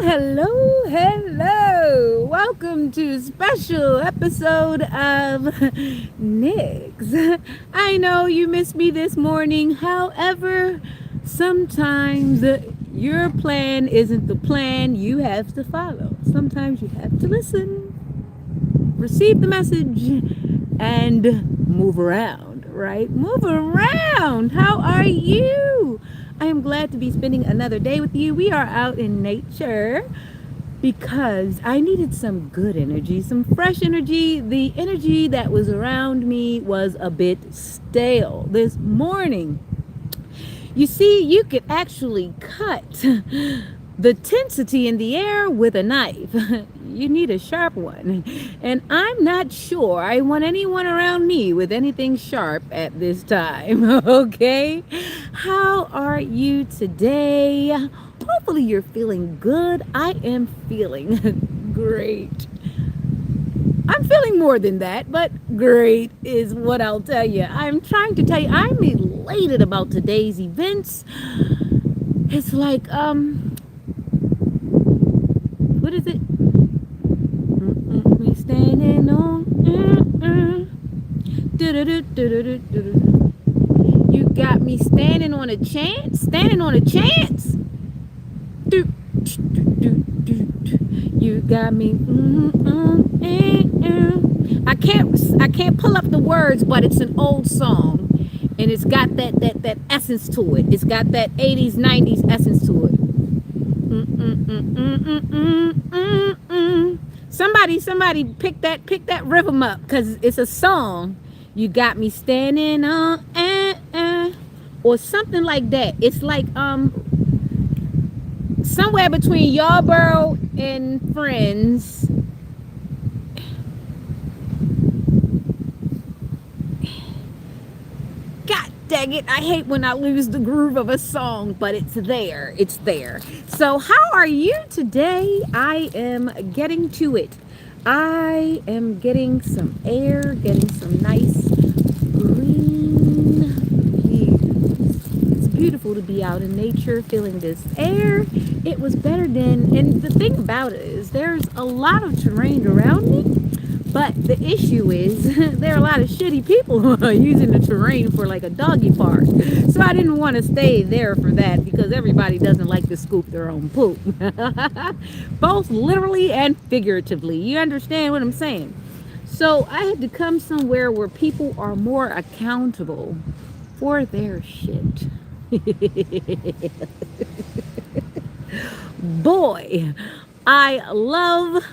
hello, hello. Welcome to a special episode of Nix. I know you missed me this morning. However, sometimes your plan isn't the plan you have to follow. Sometimes you have to listen, receive the message, and move around, right? Move around. How are you? I am glad to be spending another day with you. We are out in nature because I needed some good energy, some fresh energy. The energy that was around me was a bit stale this morning. You see, you could actually cut the tensity in the air with a knife. You need a sharp one. And I'm not sure I want anyone around me with anything sharp at this time. Okay? How are you today? Hopefully you're feeling good. I am feeling great. I'm feeling more than that, but great is what I'll tell you. I'm trying to tell you, I'm elated about today's events. It's like, what is it? We standing on. You got me standing on a chance. Standing on a chance. You got me. I can't pull up the words, but it's an old song, and it's got that essence to it. It's got that 80s, 90s essence to it. Somebody pick that rhythm up, cause it's a song. You got me standing on, or something like that. It's like somewhere between Yarborough and Friends. God dang it, I hate when I lose the groove of a song, but it's there. It's there. So how are you today? I am getting to it. I am getting some air, getting some nice green views. It's beautiful to be out in nature, feeling this air. It was better than, and the thing about it is there's a lot of terrain around me. But the issue is there are a lot of shitty people who are using the terrain for like a doggy park. So I didn't want to stay there for that because everybody doesn't like to scoop their own poop. Both literally and figuratively. You understand what I'm saying? So I had to come somewhere where people are more accountable for their shit. Boy, I love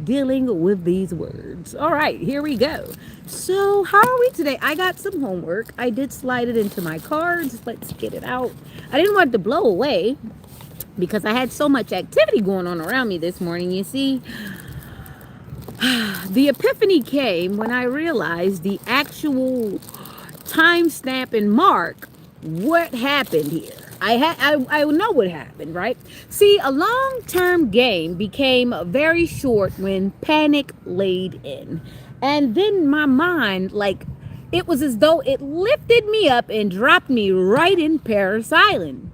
dealing with these words. All right, here we go. So how are we today? I got some homework. I did slide it into my cards. Let's get it out. I didn't want it to blow away because I had so much activity going on around me this morning. You see, the epiphany came when I realized the actual timestamp and mark what happened here. I know what happened, right? See, a long-term game became very short when panic laid in. And then my mind, like, it was as though it lifted me up and dropped me right in Paris Island.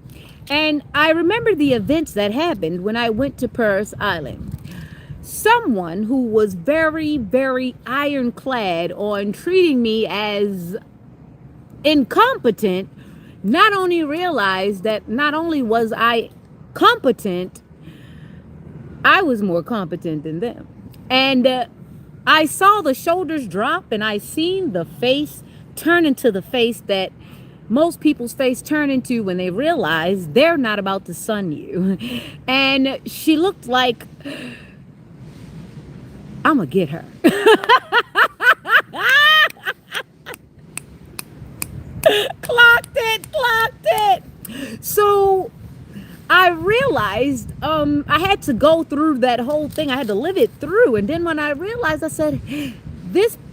And I remember the events that happened when I went to Paris Island. Someone who was very, very ironclad on treating me as incompetent not only realized that not only was I competent, I was more competent than them. And I saw the shoulders drop and I seen the face turn into the face that most people's face turn into when they realize they're not about to sun you. And she looked like, I'm gonna get her. Clocked it. So I realized I had to go through that whole thing. I had to live it through. And then when I realized, I said,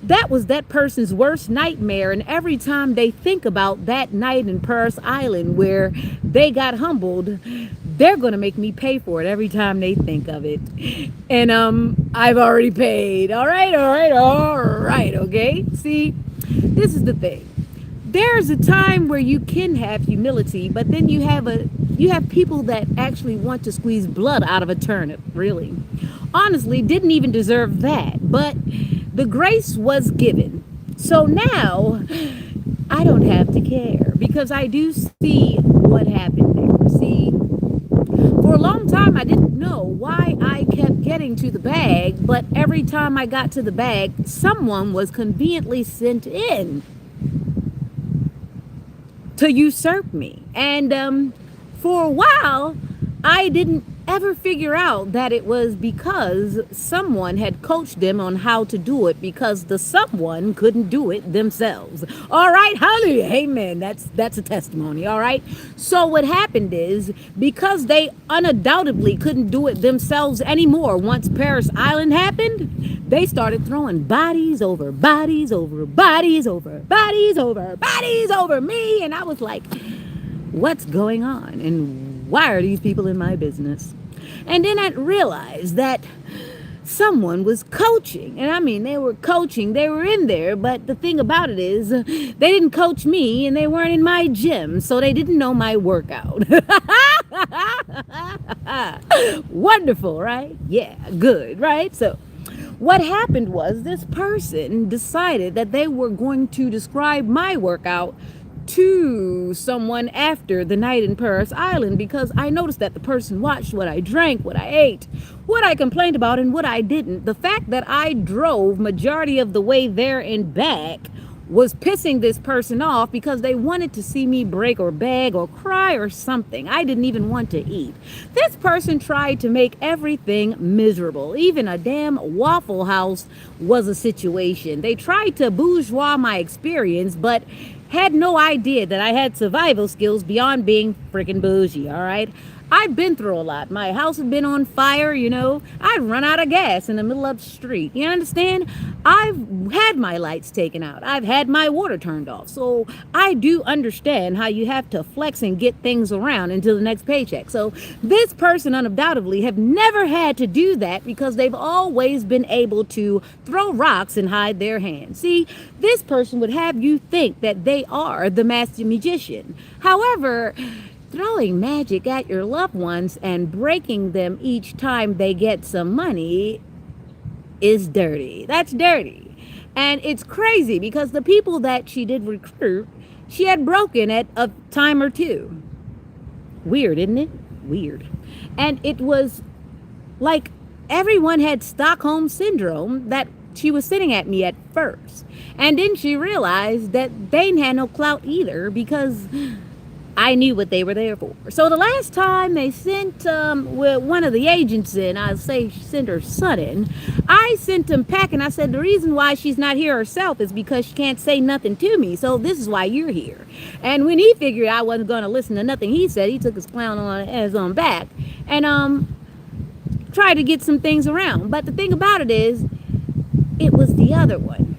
that was that person's worst nightmare. And every time they think about that night in Paris Island where they got humbled, they're going to make me pay for it every time they think of it. And I've already paid. All right. Okay. See, this is the thing. There's a time where you can have humility, but then you have a You have people that actually want to squeeze blood out of a turnip, really. Honestly, didn't even deserve that, but the grace was given. So now I don't have to care because I do see what happened there. See, for a long time, I didn't know why I kept getting to the bag, but every time I got to the bag, someone was conveniently sent in to usurp me. And for a while, I didn't ever figure out that it was because someone had coached them on how to do it because the someone couldn't do it themselves. All right, hallelujah, amen. That's a testimony. All right. So what happened is because they undoubtedly couldn't do it themselves anymore once Paris Island happened, they started throwing bodies over bodies over bodies over bodies over bodies over me, and I was like, what's going on and why are these people in my business? And then I realized that someone was coaching, and I mean they were coaching, they were in there, but the thing about it is they didn't coach me and they weren't in my gym, so they didn't know my workout. Wonderful, right? Yeah, good, right? So what happened was this person decided that they were going to describe my workout to someone after the night in Paris Island because I noticed that the person watched what I drank, what I ate, what I complained about, and what I didn't. The fact that I drove majority of the way there and back was pissing this person off because they wanted to see me break or beg or cry or something. I didn't even want to eat. This person tried to make everything miserable. Even a damn Waffle House was a situation. They tried to bourgeois my experience, but had no idea that I had survival skills beyond being freaking bougie, all right? I've been through a lot. My house had been on fire, you know. I'd run out of gas in the middle of the street. You understand? I've had my lights taken out. I've had my water turned off. So I do understand how you have to flex and get things around until the next paycheck. So this person undoubtedly have never had to do that because they've always been able to throw rocks and hide their hands. See, this person would have you think that they are the master magician. However, throwing magic at your loved ones and breaking them each time they get some money is dirty. That's dirty. And it's crazy because the people that she did recruit, she had broken at a time or two. Weird, isn't it? Weird. And it was like everyone had Stockholm syndrome that she was sitting at me at first. And then she realized that they had no clout either because I knew what they were there for. So the last time they sent one of the agents in, I say she sent her son in, I sent him packing. I said, the reason why she's not here herself is because she can't say nothing to me. So this is why you're here. And when he figured I wasn't going to listen to nothing he said, he took his clown on his own back and tried to get some things around. But the thing about it is, it was the other one,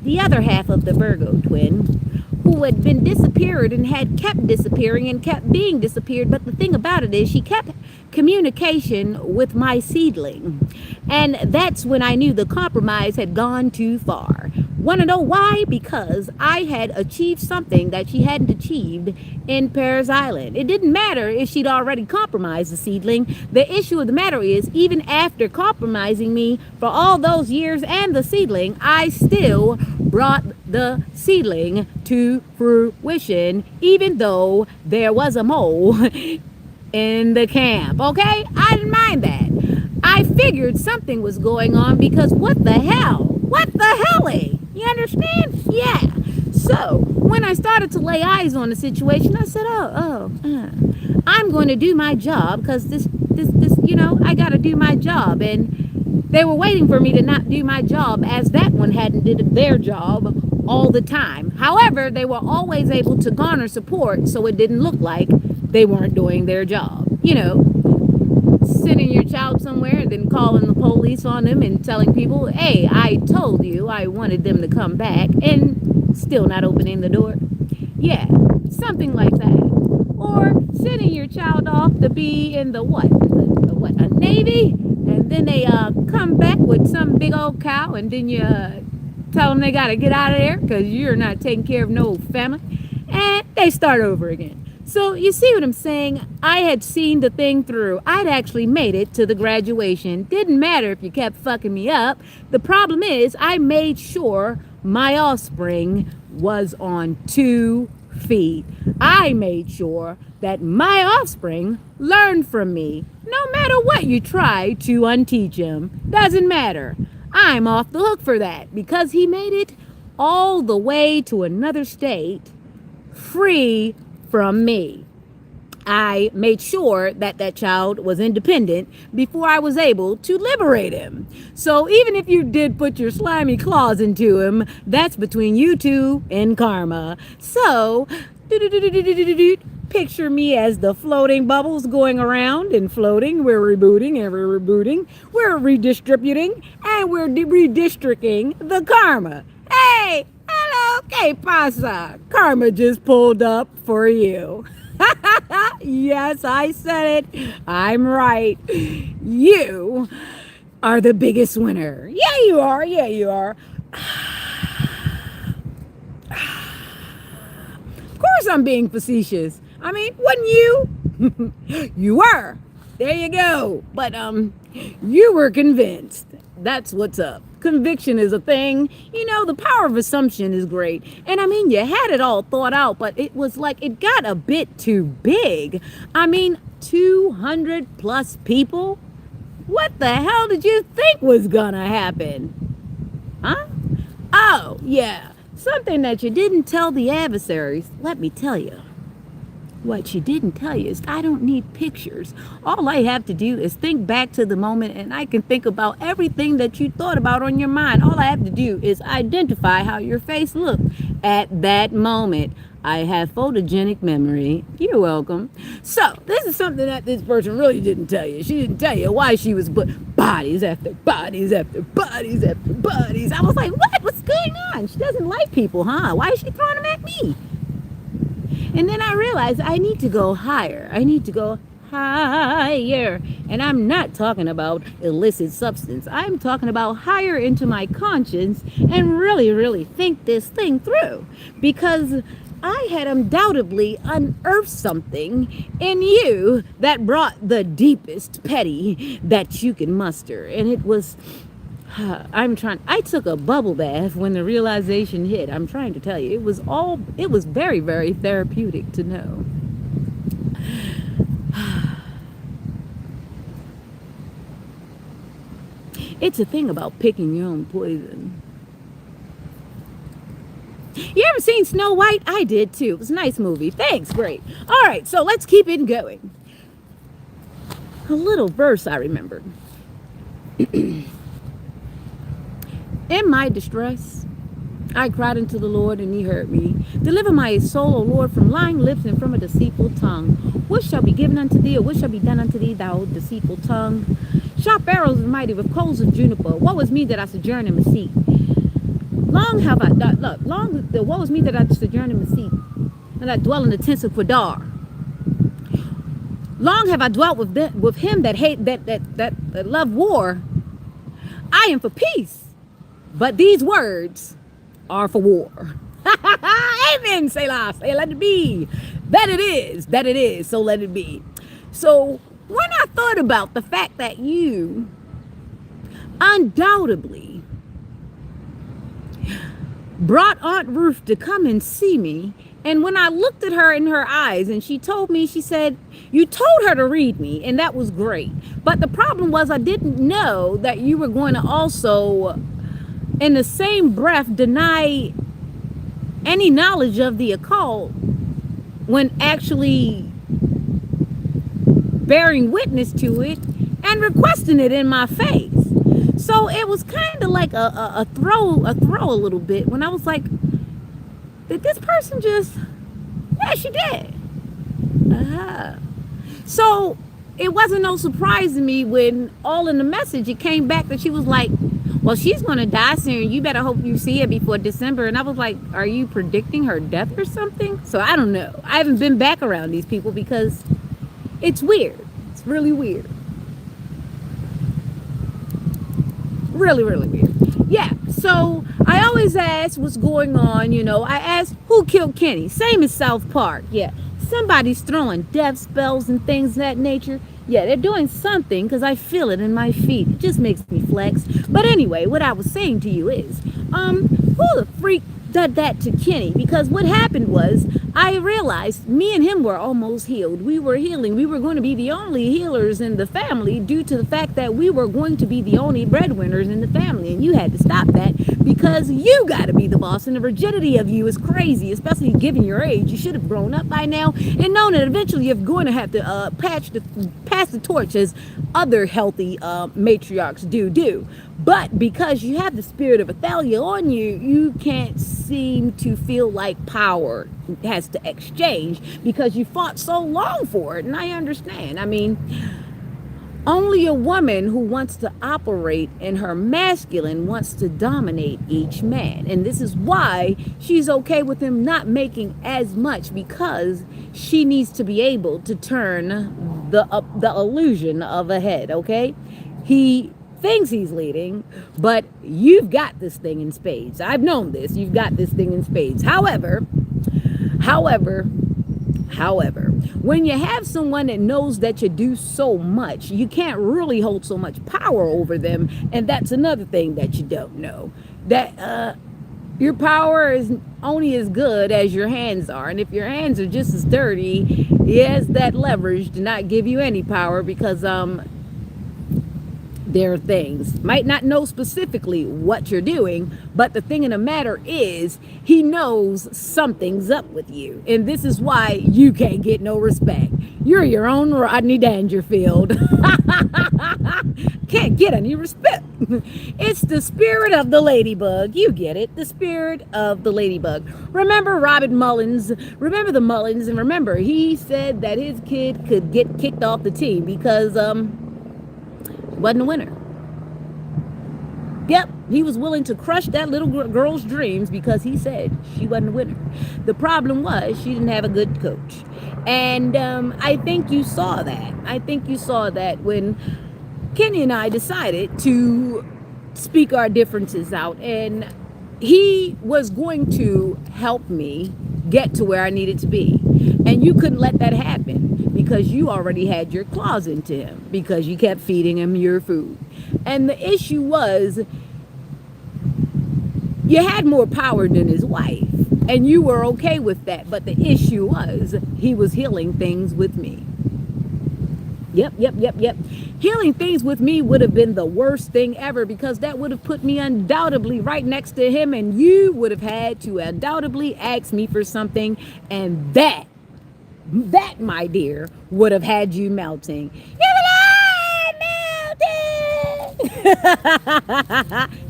the other half of the Virgo twin, who had been disappeared and had kept disappearing and kept being disappeared. But the thing about it is she kept communication with my seedling. And that's when I knew the compromise had gone too far. Want to know why? Because I had achieved something that she hadn't achieved in Paris Island. It didn't matter if she'd already compromised the seedling. The issue of the matter is, even after compromising me for all those years and the seedling, I still brought the seedling to fruition, even though there was a mole in the camp. Okay? I didn't mind that. I figured something was going on because what the hell? What the hell? You understand? Yeah. So when I started to lay eyes on the situation, I said, I'm going to do my job because this, I got to do my job. And they were waiting for me to not do my job as that one hadn't did their job all the time. However, they were always able to garner support so it didn't look like they weren't doing their job. Sending your child somewhere and then calling the police on them and telling people, hey, I told you I wanted them to come back, and still not opening the door. Yeah, something like that. Or sending your child off to be in the a Navy, and then they come back with some big old cow, and then you tell them they got to get out of there because you're not taking care of no family, and they start over again. So you see what I'm saying? I had seen the thing through. I'd actually made it to the graduation. Didn't matter if you kept fucking me up. The problem is I made sure my offspring was on 2 feet. I made sure that my offspring learned from me. No matter what you try to unteach him, doesn't matter. I'm off the hook for that because he made it all the way to another state free from me. I made sure that that child was independent before I was able to liberate him. So even if you did put your slimy claws into him, that's between you two and karma. So, picture me as the floating bubbles going around and floating. We're rebooting and we're rebooting. We're redistributing and we're redistricting the karma. Hey, hello, que pasa? Karma just pulled up for you. Yes, I said it. I'm right. You are the biggest winner. Yeah, you are. Yeah, you are. Of course I'm being facetious. I mean, wasn't you? You were. There you go. But you were convinced. That's what's up. Conviction is a thing. You know, the power of assumption is great. And I mean, you had it all thought out, but it was like it got a bit too big. I mean, 200 plus people? What the hell did you think was gonna happen? Huh? Oh, yeah. Something that you didn't tell the adversaries. Let me tell you. What she didn't tell you is I don't need pictures. All I have to do is think back to the moment and I can think about everything that you thought about on your mind. All I have to do is identify how your face looked at that moment. I have photogenic memory. You're welcome. So this is something that this person really didn't tell you. She didn't tell you why she was put bodies after bodies after bodies after bodies. I was like, what? What's going on? She doesn't like people, huh? Why is she throwing them at me? And then I realized I need to go higher. I need to go higher. And I'm not talking about illicit substance. I'm talking about higher into my conscience and really, really think this thing through. Because I had undoubtedly unearthed something in you that brought the deepest petty that you can muster. And it was... I took a bubble bath when the realization hit. I'm trying to tell you, it was very, very therapeutic to know. It's a thing about picking your own poison. You ever seen Snow White? I did too. It was a nice movie. Thanks, great. All right, so let's keep it going. A little verse I remembered. In my distress, I cried unto the Lord, and he heard me. Deliver my soul, O Lord, from lying lips and from a deceitful tongue. What shall be given unto thee, or what shall be done unto thee, thou deceitful tongue? Sharp arrows and mighty with coals of juniper. Woe is me that I sojourn in Mesech. Woe is me that I sojourn in Mesech, and I dwell in the tents of Kedar. Long have I dwelt with him that love war. I am for peace. But these words are for war. Amen, Selah. Say, let it be. That it is, so let it be. So when I thought about the fact that you undoubtedly brought Aunt Ruth to come and see me, and when I looked at her in her eyes and she told me, she said, you told her to read me, and that was great. But the problem was I didn't know that you were going to also, in the same breath, deny any knowledge of the occult when actually bearing witness to it and requesting it in my face. So it was kind of like a throw a little bit when I was like, did this person just, yeah, she did. So it wasn't no surprise to me when all in the message it came back that she was like, well, she's going to die soon. You better hope you see her before December. And I was like, are you predicting her death or something? So I don't know. I haven't been back around these people because it's weird. It's really weird. Really, really weird. Yeah. So I always ask what's going on. You know, I ask who killed Kenny. Same as South Park. Yeah. somebody's throwing death spells and things of that nature. Yeah, they're doing something because I feel it in my feet. It just makes me flex. But anyway, what I was saying to you is, who the freak did that to Kenny? Because what happened was, I realized me and him were almost healed. We were healing. We were going to be the only healers in the family due to the fact that we were going to be the only breadwinners in the family. And you had to stop that because you got to be the boss. And the rigidity of you is crazy, especially given your age. You should have grown up by now and known that eventually you're going to have to pass the torch as other healthy matriarchs do. But because you have the spirit of Athalia on you, you can't seem to feel like power has to exchange because you fought so long for it. And I understand. I mean, only a woman who wants to operate in her masculine wants to dominate each man. And this is why she's okay with him not making as much, because she needs to be able to turn the illusion of a head, okay? He thinks he's leading, but you've got this thing in spades. I've known this. You've got this thing in spades. However, when you have someone that knows that you do so much, you can't really hold so much power over them. And that's another thing that you don't know. That your power is only as good as your hands are. And if your hands are just as dirty, yes, that leverage to not give you any power, because there are things, might not know specifically what you're doing, but the thing in the matter is he knows something's up with you. And this is why you can't get no respect. You're your own Rodney Dangerfield. Can't get any respect. It's the spirit of the ladybug. You get it. The spirit of the ladybug. Remember Robert Mullins. Remember the Mullins. And remember, he said that his kid could get kicked off the team because wasn't a winner. Yep, he was willing to crush that little girl's dreams because he said she wasn't a winner. The problem was she didn't have a good coach. And I think you saw that. I think you saw that when Kenny and I decided to speak our differences out. And he was going to help me get to where I needed to be. And you couldn't let that happen because you already had your claws into him because you kept feeding him your food. And the issue was you had more power than his wife, and you were okay with that. But the issue was he was healing things with me. Yep. Healing things with me would have been the worst thing ever, because that would have put me undoubtedly right next to him, and you would have had to undoubtedly ask me for something, and that, my dear, would have had you melting.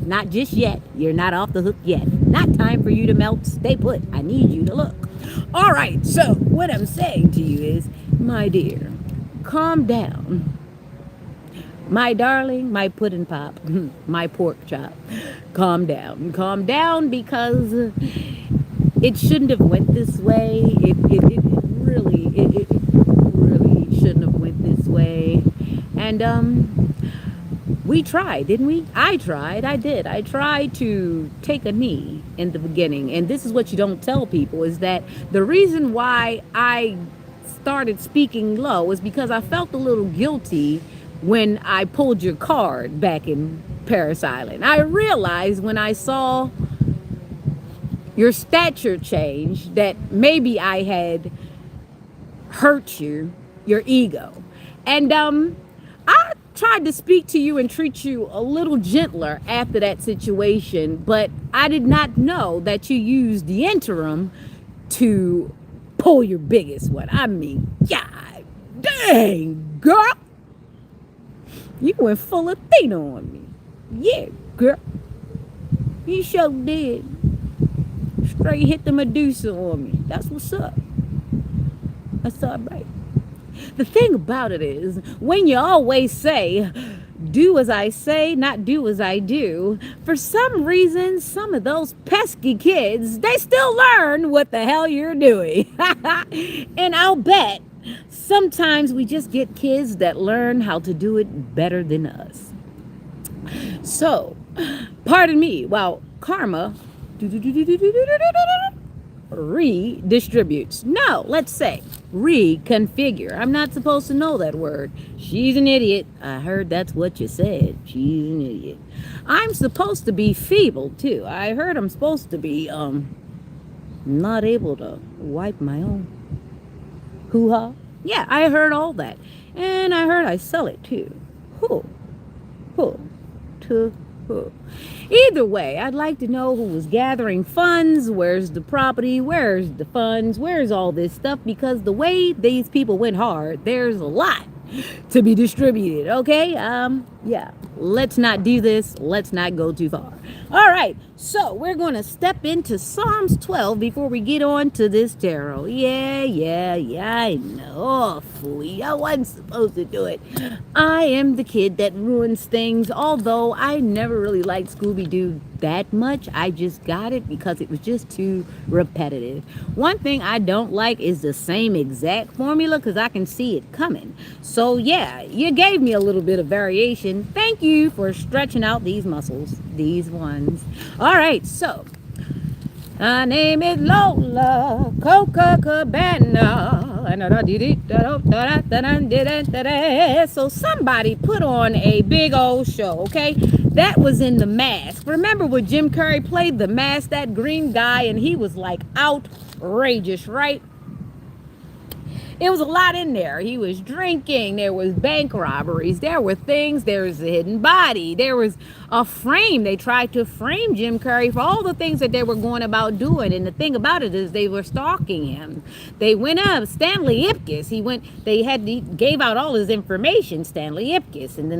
Not just yet. You're not off the hook yet. Not time for you to melt. Stay put. I need you to look. All right. So what I'm saying to you is, my dear, calm down. My darling, my pudding pop, my pork chop. Calm down. Calm down, because it shouldn't have went this way. It really shouldn't have went this way. And we tried, didn't we? I tried. I did. I tried to take a knee in the beginning. And this is what you don't tell people, is that the reason why I started speaking low is because I felt a little guilty when I pulled your card back in Paris Island. I realized when I saw your stature change that maybe I had hurt you, your ego. And I tried to speak to you and treat you a little gentler after that situation, but I did not know that you used the interim to pull your biggest one. I mean, God dang, girl. You went full Athena on me. Yeah, girl. You sure did. Straight hit the Medusa on me. That's what's up. That's all right. The thing about it is, when you always say, do as I say, not do as I do, for some reason, some of those pesky kids, they still learn what the hell you're doing. And I'll bet sometimes we just get kids that learn how to do it better than us. So, pardon me, while karma redistributes. No, let's say reconfigure. I'm not supposed to know that word. She's an idiot. I heard that's what you said. She's an idiot. I'm supposed to be feeble too. I heard I'm supposed to be not able to wipe my own hoo-ha. Yeah, I heard all that. And I heard I sell it too. Who? Who? To who? Either way, I'd like to know who was gathering funds, where's the property, where's the funds, where's all this stuff, because the way these people went hard, there's a lot to be distributed, okay? Yeah, let's not do this. Let's not go too far. All right, so we're going to step into Psalms 12 before we get on to this tarot. Yeah, I know. Oh, phooey, I wasn't supposed to do it. I am the kid that ruins things, although I never really liked Scooby-Doo that much. I just got it because it was just too repetitive. One thing I don't like is the same exact formula because I can see it coming. So yeah, you gave me a little bit of variation. Thank you for stretching out these muscles, these ones. All right, so my name is Lola Coca Cabana. So somebody put on a big old show, okay? That was in The Mask. Remember when Jim Carrey played The Mask, that green guy, and he was like outrageous, right? It was a lot in there. He was drinking. There was bank robberies. There were things. There was a hidden body. There was a frame. They tried to frame Jim Carrey for all the things that they were going about doing. And the thing about it is they were stalking him. They went up. Stanley Ipkiss. He gave out all his information. Stanley Ipkiss. And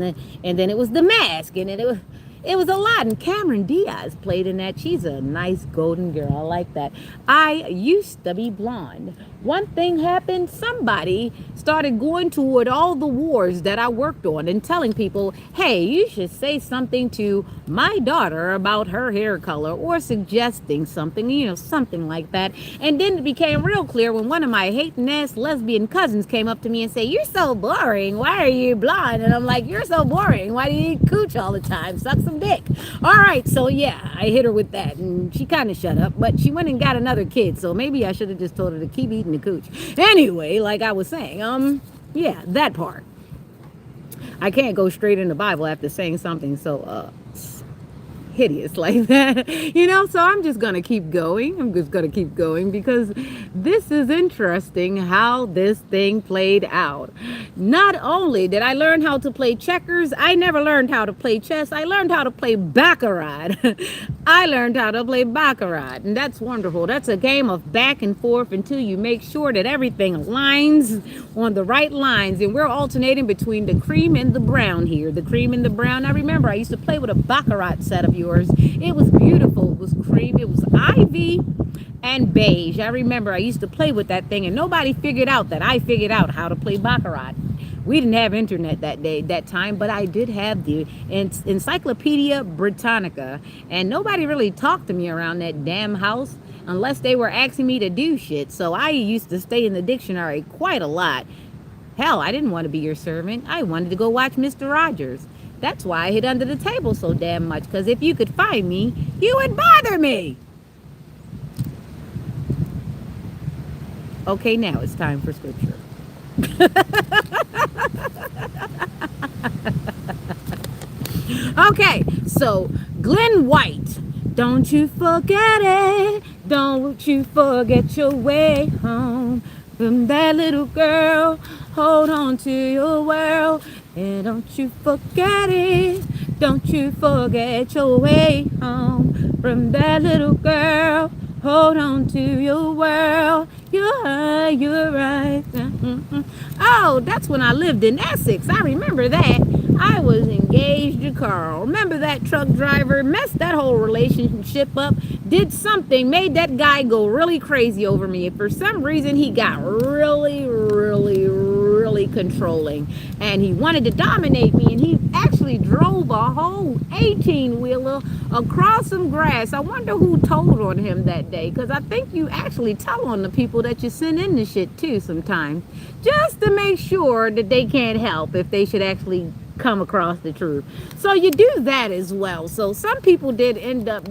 then it was The Mask. And then it was a lot. And Cameron Diaz played in that. She's a nice golden girl. I like that. I used to be blonde. One thing happened. Somebody started going toward all the wars that I worked on and telling people, hey, you should say something to my daughter about her hair color or suggesting something, something like that. And then it became real clear when one of my hating ass lesbian cousins came up to me and said, you're so boring. Why are you blonde? And I'm like, you're so boring. Why do you eat cooch all the time? Suck some dick. All right. So yeah, I hit her with that and she kind of shut up, but she went and got another kid. So maybe I should have just told her to keep eating the cooch. Anyway, like I was saying, yeah, that part. I can't go straight in the Bible after saying something so hideous like that, so I'm just gonna keep going. I'm just gonna keep going because this is interesting how this thing played out. Not only did I learn how to play checkers, I never learned how to play chess. I learned how to play baccarat. I learned how to play baccarat, and that's wonderful. That's a game of back and forth until you make sure that everything aligns on the right lines, and we're alternating between the cream and the brown here. The cream and the brown. I remember I used to play with a baccarat set of yours. It was beautiful. It was cream. It was ivy and beige. I remember I used to play with that thing, and nobody figured out that I figured out how to play baccarat. We didn't have internet that time, but I did have the Encyclopedia Britannica, and nobody really talked to me around that damn house unless they were asking me to do shit. So I used to stay in the dictionary quite a lot. Hell, I didn't want to be your servant. I wanted to go watch Mr. Rogers. That's why I hid under the table so damn much, because if you could find me, you would bother me. Okay, now it's time for scripture. Okay, so Glenn White, don't you forget it. Don't you forget your way home from that little girl. Hold on to your world. And don't you forget it. Don't you forget your way home from that little girl. Hold on to your world. You're right. Oh, that's when I lived in Essex. I remember that. I was engaged to Carl. Remember that truck driver messed that whole relationship up, did something, made that guy go really crazy over me. For some reason, he got really controlling, and he wanted to dominate me, and he actually drove a whole 18-wheeler across some grass. I wonder who told on him that day, because I think you actually tell on the people that you send in the shit too sometimes, just to make sure that they can't help if they should actually come across the truth. So you do that as well. So some people did end up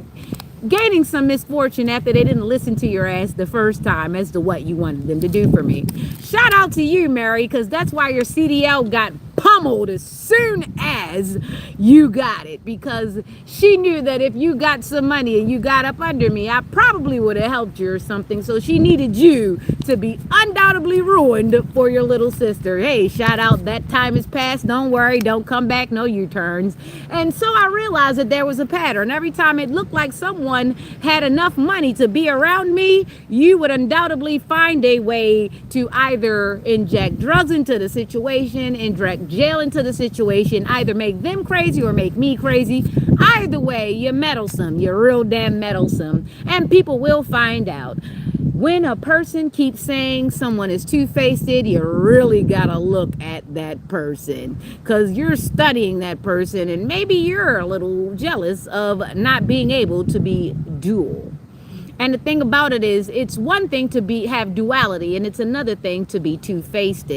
gaining some misfortune after they didn't listen to your ass the first time as to what you wanted them to do for me. Shout out to you, Mary, because that's why your CDL got pummeled as soon as you got it, because she knew that if you got some money and you got up under me, I probably would have helped you or something. So she needed you to be undoubtedly ruined for your little sister. Hey, shout out, that time is past. Don't worry, don't come back, no U-turns. And so I realized that there was a pattern. Every time it looked like someone had enough money to be around me, you would undoubtedly find a way to either inject drugs into the situation, inject jail into the situation, either make them crazy or make me crazy. Either way, you're meddlesome. You're real damn meddlesome. And people will find out. When a person keeps saying someone is two-faced, you really gotta look at that person, because you're studying that person and maybe you're a little jealous of not being able to be dual. And the thing about it is, it's one thing to have duality, and it's another thing to be two-faced.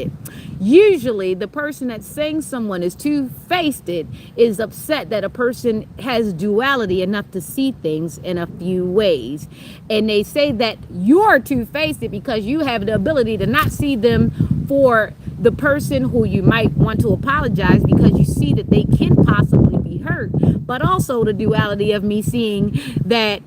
Usually, the person that's saying someone is two-faced is upset that a person has duality enough to see things in a few ways. And they say that you're two-faced because you have the ability to not see them for the person who you might want to apologize because you see that they can possibly be hurt, but also the duality of me seeing that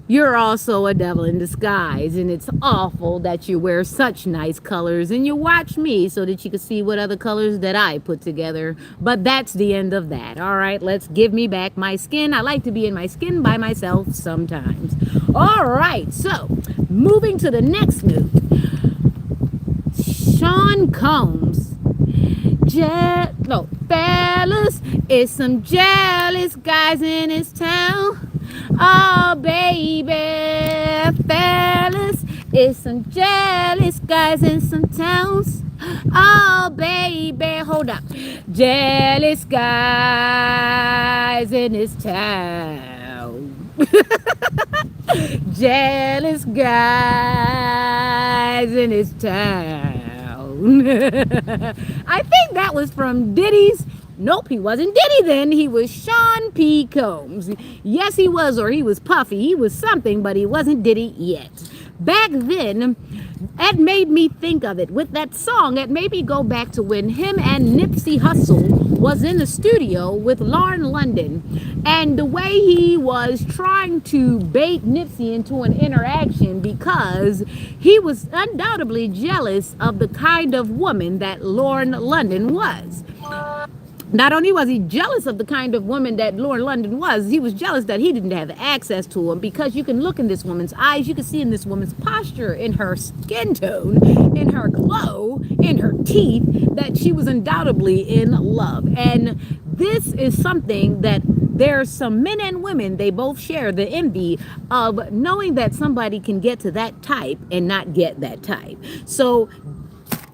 you're also a devil in disguise, and it's awful that you wear such nice colors and you watch me so that you can see what other colors that I put together. But that's the end of that. All right, let's give me back my skin. I like to be in my skin by myself sometimes. All right, so moving to the next move. Sean Combs. Fellas, it's some jealous guys in his town. Oh, baby, fellas, it's some jealous guys in some towns. Oh, baby, hold up. Jealous guys in this town. Jealous guys in this town. I think that was from Diddy's. Nope, he wasn't Diddy then. He was Sean P. Combs. Yes, he was, or he was Puffy. He was something, but he wasn't Diddy yet. Back then, that made me think of it. With that song, it made me go back to when him and Nipsey Hussle was in the studio with Lauren London. And the way he was trying to bait Nipsey into an interaction because he was undoubtedly jealous of the kind of woman that Lauren London was. Not only was he jealous of the kind of woman that Lauren London was, he was jealous that he didn't have access to him, because you can look in this woman's eyes, you can see in this woman's posture, in her skin tone, in her glow, in her teeth, that she was undoubtedly in love. And this is something that there's some men and women, they both share the envy of knowing that somebody can get to that type and not get that type. So,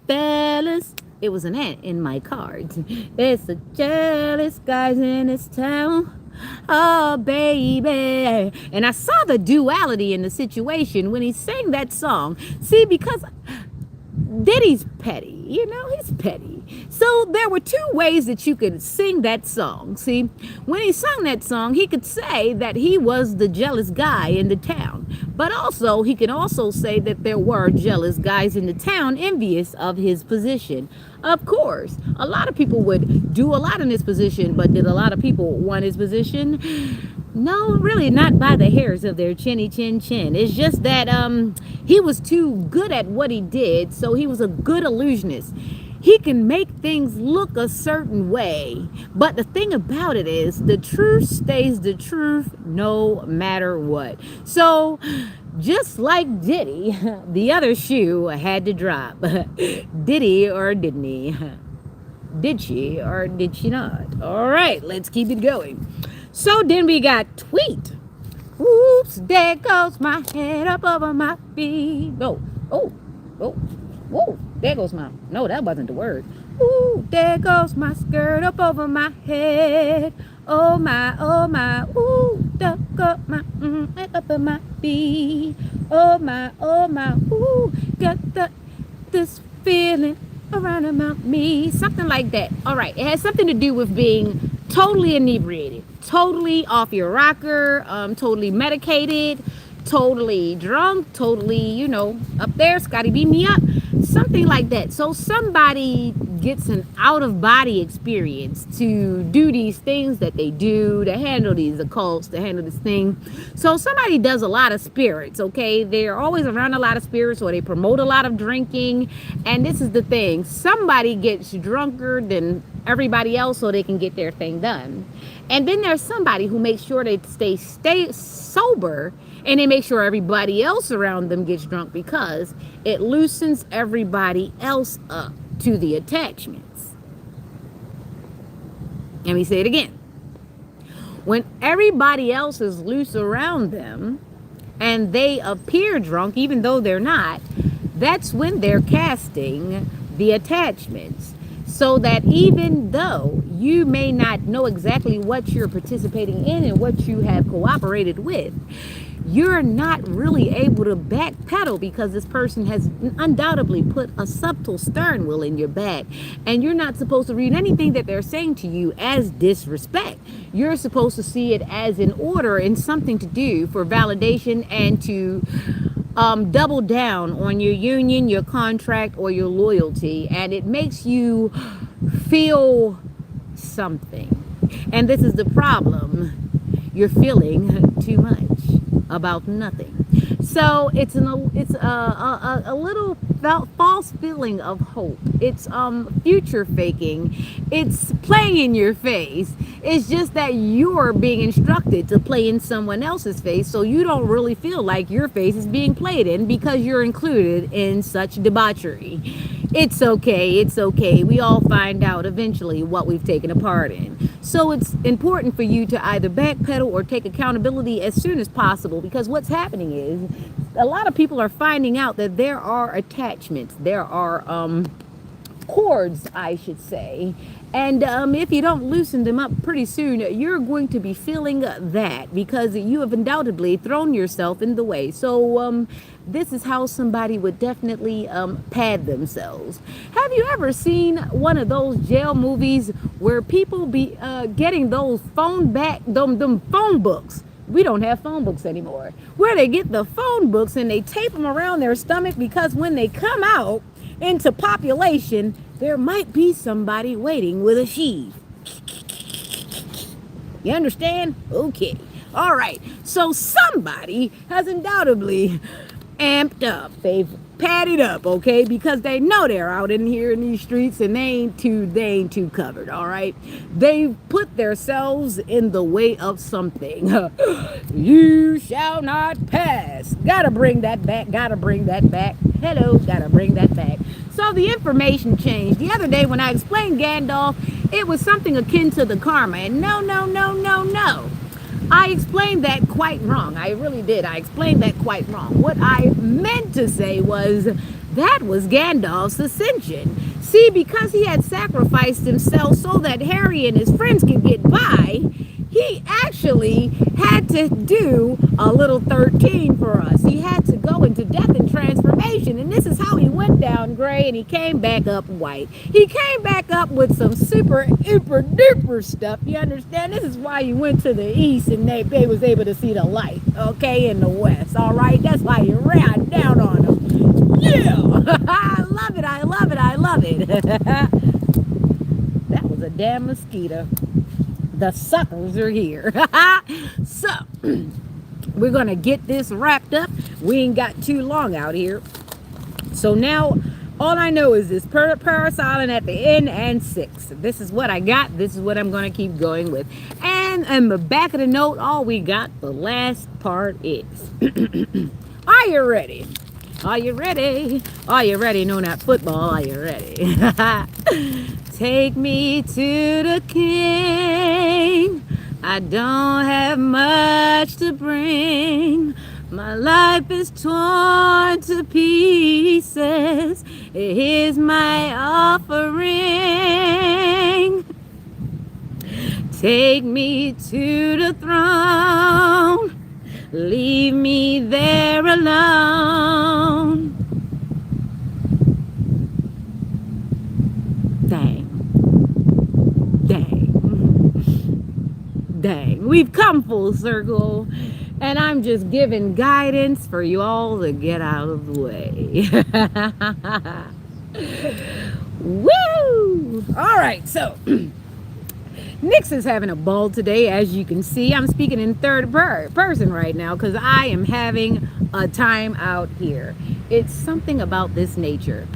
fellas, it was an ant in my cards. There's the jealous guys in this town. Oh, baby. And I saw the duality in the situation when he sang that song. See, because Diddy's petty, you know, he's petty. So there were two ways that you could sing that song. See, when he sung that song, he could say that he was the jealous guy in the town. But also, he could also say that there were jealous guys in the town envious of his position. Of course, a lot of people would do a lot in his position, but did a lot of people want his position? No, really, not by the hairs of their chinny chin chin. It's just that he was too good at what he did, so he was a good illusionist. He can make things look a certain way, but the thing about it is the truth stays the truth no matter what. So just like Diddy, the other shoe had to drop. Did he or didn't he? Did she or did she not? All right, let's keep it going. So then we got Tweet. Oops, there goes my head up over my feet. Oh, whoa, there goes my, no, that wasn't the word. Ooh, there goes my skirt up over my head. Oh my, ooh, there goes my head up over my feet. Oh my, ooh, got this feeling around about me. Something like that. All right, it has something to do with being totally inebriated, totally off your rocker, totally medicated, totally drunk, totally, up there, Scotty, beam me up, something like that. So somebody gets an out of body experience to do these things that they do, to handle these occults, to handle this thing. So somebody does a lot of spirits, okay? They're always around a lot of spirits, or they promote a lot of drinking. And this is the thing, somebody gets drunker than everybody else so they can get their thing done. And then there's somebody who makes sure they stay sober, and they make sure everybody else around them gets drunk, because it loosens everybody else up to the attachments. Let me say it again. When everybody else is loose around them and they appear drunk even though they're not, that's when they're casting the attachments. So that even though you may not know exactly what you're participating in and what you have cooperated with, you're not really able to backpedal, because this person has undoubtedly put a subtle stern wheel in your back, and you're not supposed to read anything that they're saying to you as disrespect. You're supposed to see it as an order and something to do for validation, and to double down on your union, your contract, or your loyalty, and it makes you feel something. And this is the problem. You're feeling too much about nothing. So it's a little false feeling of hope. It's future faking. It's playing in your face. It's just that you're being instructed to play in someone else's face, so you don't really feel like your face is being played in, because you're included in such debauchery. It's okay. It's okay. We all find out eventually what we've taken a part in. So it's important for you to either backpedal or take accountability as soon as possible, because what's happening is a lot of people are finding out that there are attachments. There are cords, I should say. And if you don't loosen them up pretty soon, you're going to be feeling that, because you have undoubtedly thrown yourself in the way. So this is how somebody would definitely pad themselves. Have you ever seen one of those jail movies where people be getting those phone books? We don't have phone books anymore. Where they get the phone books and they tape them around their stomach, because when they come out into population, there might be somebody waiting with a sheath. You understand? Okay. All right. So somebody has undoubtedly amped up. They've padded up, okay? Because they know they're out in here in these streets, and they ain't too covered, all right? They've put themselves in the way of something. You shall not pass. Gotta bring that back. Hello, gotta bring that back. So the information changed. The other day when I explained Gandalf, it was something akin to the karma. And no. I explained that quite wrong. I really did. I explained that quite wrong. What I meant to say was that was Gandalf's ascension. See, because he had sacrificed himself so that Harry and his friends could get by, he actually had to do a little 13 for us. He had to go into death and transformation. And this is how he went down gray and he came back up white. He came back up with some super, super duper stuff. You understand? This is why he went to the east and they was able to see the light, okay, in the west. All right? That's why he ran down on them. Yeah! I love it. That was a damn mosquito. The suckers are here. So, we're going to get this wrapped up. We ain't got too long out here. So now, all I know is this parasilent at the end and 6. This is what I got. This is what I'm going to keep going with. And in the back of the note, all we got, the last part is. Are you ready? Are you ready? Are you ready? No, not football. Are you ready? Take me to the king. I don't have much to bring. My life is torn to pieces. Here's my offering. Take me to the throne. Leave me there alone. Dang. dang, we've come full circle. And I'm just giving guidance for you all to get out of the way. Woo! All right, so Nix is having a ball today, as you can see. I'm speaking in third person right now because I am having a time out here. It's something about this nature.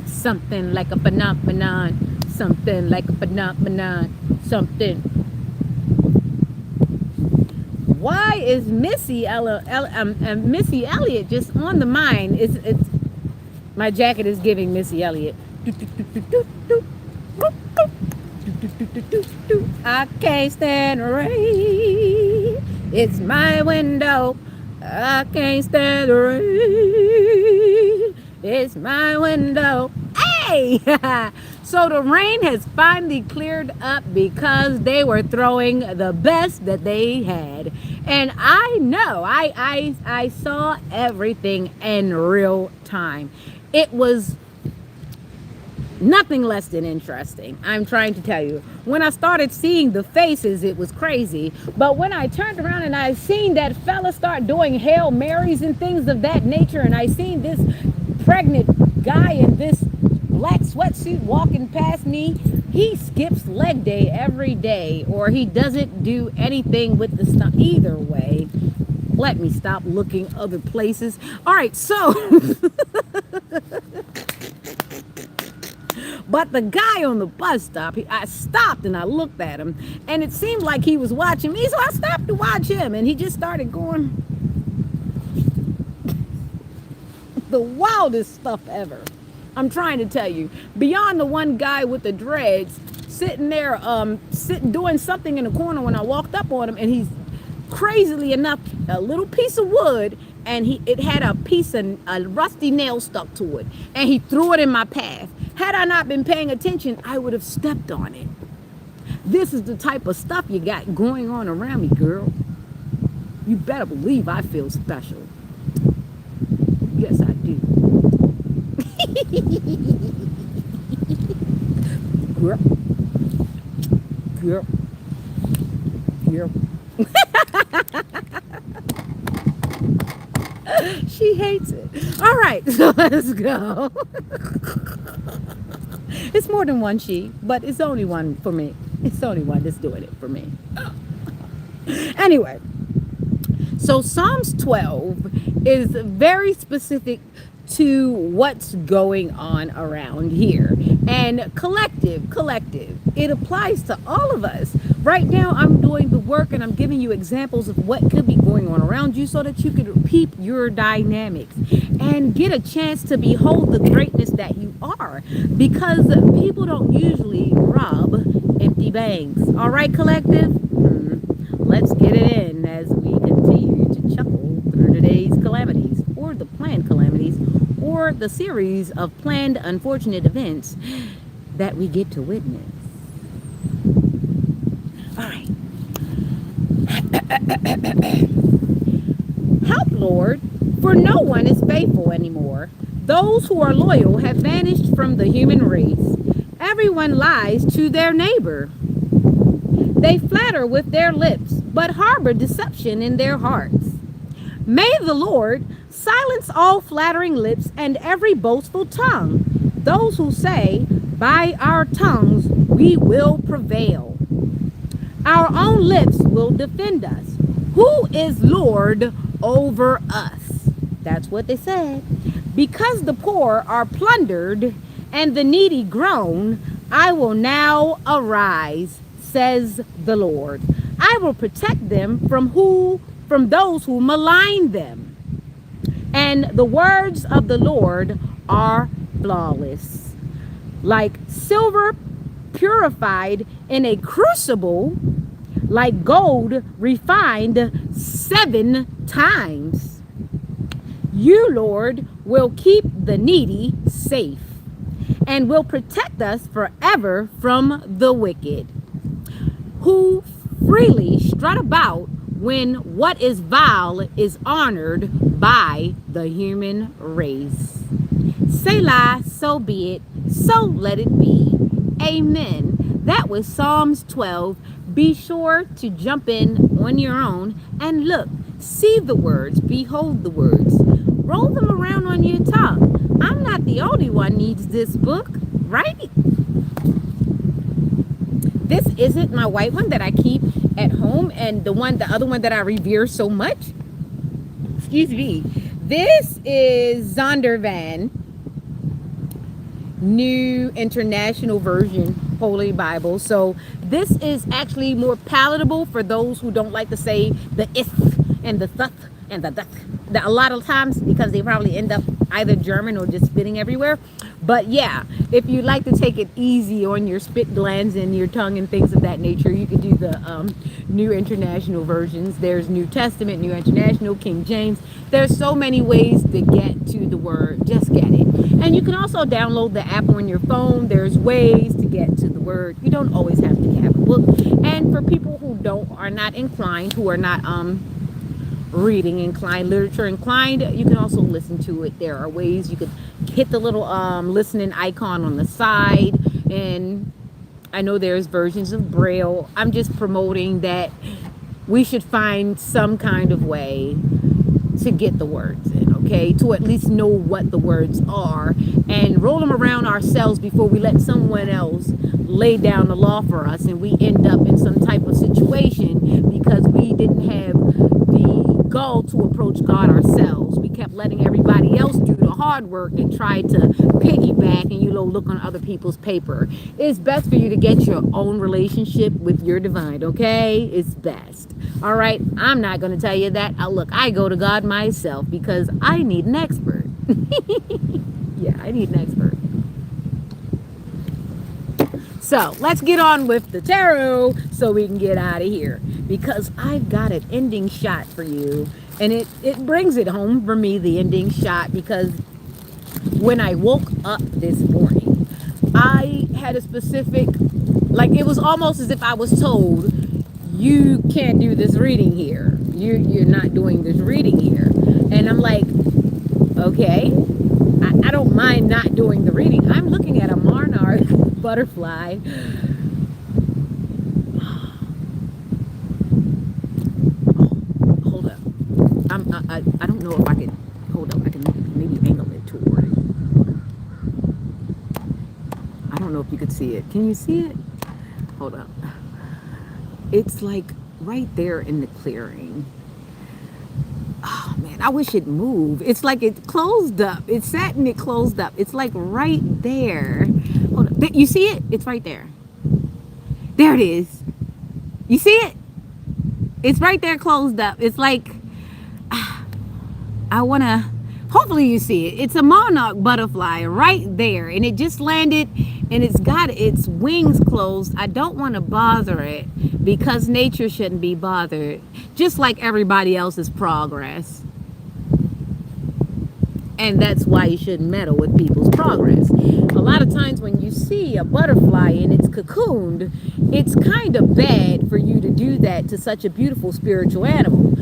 Something like a phenomenon. Something like a phenomenon. Something. Why is Missy Elliott just on the mind? It's my jacket is giving Missy Elliott. I can't stand the rain. It's my window. I can't stand the rain. It's my window. Hey! So the rain has finally cleared up because they were throwing the best that they had. And I know, I saw everything in real time. It was nothing less than interesting. I'm trying to tell you. When I started seeing the faces, it was crazy. But when I turned around and I seen that fella start doing Hail Marys and things of that nature, and I seen this pregnant guy in this black sweatsuit walking past me, he skips leg day every day, or he doesn't do anything with the stuff. Either way, let me stop looking other places. All right, so but the guy on the bus stop, I stopped and I looked at him, and it seemed like he was watching me, so I stopped to watch him, and he just started going the wildest stuff ever. I'm trying to tell you, beyond the one guy with the dreads sitting there, doing something in the corner when I walked up on him, and he's crazily enough a little piece of wood, and it had a rusty nail stuck to it, and he threw it in my path. Had I not been paying attention, I would have stepped on it. This is the type of stuff you got going on around me, girl. You better believe I feel special. Yes, I do. Girl. Girl. Girl. She hates it. All right, so let's go. It's more than one she, but it's only one for me. It's only one that's doing it for me. Anyway, so Psalms 12 is very specific to what's going on around here. And collective, it applies to all of us. Right now, I'm doing the work and I'm giving you examples of what could be going on around you so that you could peep your dynamics and get a chance to behold the greatness that you are, because people don't usually rob empty banks. All right, collective? Let's get it in as we continue to chuckle through today's calamities, or the planned calamities, or the series of planned unfortunate events that we get to witness. All right. Help, Lord, for no one is faithful anymore. Those who are loyal have vanished from the human race. Everyone lies to their neighbor. They flatter with their lips, but harbor deception in their hearts. May the Lord silence all flattering lips and every boastful tongue. Those who say, by our tongues we will prevail. Our own lips will defend us. Who is Lord over us? That's what they said. Because the poor are plundered and the needy groan, I will now arise, says the Lord. I will protect them from those who malign them. And the words of the Lord are flawless, like silver purified in a crucible, like gold refined 7 times. You, Lord, will keep the needy safe and will protect us forever from the wicked, who freely strut about when what is vile is honored by the human race. Selah, so be it, so let it be. Amen. That was Psalms 12. Be sure to jump in on your own and look, see the words, behold the words, roll them around on your tongue. I'm not the only one needs this book, right? This isn't my white one that I keep at home and the other one that I revere so much. Excuse me. This is Zondervan New International Version Holy Bible. So this is actually more palatable for those who don't like to say the if and the thuth and the duck. A lot of times because they probably end up either German or just spitting everywhere. But yeah, if you like to take it easy on your spit glands and your tongue and things of that nature, you could do the New International versions. There's New Testament, New International, King James. There's so many ways to get to the word. Just get it. And you can also download the app on your phone. There's ways to get to the word. You don't always have to have a book. And for people who are not inclined, who are not reading inclined, literature inclined, you can also listen to it. There are ways you could hit the little listening icon on the side, and I know there's versions of Braille. I'm just promoting that we should find some kind of way to get the words in, okay, to at least know what the words are and roll them around ourselves before we let someone else lay down the law for us and we end up in some type of situation because we didn't have the goal to approach God ourselves. We kept letting everybody else do the hard work and try to piggyback and look on other people's paper. It's best for you to get your own relationship with your divine, okay? It's best. All right, I'm not going to tell you that. Look, I go to God myself because I need an expert. Yeah, I need an expert. So let's get on with the tarot so we can get out of here, because I've got an ending shot for you, and it brings it home for me, the ending shot, because when I woke up this morning, I had a specific, it was almost as if I was told, you can't do this reading here. You're not doing this reading here. And I'm like, okay, I don't mind not doing the reading. I'm looking at a monarch butterfly. Hold up. I don't know if I can, hold up, I can maybe angle it toward it. I don't know if you could see it. Can you see it? Hold up. It's like right there in the clearing. Oh man, I wish it moved. It's like it closed up. It sat and it closed up. It's like right there. Hold on. You see it? It's right there. There it is. You see it? It's right there closed up. It's like, I want to, hopefully you see it. It's a monarch butterfly right there. And it just landed and it's got its wings closed. I don't want to bother it because nature shouldn't be bothered, just like everybody else's progress. And that's why you shouldn't meddle with people's progress. A lot of times when you see a butterfly and it's cocooned, it's kind of bad for you to do that to such a beautiful spiritual animal.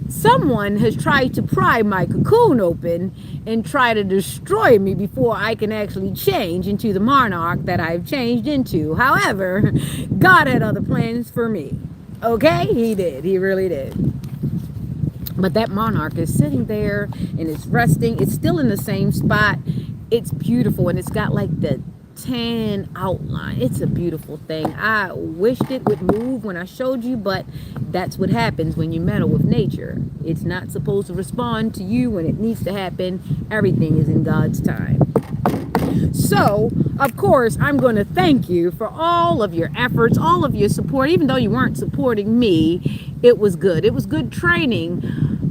Someone has tried to pry my cocoon open and try to destroy me before I can actually change into the monarch that I've changed into. However, God had other plans for me. Okay? He did. He really did. But that monarch is sitting there and it's resting. It's still in the same spot. It's beautiful and it's got like the tan outline. It's a beautiful thing. I wished it would move when I showed you, but that's what happens when you meddle with nature. It's not supposed to respond to you when it needs to happen. Everything is in God's time. So, of course, I'm going to thank you for all of your efforts, all of your support. Even though you weren't supporting me, it was good. It was good training.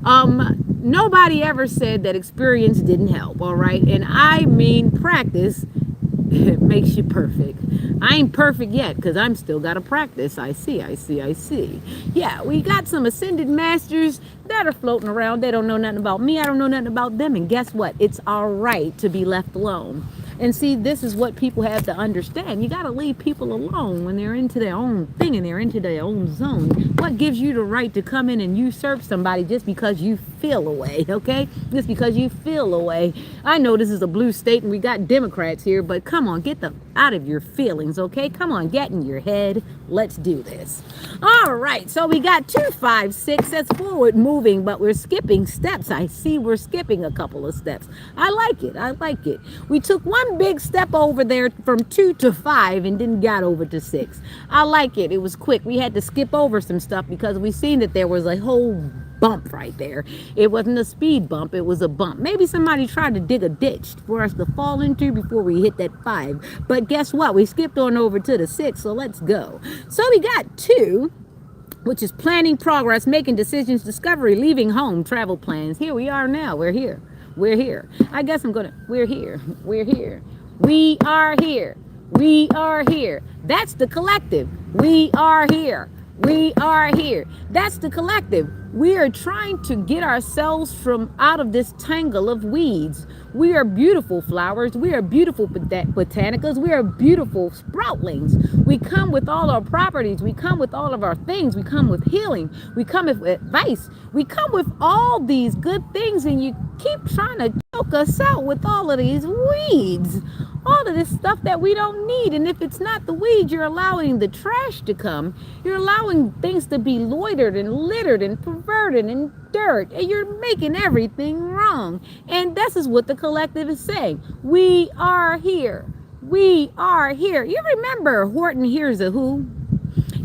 Nobody ever said that experience didn't help, all right? And I mean practice. It makes you perfect. I ain't perfect yet because I'm still got to practice. I see. Yeah, we got some ascended masters that are floating around. They don't know nothing about me. I don't know nothing about them. And guess what? It's all right to be left alone. And see, this is what people have to understand. You got to leave people alone when they're into their own thing and they're into their own zone. What gives you the right to come in and usurp somebody just because you feel away, okay? Just because you feel away. I know this is a blue state and we got Democrats here, but come on, get the out of your feelings, okay? Come on, get in your head. Let's do this. All right, so we got 2, 5, 6. That's forward moving, but we're skipping steps. I see we're skipping a couple of steps. I like it. I like it. We took one big step over there from 2 to 5 and then got over to 6. I like it. It was quick. We had to skip over some stuff because we seen that there was a whole bump right there. It wasn't a speed bump, it was a bump. Maybe somebody tried to dig a ditch for us to fall into before we hit that 5. But guess what? We skipped on over to the 6, so let's go. So we got 2, which is planning, progress, making decisions, discovery, leaving home, travel plans. Here we are now. We're here. We're here. I guess we're here. We're here. We are here. We are here. That's the collective. We are here. We are here. That's the collective. We are trying to get ourselves from out of this tangle of weeds. We are beautiful flowers. We are beautiful botanicas. We are beautiful sproutlings. We come with all our properties. We come with all of our things. We come with healing. We come with advice. We come with all these good things, and you keep trying to choke us out with all of these weeds. All of this stuff that we don't need. And if it's not the weeds, you're allowing the trash to come. You're allowing things to be loitered and littered and perverted and dirt. And you're making everything wrong. And this is what the collective is saying. We are here. We are here. You remember Horton Hears a Who?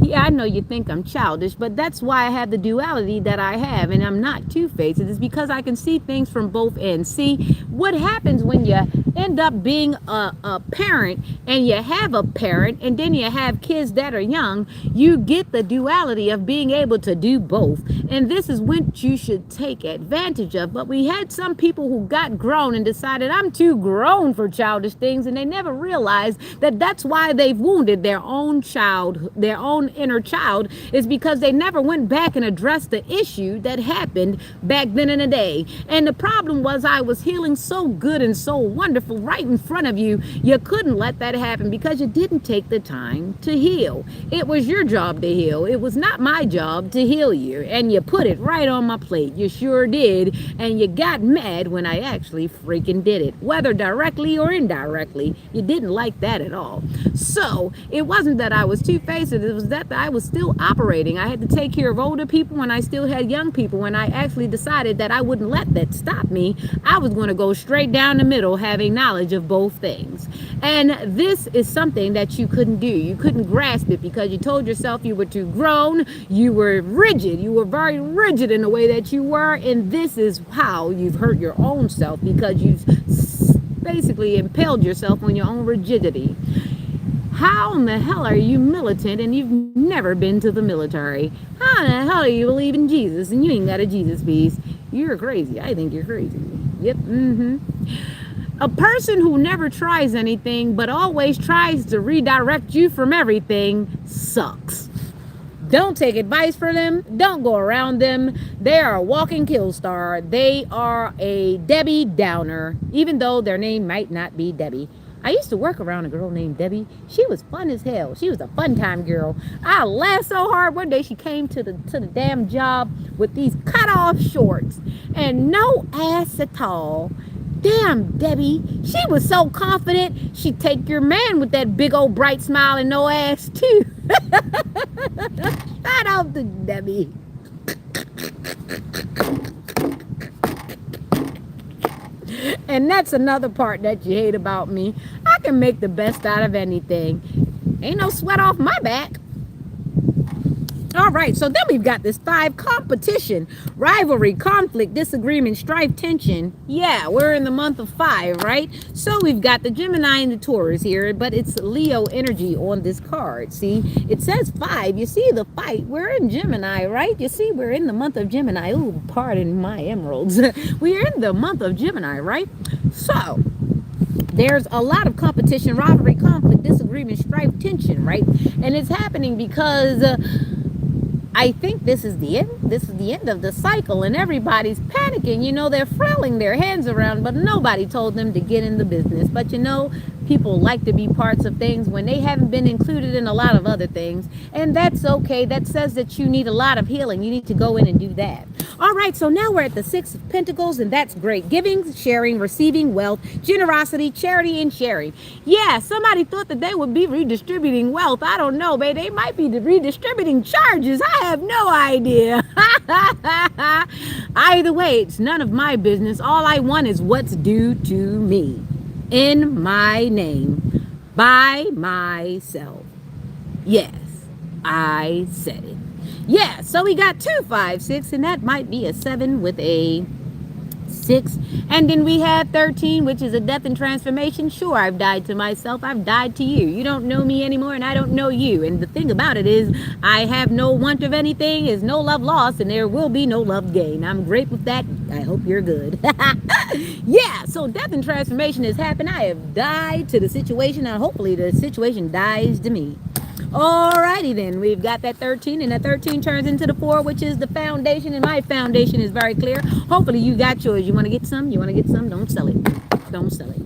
Yeah, I know you think I'm childish, but that's why I have the duality that I have, and I'm not two-faced. It's because I can see things from both ends. See, what happens when you end up being a parent, and you have a parent, and then you have kids that are young, you get the duality of being able to do both. And this is what you should take advantage of. But we had some people who got grown and decided, I'm too grown for childish things, and they never realized that that's why they've wounded their own child, their own inner child, is because they never went back and addressed the issue that happened back then in the day. And the problem was, I was healing so good and so wonderful right in front of you. You couldn't let that happen because you didn't take the time to heal. It was your job to heal. It was not my job to heal you. And you put it right on my plate. You sure did. And you got mad when I actually freaking did it, whether directly or indirectly. You didn't like that at all. So it wasn't that I was two-faced. It was that I was still operating. I had to take care of older people when I still had young people. When I actually decided that I wouldn't let that stop me, I was going to go straight down the middle, having knowledge of both things. And this is something that you couldn't do. You couldn't grasp it because you told yourself you were too grown. You were rigid. You were very rigid in the way that you were. And this is how you've hurt your own self, because you've basically impaled yourself on your own rigidity. How in the hell are you militant and you've never been to the military? How in the hell do you believe in Jesus and you ain't got a Jesus piece? You're crazy. I think you're crazy. Yep. A person who never tries anything but always tries to redirect you from everything sucks. Don't take advice from them. Don't go around them. They are a walking kill star. They are a Debbie Downer, even though their name might not be Debbie. I used to work around a girl named Debbie. She was fun as hell. She was a fun time girl. I laughed so hard. One day she came to the damn job with these cut off shorts and no ass at all. Damn, Debbie. She was so confident she'd take your man with that big old bright smile and no ass too. Shout out to Debbie. And that's another part that you hate about me. I can make the best out of anything. Ain't no sweat off my back. All right, so then we've got this 5: competition, rivalry, conflict, disagreement, strife, tension. Yeah, we're in the month of 5, right? So we've got the Gemini and the Taurus here, but it's Leo energy on this card. See, it says 5. You see the fight. We're in Gemini, right? You see, we're in the month of Gemini. Ooh, pardon my emeralds. We're in the month of Gemini, right? So there's a lot of competition, rivalry, conflict, disagreement, strife, tension, right? And it's happening because I think this is the end. This is the end of the cycle, and everybody's panicking. You know, they're flailing their hands around, but nobody told them to get in the business. But you know, people like to be parts of things when they haven't been included in a lot of other things. And that's okay. That says that you need a lot of healing. You need to go in and do that. All right, so now we're at the Six of Pentacles, and that's great. Giving, sharing, receiving, wealth, generosity, charity, and sharing. Yeah, somebody thought that they would be redistributing wealth. I don't know, babe. They might be redistributing charges. I have no idea. Either way, it's none of my business. All I want is what's due to me. In my name. By myself. Yes, I said it. Yeah, so we got 2, 5, 6, and that might be a 7 with a 6. And then we have 13, which is a death and transformation. Sure, I've died to myself. I've died to you. You don't know me anymore, and I don't know you. And the thing about it is, I have no want of anything, is no love lost, and there will be no love gained. I'm great with that. I hope you're good. Yeah, so death and transformation has happened. I have died to the situation, and hopefully the situation dies to me. Alrighty then, we've got that 13, and that 13 turns into the 4, which is the foundation, and my foundation is very clear. Hopefully you got yours. You want to get some? You want to get some? Don't sell it. Don't sell it.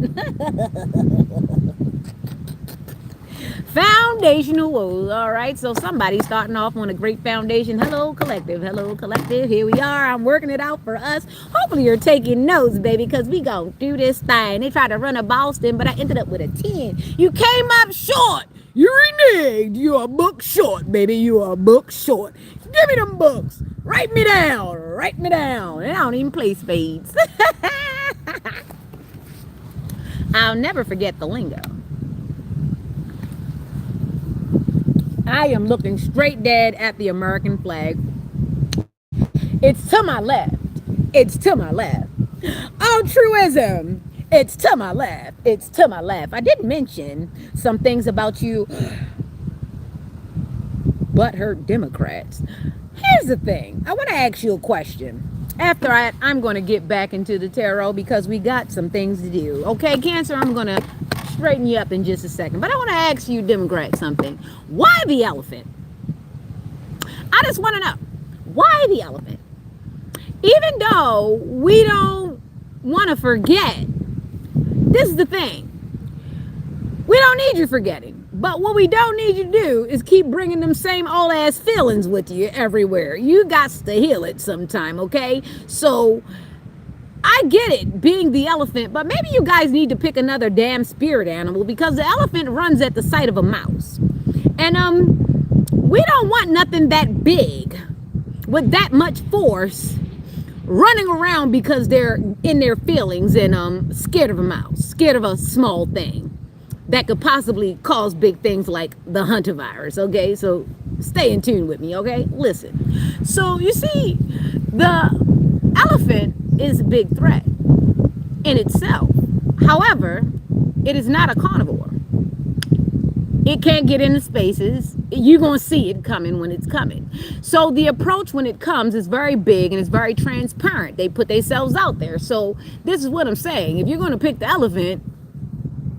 Foundational woes. All right, so somebody's starting off on a great foundation. Hello, collective. Hello, collective. Here we are. I'm working it out for us. Hopefully you're taking notes, baby, because we gonna do this thing. They tried to run a Boston, but I ended up with a 10. You came up short. You reneged. You a book short, baby. You a book short. Give me them books. Write me down. Write me down. And I don't even play spades. I'll never forget the lingo. I am looking straight dead at the American flag. It's to my left. It's to my left. Altruism. It's to my left. It's to my left. I did mention some things about you butthurt Democrats. Here's the thing. I want to ask you a question. After I'm going to get back into the tarot because we got some things to do. Okay, Cancer, I'm going to straighten you up in just a second. But I want to ask you, Democrats, something. Why the elephant? I just want to know. Why the elephant? Even though we don't want to forget, this is the thing. We don't need you forgetting. But what we don't need you to do is keep bringing them same old ass feelings with you everywhere. You got to heal it sometime, okay? So I get it, being the elephant, but maybe you guys need to pick another damn spirit animal because the elephant runs at the sight of a mouse. And we don't want nothing that big with that much force running around because they're in their feelings and scared of a mouse, scared of a small thing that could possibly cause big things like the Hunter virus, okay? So stay in tune with me, okay? Listen. So you see, the elephant is a big threat in itself. However, it is not a carnivore. It can't get into spaces. You're going to see it coming when it's coming. So the approach when it comes is very big and it's very transparent. They put themselves out there. So this is what I'm saying. If you're going to pick the elephant,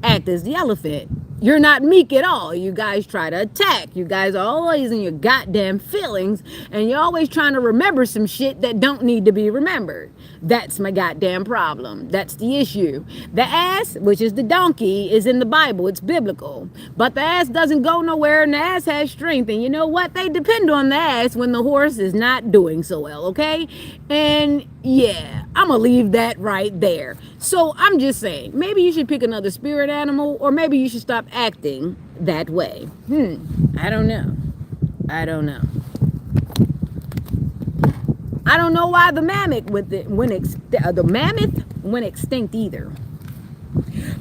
act as the elephant. You're not meek at all. You guys try to attack. You guys are always in your goddamn feelings, and you're always trying to remember some shit that don't need to be remembered. That's my goddamn problem. That's the issue. The ass, which is the donkey, is in the Bible. It's biblical. But the ass doesn't go nowhere, and the ass has strength. And you know what? They depend on the ass when the horse is not doing so well, okay? And yeah, I'm going to leave that right there. So I'm just saying, maybe you should pick another spirit animal, or maybe you should stop acting that way. I don't know. I don't know. I don't know why the mammoth went extinct either.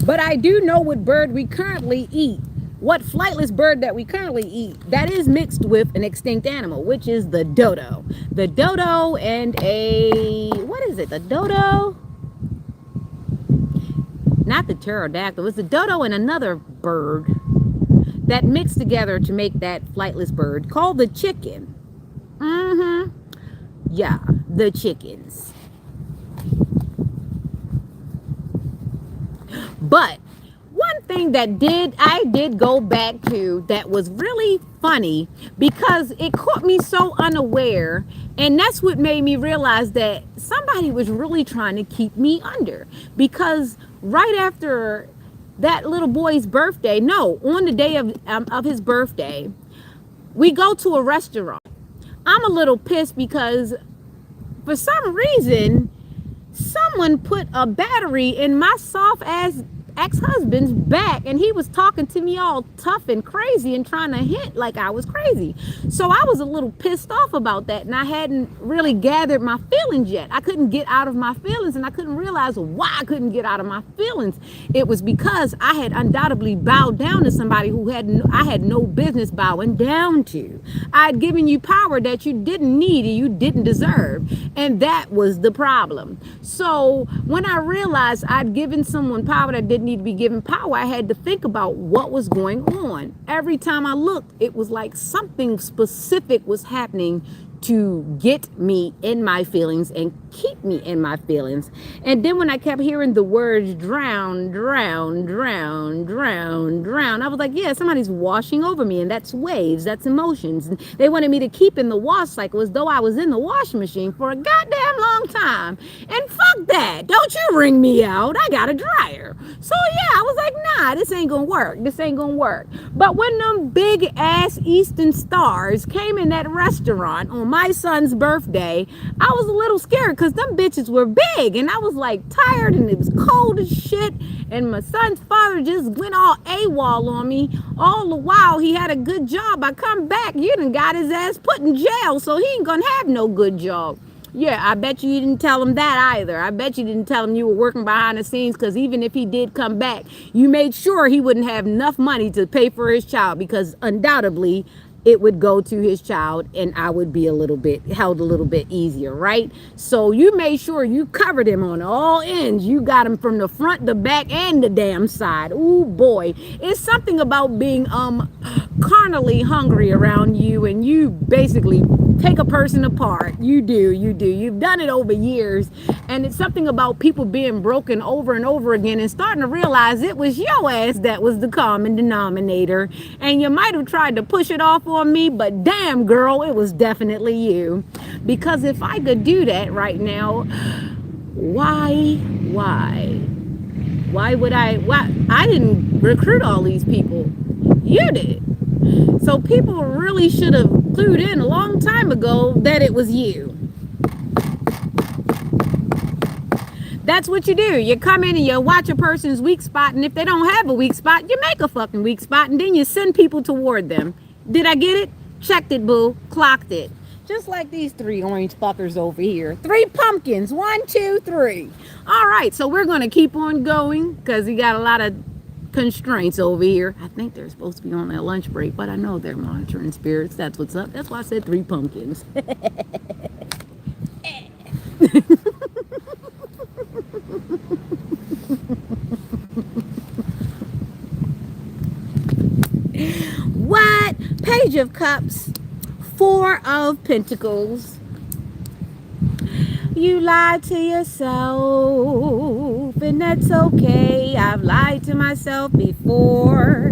But I do know what bird we currently eat. What flightless bird that we currently eat that is mixed with an extinct animal, which is the dodo. The dodo and what is it? The dodo? Not the pterodactyl. It's the dodo and another bird that mixed together to make that flightless bird called the chicken. Yeah, the chickens. But one thing that I did go back to that was really funny because it caught me so unaware, and that's what made me realize that somebody was really trying to keep me under, because right after that little boy's birthday, no, on the day of his birthday, we go to a restaurant. I'm a little pissed because for some reason, someone put a battery in my soft ass ex-husband's back, and he was talking to me all tough and crazy and trying to hint like I was crazy. So I was a little pissed off about that, and I hadn't really gathered my feelings yet. I couldn't get out of my feelings, and I couldn't realize why I couldn't get out of my feelings. It was because I had undoubtedly bowed down to somebody who I had no business bowing down to. I had given you power that you didn't need and you didn't deserve, and that was the problem. So when I realized I'd given someone power that didn't need to be given power, I had to think about what was going on. Every time I looked, it was like something specific was happening to get me in my feelings and keep me in my feelings. And then when I kept hearing the words drown, drown, drown, drown, drown, I was like, yeah, somebody's washing over me, and that's waves, that's emotions. And they wanted me to keep in the wash cycle as though I was in the washing machine for a goddamn long time. And fuck that. Don't you wring me out. I got a dryer. So yeah, I was like, nah, this ain't gonna work. This ain't gonna work. But when them big ass Eastern stars came in that restaurant on my son's birthday, I was a little scared because them bitches were big, and I was like tired, and it was cold as shit, and my son's father just went all AWOL on me. All the while he had a good job. I come back, you done got his ass put in jail, so he ain't gonna have no good job. Yeah, I bet you didn't tell him that either. I bet you didn't tell him you were working behind the scenes, because even if he did come back, you made sure he wouldn't have enough money to pay for his child, because undoubtedly it would go to his child, and I would be held a little bit easier, right? So you made sure you covered him on all ends. You got him from the front, the back, and the damn side. Ooh boy, it's something about being carnally hungry around you, and you basically take a person apart. You do. You've done it over years, and it's something about people being broken over and over again and starting to realize it was your ass that was the common denominator, and you might have tried to push it off on me, but damn girl, it was definitely you. Because if I could do that right now, why would I didn't recruit all these people. You did. So people really should have clued in a long time ago that it was you. That's what you do. You come in and you watch a person's weak spot, and if they don't have a weak spot, you make a fucking weak spot, and then you send people toward them. Did I get it? Checked it, boo. Clocked it. Just like these three orange fuckers over here. 3 pumpkins. 1, 2, 3. All right, so we're going to keep on going because we got a lot of constraints over here. I think they're supposed to be on their lunch break, but I know they're monitoring spirits. That's what's up. That's why I said 3 pumpkins. What? Page of Cups, 4 of Pentacles. You lied to yourself, and that's okay. I've lied to myself before.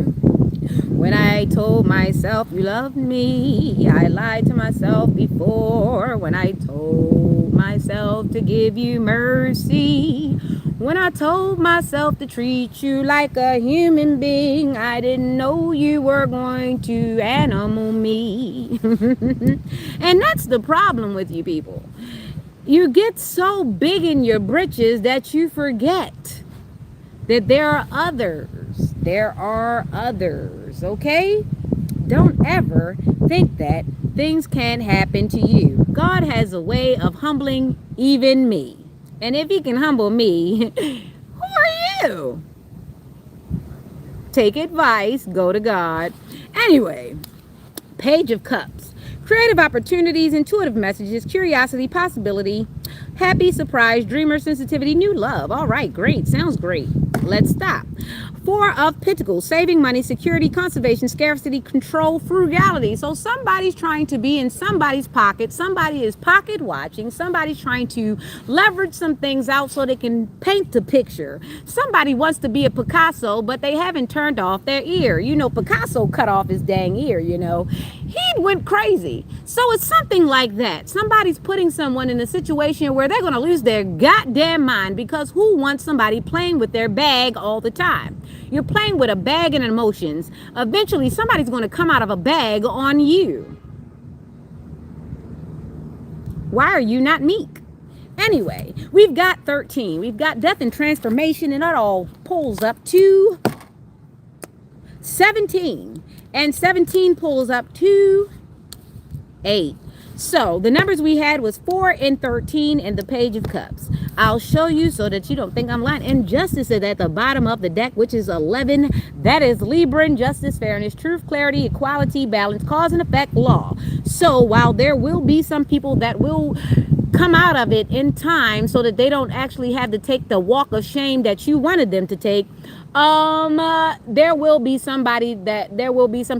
When I told myself you loved me, I lied to myself before. When I told myself to give you mercy, when I told myself to treat you like a human being, I didn't know you were going to animal me. And that's the problem with you people. You get so big in your britches that you forget that there are others. There are others, okay? Don't ever think that things can't happen to you. God has a way of humbling even me. And if he can humble me, who are you? Take advice, go to God. Anyway, Page of Cups. Creative opportunities, intuitive messages, curiosity, possibility, happy, surprise, dreamer, sensitivity, new love. All right, great. Sounds great. Let's stop. 4 of Pentacles, saving money, security, conservation, scarcity, control, frugality. So somebody's trying to be in somebody's pocket. Somebody is pocket watching. Somebody's trying to leverage some things out so they can paint the picture. Somebody wants to be a Picasso, but they haven't turned off their ear. You know, Picasso cut off his dang ear, you know. He went crazy. So it's something like that. Somebody's putting someone in a situation where they're going to lose their goddamn mind, because who wants somebody playing with their bag all the time? You're playing with a bag and emotions. Eventually, somebody's going to come out of a bag on you. Why are you not meek? Anyway, we've got 13. We've got death and transformation, and it all pulls up to 17. And 17 pulls up to 8. So the numbers we had was 4 and 13 in the Page of Cups. I'll show you so that you don't think I'm lying. And justice is at the bottom of the deck, which is 11. That is Libran, justice, fairness, truth, clarity, equality, balance, cause and effect, law. So while there will be some people that will come out of it in time so that they don't actually have to take the walk of shame that you wanted them to take, there will be some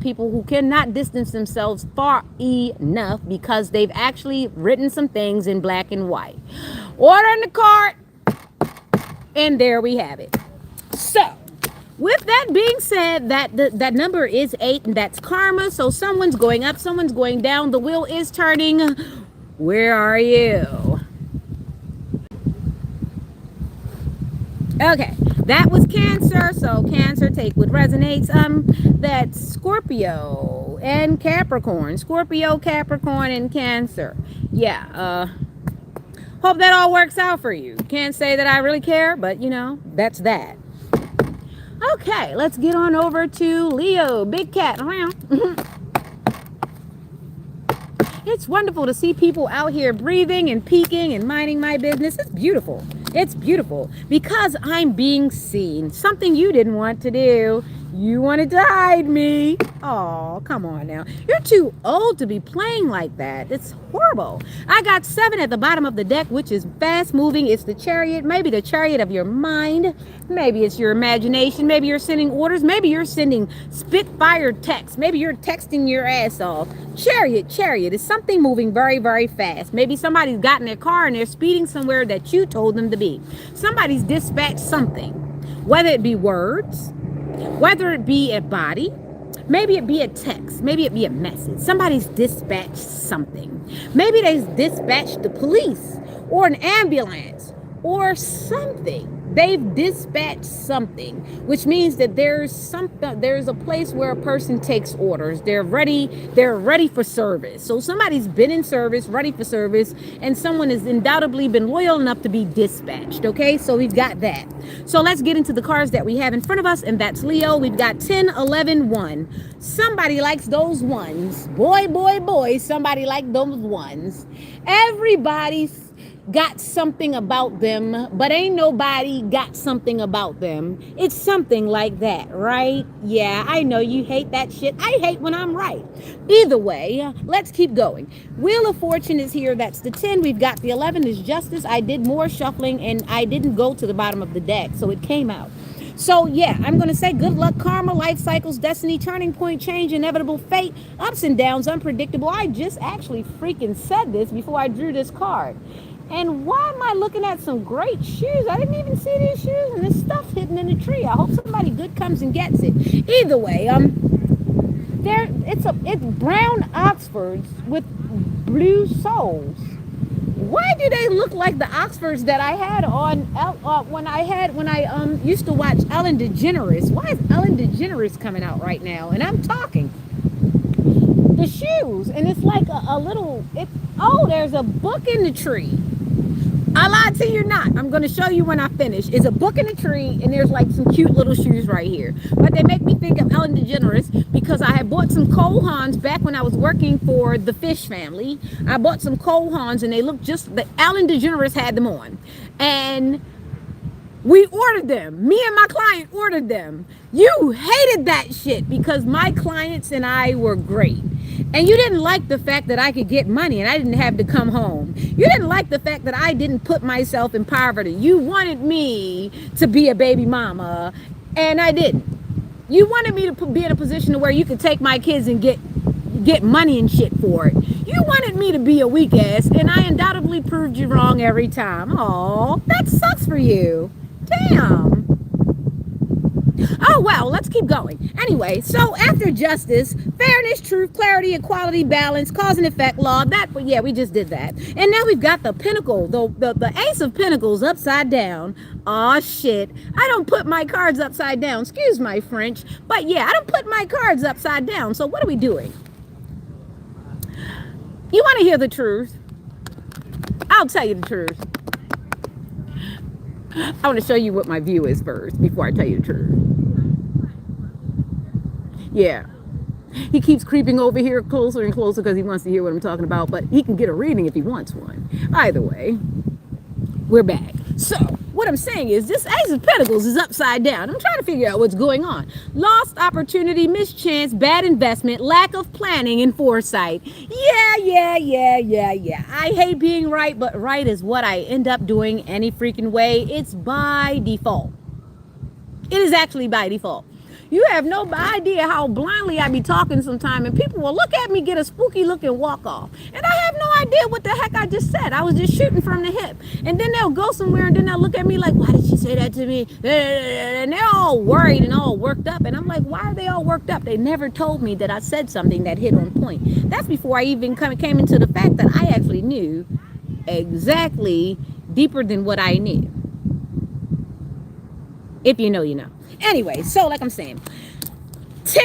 people who cannot distance themselves far enough because they've actually written some things in black and white. Order in the cart, and there we have it. So with that being said, that number is 8, and that's karma. So someone's going up, someone's going down, the wheel is turning. Where are you? Okay, that was Cancer. So Cancer, take what resonates. That's Scorpio and Capricorn. Scorpio, Capricorn, and Cancer. Yeah, hope that all works out for you. Can't say that I really care, but you know, that's that. Okay, let's get on over to Leo. Big cat around. It's wonderful to see people out here breathing and peaking and minding my business. It's beautiful. It's beautiful because I'm being seen. Something you didn't want to do. You wanted to hide me. Oh, come on now. You're too old to be playing like that. It's horrible. I got 7 at the bottom of the deck, which is fast moving. It's the Chariot, maybe the Chariot of your mind. Maybe it's your imagination. Maybe you're sending orders. Maybe you're sending Spitfire texts. Maybe you're texting your ass off. Chariot is something moving very, very fast. Maybe somebody's got in their car and they're speeding somewhere that you told them to be. Somebody's dispatched something, whether it be words, whether it be a body, maybe it be a text, maybe it be a message. Somebody's dispatched something. Maybe they dispatched the police or an ambulance or something. They've dispatched something, which means that there's a place where a person takes orders. They're ready for service. So somebody's been in service, ready for service, and someone has undoubtedly been loyal enough to be dispatched. Okay, so we've got that. So let's get into the cards that we have in front of us, and that's Leo. We've got 10, 11, 1. Somebody likes those ones. Boy, somebody likes those ones. Everybody's got something about them, but ain't nobody got something about them. It's something like that, right? Yeah, I know you hate that shit. I hate when I'm right. Either way, let's keep going. Wheel of Fortune is here. That's the 10. We've got the 11 is Justice. I did more shuffling and I didn't go to the bottom of the deck, so it came out. So yeah, I'm going to say good luck, karma, life cycles, destiny, turning point, change, inevitable fate, ups and downs, unpredictable. I just actually freaking said this before I drew this card. And why am I looking at some great shoes? I didn't even see these shoes, and this stuff hidden in the tree. I hope somebody good comes and gets it. Either way, it's brown Oxfords with blue soles. Why do they look like the Oxfords that I had on when I used to watch Ellen DeGeneres? Why is Ellen DeGeneres coming out right now? And I'm talking the shoes, and it's like a little. There's a book in the tree. I lied to you not. I'm going to show you when I finish. It's a book in the tree, and there's like some cute little shoes right here. But they make me think of Ellen DeGeneres because I had bought some Cole Haans back when I was working for the Fish family. I bought some Cole Haans, and they look just the Ellen DeGeneres had them on. And we ordered them. Me and my client ordered them. You hated that shit because my clients and I were great. And you didn't like the fact that I could get money and I didn't have to come home. You didn't like the fact that I didn't put myself in poverty. You wanted me to be a baby mama, and I didn't. You wanted me to be in a position where you could take my kids and get money and shit for it. You wanted me to be a weak ass, and I undoubtedly proved you wrong every time. Oh, that sucks for you. Damn. Oh, well, let's keep going. Anyway, so after justice, fairness, truth, clarity, equality, balance, cause and effect law, yeah, we just did that. And now we've got the pinnacle, the ace of pentacles upside down. Aw, shit. I don't put my cards upside down. Excuse my French. But yeah, I don't put my cards upside down. So what are we doing? You want to hear the truth? I'll tell you the truth. I want to show you what my view is first before I tell you the truth. Yeah. He keeps creeping over here closer and closer because he wants to hear what I'm talking about, but he can get a reading if he wants one. Either way, we're back. So, what I'm saying is this Ace of Pentacles is upside down. I'm trying to figure out what's going on. Lost opportunity, mischance, bad investment, lack of planning and foresight. Yeah. I hate being right, but right is what I end up doing any freaking way. It's by default. It is actually by default. You have no idea how blindly I be talking sometimes, and people will look at me, get a spooky look, and walk off. And I have no idea what the heck I just said. I was just shooting from the hip. And then they'll go somewhere, and then they'll look at me like, why did she say that to me? And they're all worried and all worked up. And I'm like, why are they all worked up? They never told me that I said something that hit on point. That's before I even came into the fact that I actually knew exactly deeper than what I knew. If you know, you know. Anyway, so like I'm saying, 10,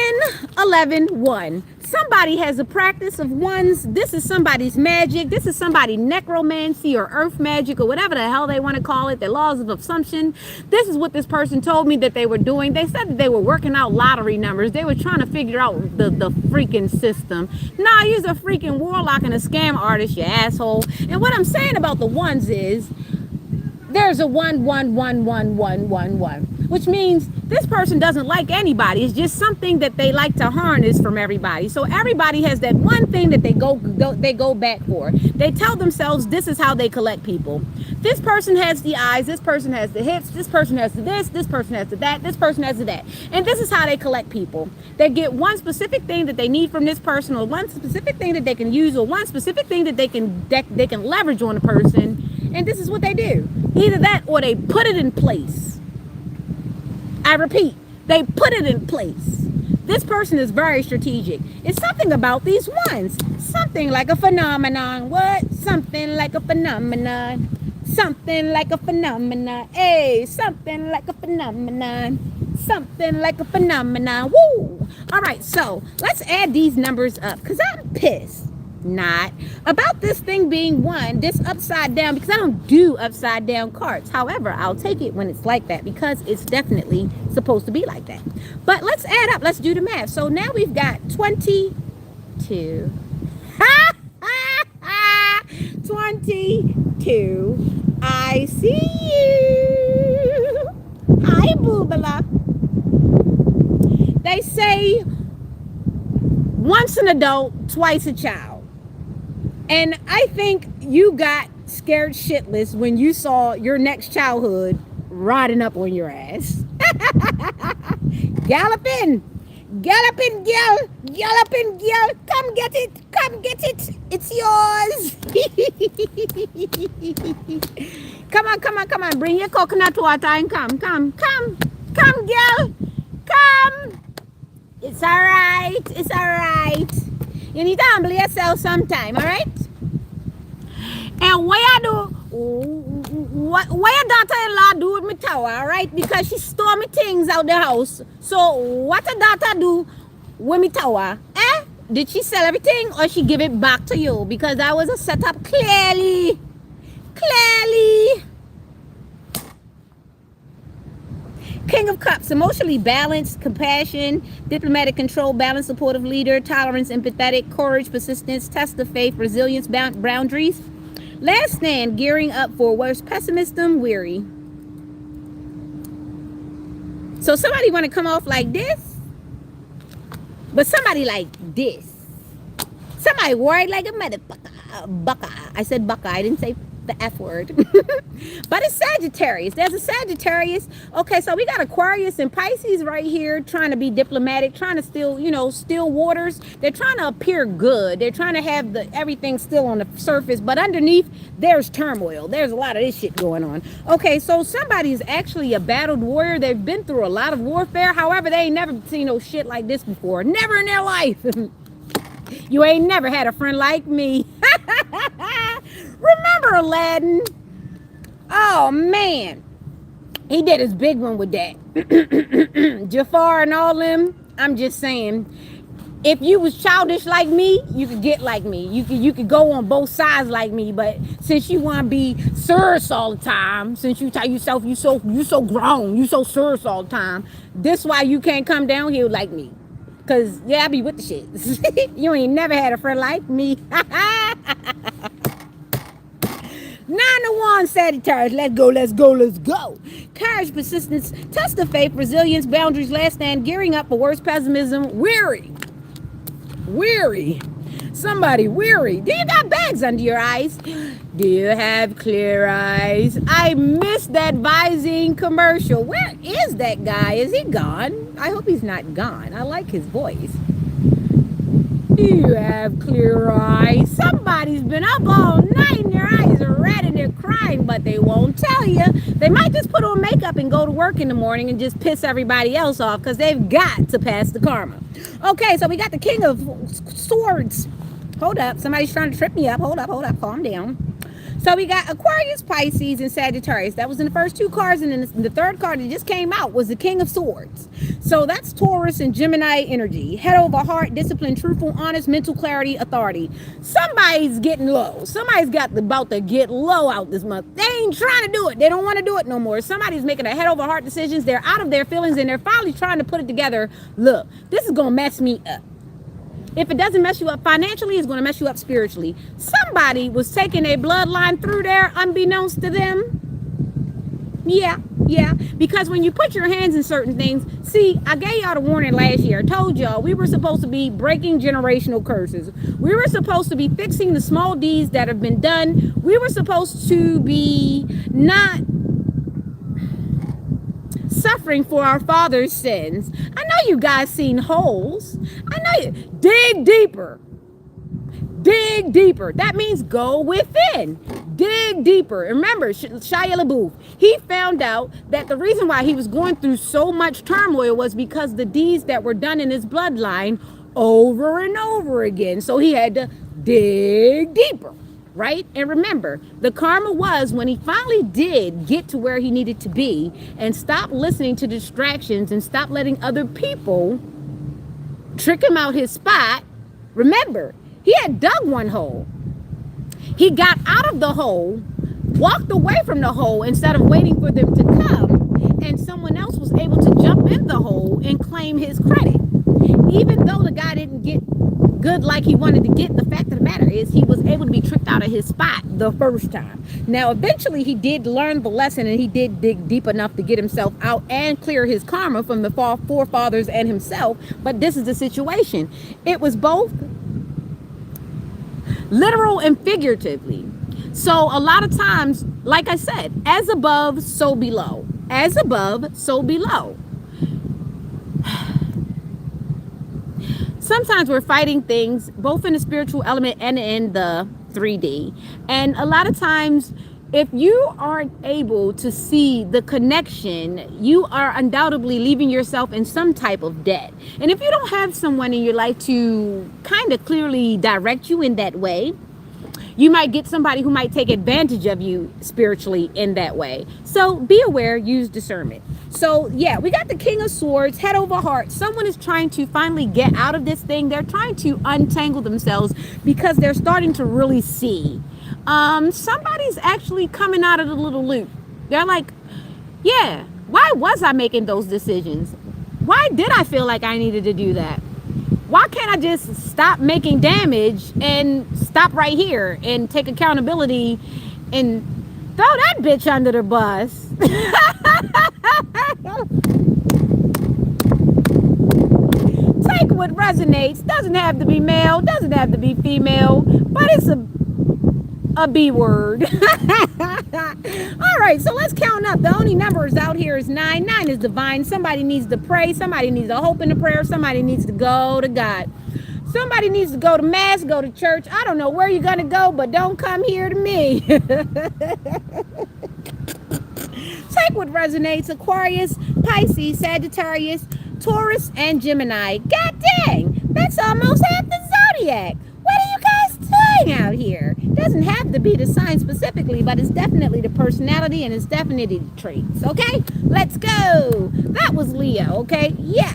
11, 1. Somebody has a practice of ones. This is somebody's magic. This is somebody's necromancy or earth magic or whatever the hell they want to call it. The laws of assumption. This is what this person told me that they were doing. They said that they were working out lottery numbers. They were trying to figure out the freaking system. Nah, you're a freaking warlock and a scam artist, you asshole. And what I'm saying about the ones is, there's a 1, 1, 1, 1, 1, 1, 1, which means this person doesn't like anybody. It's just something that they like to harness from everybody. So everybody has that one thing that they go back for. They tell themselves this is how they collect people. This person has the eyes, this person has the hips, this person has the this person has the that, this person has the that. And this is how they collect people. They get one specific thing that they need from this person, or one specific thing that they can use, or one specific thing that they can leverage on a person. And this is what they do. Either that or they put it in place. I repeat, they put it in place. This person is very strategic. It's something about these ones. Something like a phenomenon. What? Something like a phenomenon. Something like a phenomenon. Hey, something like a phenomenon. Something like a phenomenon. Woo! All right, so let's add these numbers up because I'm pissed. Not about this thing being one, this upside down, because I don't do upside down cards. However, I'll take it when it's like that because it's definitely supposed to be like that. But let's add up. Let's do the math. So now we've got 22. 22. I see you. Hi, Boobala. They say once an adult, twice a child. And I think you got scared shitless when you saw your next childhood riding up on your ass. Galloping, girl, galloping, girl. Come get it. It's yours. Come on. Bring your coconut water and come, girl. Come. It's all right. You need to humble yourself sometime, all right? And what your daughter-in-law do with my tower, all right? Because she stole me things out the house. So what a daughter do with me tower? Did she sell everything or she give it back to you? Because that was a setup clearly. King of Cups, emotionally balanced, compassion, diplomatic control, balanced, supportive leader, tolerance, empathetic, courage, persistence, test of faith, resilience, boundaries. Last stand, gearing up for worse, pessimism, weary. So somebody want to come off like this, but somebody like this. Somebody worried like a motherfucker. Bucker. I said bucker. I didn't say the F word. But it's Sagittarius. There's a Sagittarius. Okay, so we got Aquarius and Pisces right here trying to be diplomatic, trying to still, still waters. They're trying to appear good. They're trying to have everything still on the surface, but underneath there's turmoil. There's a lot of this shit going on. Okay, so somebody's actually a battled warrior. They've been through a lot of warfare. However, they ain't never seen no shit like this before. Never in their life. You ain't never had a friend like me. Remember Aladdin? Oh, man. He did his big one with that. Jafar and all them. I'm just saying, if you was childish like me, you could get like me. You could go on both sides like me. But since you want to be serious all the time, since you tell yourself you so grown, you so serious all the time, this why you can't come down here like me. Cause yeah, I be with the shit. You ain't never had a friend like me. 9 to 1 Sagittarius. Let's go, let's go, let's go. Courage, persistence, test of faith, resilience, boundaries, last stand, gearing up for worse pessimism, weary. Somebody weary. Do you got bags under your eyes? Do you have clear eyes? I missed that Visine commercial. Where is that guy? Is he gone? I hope he's not gone. I like his voice. Do you have clear eyes? Somebody's been up all night and their eyes are red and they're crying, but they won't tell you. They might just put on makeup and go to work in the morning and just piss everybody else off because they've got to pass the karma. Okay, so we got the King of Swords. Hold up. Somebody's trying to trip me up. Hold up. Calm down. So we got Aquarius, Pisces, and Sagittarius. That was in the first 2 cards, and then the third card that just came out was the King of Swords. So that's Taurus and Gemini energy. Head over heart, discipline, truthful, honest, mental clarity, authority. Somebody's getting low. Somebody's about to get low out this month. They ain't trying to do it. They don't want to do it no more. Somebody's making a head over heart decisions. They're out of their feelings, and they're finally trying to put it together. Look, this is going to mess me up. If it doesn't mess you up financially, it's going to mess you up spiritually. Somebody was taking a bloodline through there unbeknownst to them. Yeah. Because when you put your hands in certain things, see, I gave y'all the warning last year. I told y'all we were supposed to be breaking generational curses. We were supposed to be fixing the small deeds that have been done. We were supposed to be not suffering for our father's sins. I know you guys seen holes. I know you. Dig deeper. That means go within. Dig deeper. Remember, Shia LaBeouf, he found out that the reason why he was going through so much turmoil was because the deeds that were done in his bloodline over and over again. So he had to dig deeper. Right? And remember, the karma was when he finally did get to where he needed to be and stop listening to distractions and stop letting other people trick him out his spot. Remember, he had dug one hole. He got out of the hole, walked away from the hole instead of waiting for them to come, and someone else was able to jump in the hole and claim his credit. Even though the guy didn't get good like he wanted to get, the fact of the matter is he was able to be tricked out of his spot the first time. Now, eventually he did learn the lesson and he did dig deep enough to get himself out and clear his karma from the forefathers and himself. But this is the situation. It was both literal and figuratively. So a lot of times, like I said, as above, so below. As above, so below. Sometimes we're fighting things both in the spiritual element and in the 3D. And a lot of times, if you aren't able to see the connection, you are undoubtedly leaving yourself in some type of debt. And if you don't have someone in your life to kind of clearly direct you in that way, you might get somebody who might take advantage of you spiritually in that way. So be aware, use discernment. So yeah, we got the King of Swords, head over heart. Someone is trying to finally get out of this thing. They're trying to untangle themselves because they're starting to really see. Somebody's actually coming out of the little loop. They're like, yeah, why was I making those decisions? Why did I feel like I needed to do that? Why can't I just stop making damage and stop right here and take accountability and throw that bitch under the bus? Take what resonates. Doesn't have to be male, doesn't have to be female, but it's a B word. All right, so let's count up. The only numbers out here is 9. 9 is divine. Somebody needs to pray. Somebody needs to hope in the prayer. Somebody needs to go to God. Somebody needs to go to mass, go to church. I don't know where you're going to go, but don't come here to me. Take what resonates. Aquarius, Pisces, Sagittarius, Taurus, and Gemini. God dang, that's almost half the zodiac. What are you guys doing out here? Doesn't have to be the sign specifically, but it's definitely the personality and it's definitely the traits. Okay, let's go. That was Leo. Okay, yeah.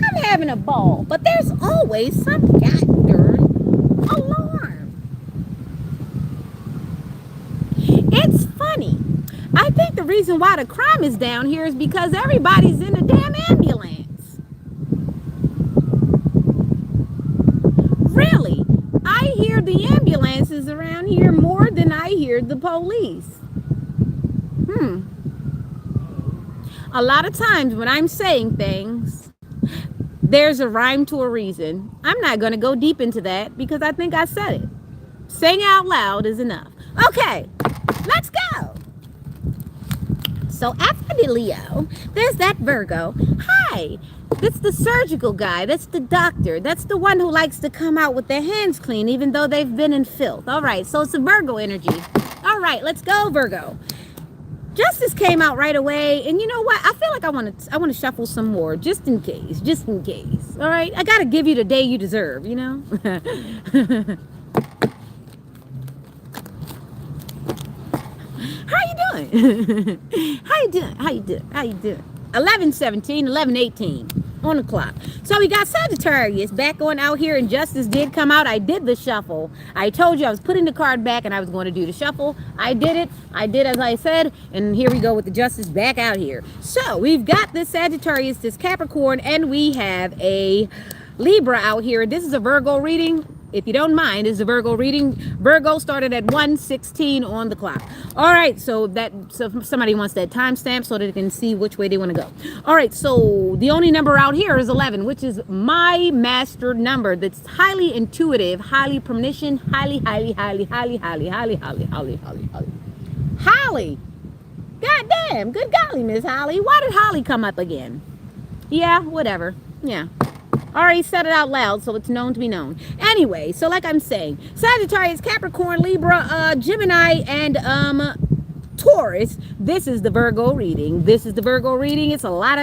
I'm having a ball, but there's always some goddamn alarm. It's funny. I think the reason why the crime is down here is because everybody's in a damn ambulance. Really, I hear the ambulances around here more than I hear the police. A lot of times when I'm saying things, there's a rhyme to a reason. I'm not going to go deep into that because I think I said it. Saying out loud is enough. Okay, let's go. So after the Leo, there's that Virgo. Hi, that's the surgical guy. That's the doctor. That's the one who likes to come out with their hands clean even though they've been in filth. All right, so it's a Virgo energy. All right, let's go, Virgo. Justice came out right away, and you know what? I feel like I want to shuffle some more just in case. All right, I got to give you the day you deserve, you know? How you doing? How you doing? 11:17, 11:18 on the clock. So we got Sagittarius back on out here, and Justice did come out. I did the shuffle. I told you I was putting the card back and I was going to do the shuffle. I did it. I did as I said, and here we go with the Justice back out here. So we've got this Sagittarius, this Capricorn, and we have a Libra out here. This is a Virgo reading. If you don't mind, is the Virgo reading. Virgo started at 1:16 on the clock. All right, so if somebody wants that timestamp so that they can see which way they want to go. All right, so the only number out here is 11, which is my master number. That's highly intuitive, highly premonition, highly. Holly. God damn, good golly, Miss Holly. Why did Holly come up again? Yeah, whatever. Yeah. Already said it out loud, so it's known to be known. Anyway, so like I'm saying, Sagittarius, Capricorn, Libra, Gemini, and Taurus. This is the Virgo reading. It's a lot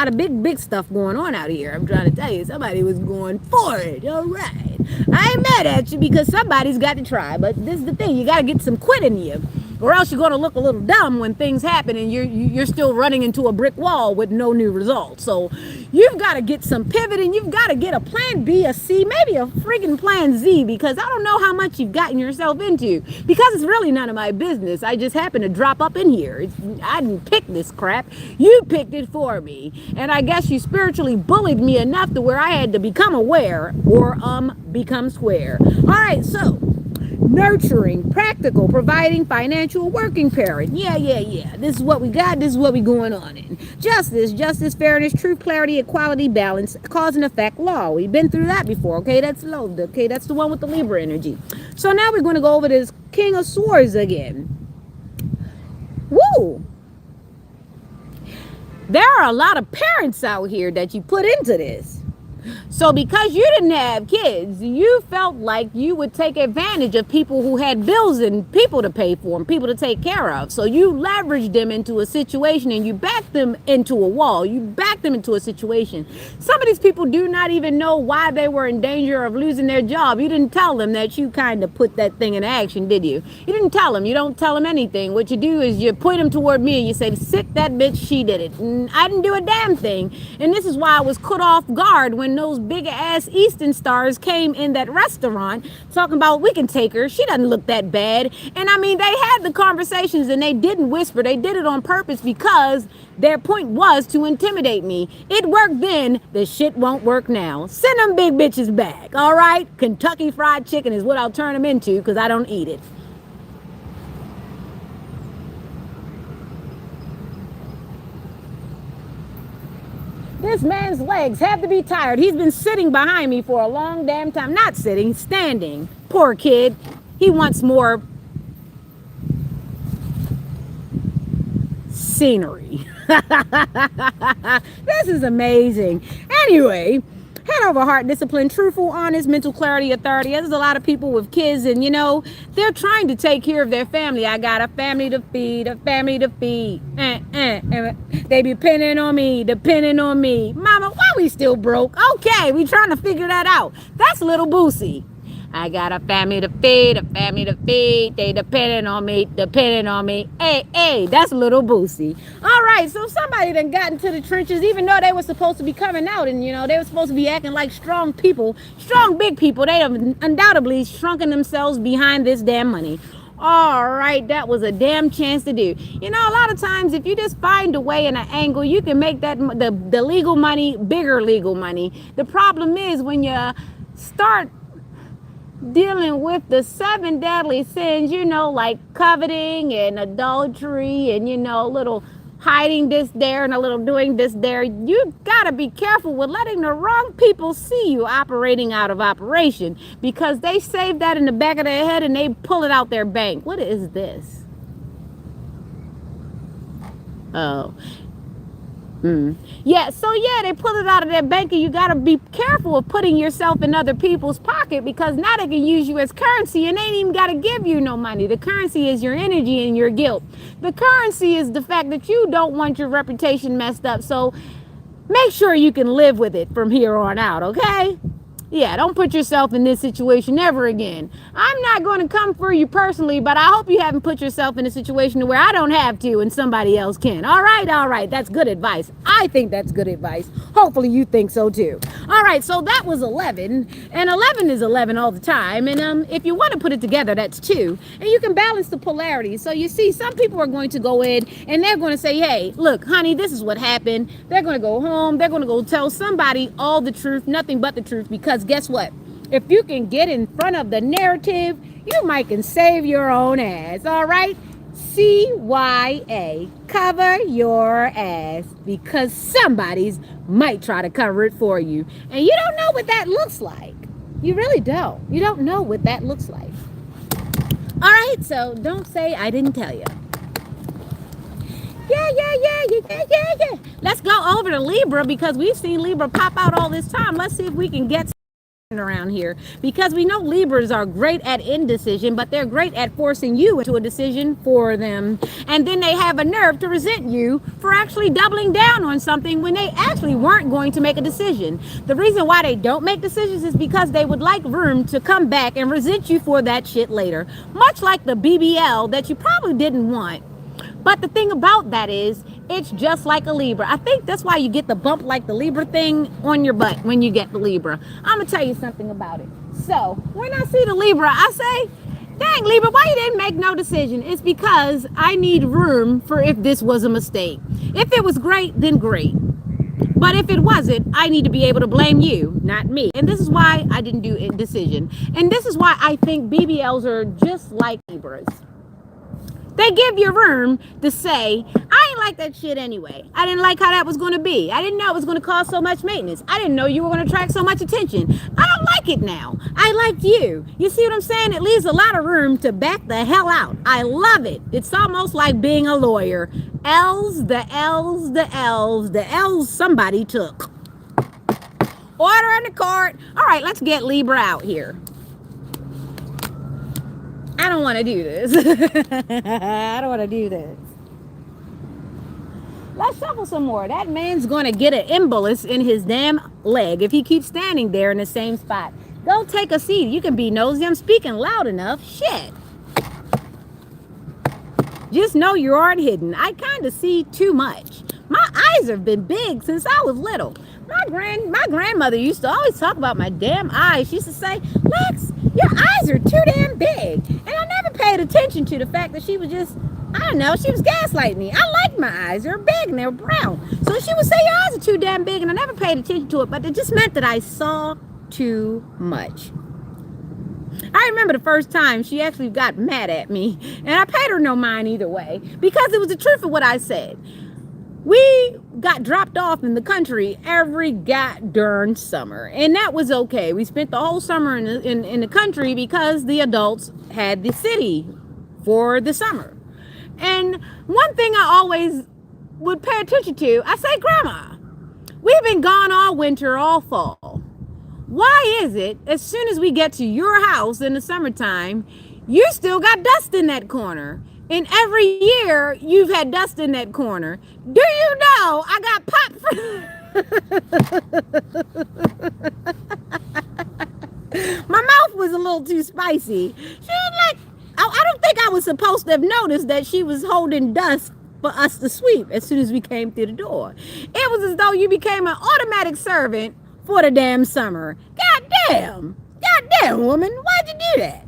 of big stuff going on out here. I'm trying to tell you, somebody was going for it. All right, I ain't mad at you because somebody's got to try. But this is the thing: you got to get some quit in you, or else you're going to look a little dumb when things happen and you're still running into a brick wall with no new results. So you've got to get some pivot, and you've got to get a plan B, a C, maybe a friggin' plan Z, because I don't know how much you've gotten yourself into, because it's really none of my business. I just happened to drop up in here. I didn't pick this crap. You picked it for me, and I guess you spiritually bullied me enough to where I had to become aware or become square. All right, so nurturing, practical, providing, financial, working parent. Yeah. This is what we got. This is what we going on in. Justice, fairness, truth, clarity, equality, balance, cause and effect, law. We've been through that before. Okay, that's low. Okay, that's the one with the Libra energy. So now we're going to go over this King of Swords again. Woo! There are a lot of parents out here that you put into this. So because you didn't have kids, you felt like you would take advantage of people who had bills and people to pay for and people to take care of. So you leveraged them into a situation and you backed them into a wall. You backed them into a situation. Some of these people do not even know why they were in danger of losing their job. You didn't tell them that you kind of put that thing in action, did you? You didn't tell them. You don't tell them anything. What you do is you point them toward me and you say, sick that bitch, she did it. And I didn't do a damn thing. And this is why I was caught off guard when those big ass Eastern stars came in that restaurant talking about we can take her. She doesn't look that bad. And I mean, they had the conversations and they didn't whisper. They did it on purpose because their point was to intimidate me. It worked then. The shit won't work now. Send them big bitches back. All right. Kentucky Fried Chicken is what I'll turn them into because I don't eat it. This man's legs have to be tired. He's been sitting behind me for a long damn time. Not sitting, standing. Poor kid. He wants more scenery. This is amazing. Anyway, head over heart, discipline, truthful, honest, mental clarity, authority. There's a lot of people with kids and, you know, they're trying to take care of their family. I got a family to feed, a family to feed. They be depending on me. Mama, why we still broke? Okay, we trying to figure that out. That's little Boosie. I got a family to feed, a family to feed. They depending on me. Hey, that's little Boosie. All right, so somebody done got into the trenches, even though they were supposed to be coming out and, you know, they were supposed to be acting like strong people, strong big people. They have undoubtedly shrunken themselves behind this damn money. All right, that was a damn chance to do. You know, a lot of times if you just find a way and an angle, you can make that the legal money bigger legal money. The problem is when you start dealing with the 7 deadly sins, you know, like coveting and adultery and, you know, a little hiding this there and a little doing this there. You gotta be careful with letting the wrong people see you operating out of operation, because they save that in the back of their head and they pull it out their bank. What is this? Oh. Yeah, so yeah, they pull it out of their bank, and you got to be careful of putting yourself in other people's pocket, because now they can use you as currency and they ain't even got to give you no money. The currency is your energy and your guilt. The currency is the fact that you don't want your reputation messed up. So make sure you can live with it from here on out, okay? Yeah, don't put yourself in this situation ever again. I'm not going to come for you personally, but I hope you haven't put yourself in a situation where I don't have to and somebody else can. All right. That's good advice. I think that's good advice. Hopefully you think so too. All right, so that was 11, and 11 is 11 all the time. And if you want to put it together, that's 2. And you can balance the polarity. So you see, some people are going to go in and they're going to say, hey, look, honey, this is what happened. They're going to go home. They're going to go tell somebody all the truth, nothing but the truth, because guess what? If you can get in front of the narrative, you might can save your own ass. All right? CYA, cover your ass, because somebody's might try to cover it for you. And you don't know what that looks like. You really don't. You don't know what that looks like. All right, so don't say I didn't tell you. Yeah. Let's go over to Libra, because we've seen Libra pop out all this time. Let's see if we can get around here, because we know Libras are great at indecision, but they're great at forcing you into a decision for them. And then they have a nerve to resent you for actually doubling down on something when they actually weren't going to make a decision. The reason why they don't make decisions is because they would like room to come back and resent you for that shit later. Much like the BBL that you probably didn't want. But the thing about that is, it's just like a Libra. I think that's why you get the bump like the Libra thing on your butt when you get the Libra. I'm going to tell you something about it. So when I see the Libra, I say, dang, Libra, why you didn't make no decision? It's because I need room for if this was a mistake. If it was great, then great. But if it wasn't, I need to be able to blame you, not me. And this is why I didn't do a decision. And this is why I think BBLs are just like Libras. They give you room to say, I ain't like that shit anyway. I didn't like how that was going to be. I didn't know it was going to cost so much maintenance. I didn't know you were going to attract so much attention. I don't like it now. I liked you. You see what I'm saying? It leaves a lot of room to back the hell out. I love it. It's almost like being a lawyer. The L's somebody took. Order in the court. All right, let's get Libra out here. I don't want to do this. I don't want to do this. Let's shuffle some more. That man's going to get an embolus in his damn leg if he keeps standing there in the same spot. Go take a seat. You can be nosy. I'm speaking loud enough. Shit. Just know you aren't hidden. I kind of see too much. My eyes have been big since I was little. My grandmother used to always talk about my damn eyes. She used to say, Lex, your eyes are too damn big. And I never paid attention to the fact that she was just, I don't know, she was gaslighting me. I like my eyes. They're big and they're brown. So she would say your eyes are too damn big, and I never paid attention to it, but it just meant that I saw too much. I remember the first time she actually got mad at me, and I paid her no mind either way, because it was the truth of what I said. We got dropped off in the country every goddamn summer, and that was okay. We spent the whole summer in the country because the adults had the city for the summer. And one thing I always would pay attention to, I say, Grandma, we've been gone all winter, all fall. Why is it as soon as we get to your house in the summertime, you still got dust in that corner? And every year you've had dust in that corner. Do you know I got popped my mouth was a little too spicy. She was like, I don't think I was supposed to have noticed that she was holding dust for us to sweep as soon as we came through the door. It was as though you became an automatic servant for the damn summer. God damn. God damn, woman. Why'd you do that?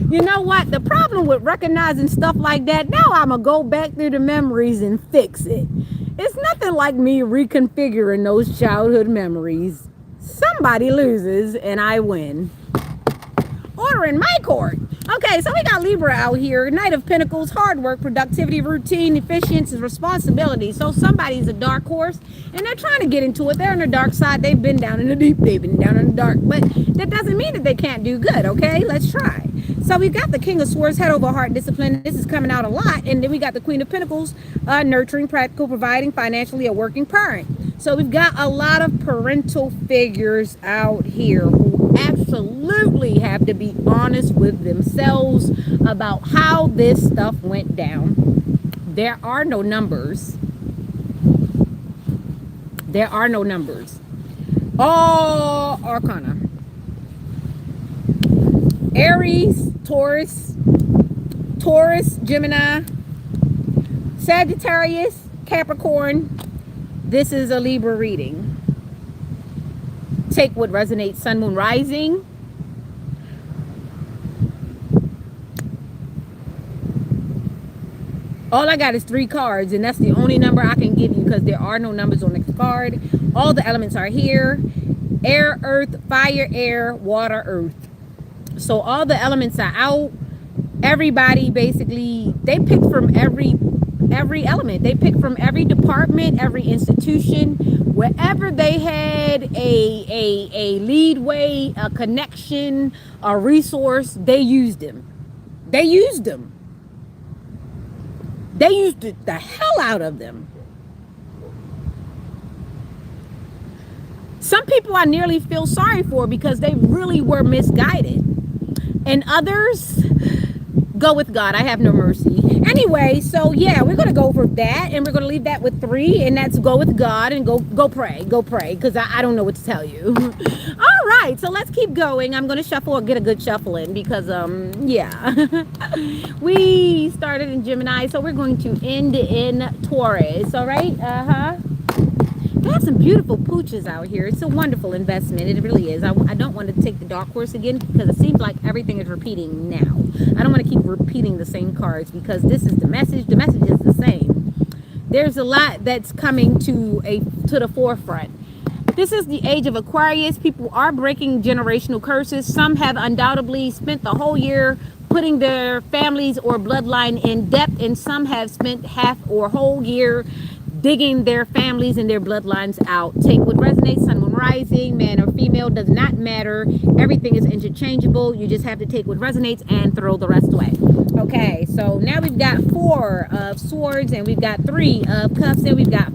You know what? The problem with recognizing stuff like that, now I'm going to go back through the memories and fix it. It's nothing like me reconfiguring those childhood memories. Somebody loses and I win. Order in my court. Okay, so we got Libra out here. Knight of Pentacles, hard work, productivity, routine, efficiency, responsibility. So somebody's a dark horse and they're trying to get into it. They're on the dark side. They've been down in the deep. They've been down in the dark. But that doesn't mean that they can't do good, okay? Let's try. So we've got the King of Swords, head over heart, discipline. This is coming out a lot. And then we got the Queen of Pentacles, nurturing, practical, providing, financially, a working parent. So we've got a lot of parental figures out here who absolutely have to be honest with themselves about how this stuff went down. There are no numbers. There are no numbers. All arcana. Aries, Taurus, Gemini, Sagittarius, Capricorn. This is a Libra reading. Take what resonates. Sun, Moon, Rising. All I got is 3 cards, and that's the only number I can give you because there are no numbers on the card. All the elements are here. Air, earth, fire, air, water, earth. So all the elements are out. Everybody basically, they picked from every element. They picked from every department, every institution, wherever they had a lead way, a connection, a resource, they used them. They used them. They used the hell out of them. Some people I nearly feel sorry for because they really were misguided. And others, go with God. I have no mercy. Anyway, so yeah, we're going to go for that. And we're going to leave that with 3. And that's go with God and go pray. Go pray. Because I don't know what to tell you. All right. So let's keep going. I'm going to shuffle or get a good shuffle in. Because, yeah. We started in Gemini. So we're going to end in Taurus. All right. They have some beautiful pooches out here. It's a wonderful investment. It really is. I don't want to take the dark horse again because it seems like everything is repeating now. I don't want to keep repeating the same cards because this is the message. The message is the same. There's a lot that's coming to the forefront. This is the age of Aquarius. People are breaking generational curses. Some have undoubtedly spent the whole year putting their families or bloodline in debt, and some have spent half or whole year digging their families and their bloodlines out. Take what resonates. Sun, Moon, Rising, man or female, does not matter. Everything is interchangeable. You just have to take what resonates and throw the rest away. Okay, so now we've got 4 of Swords, and we've got 3 of Cups, and we've got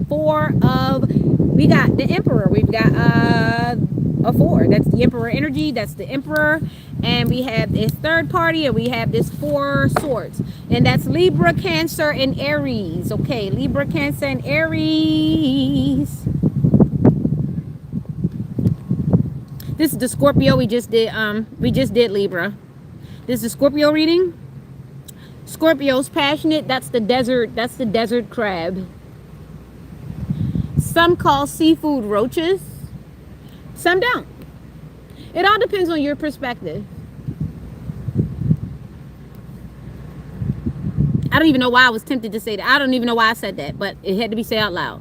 we got the Emperor. We've got a 4. That's the Emperor energy. That's the Emperor. And we have this third party, and we have this 4 swords. And that's Libra, Cancer, and Aries. Okay, Libra, Cancer, and Aries. This is the Scorpio. We just did Libra. This is the Scorpio reading. Scorpio's passionate. That's the desert crab. Some call seafood roaches. Some don't. It all depends on your perspective. I don't even know why I was tempted to say that. I don't even know why I said that, but it had to be said out loud.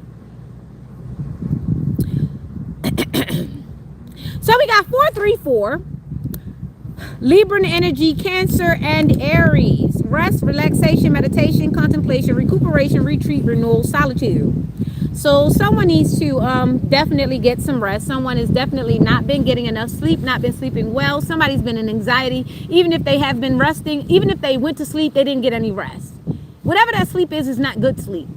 So we got 4, 3, 4. Libran energy, Cancer, and Aries. Rest, relaxation, meditation, contemplation, recuperation, retreat, renewal, solitude. So someone needs to definitely get some rest. Someone has definitely not been getting enough sleep, not been sleeping well. Somebody's been in anxiety. Even if they have been resting, even if they went to sleep, they didn't get any rest. Whatever that sleep is not good sleep.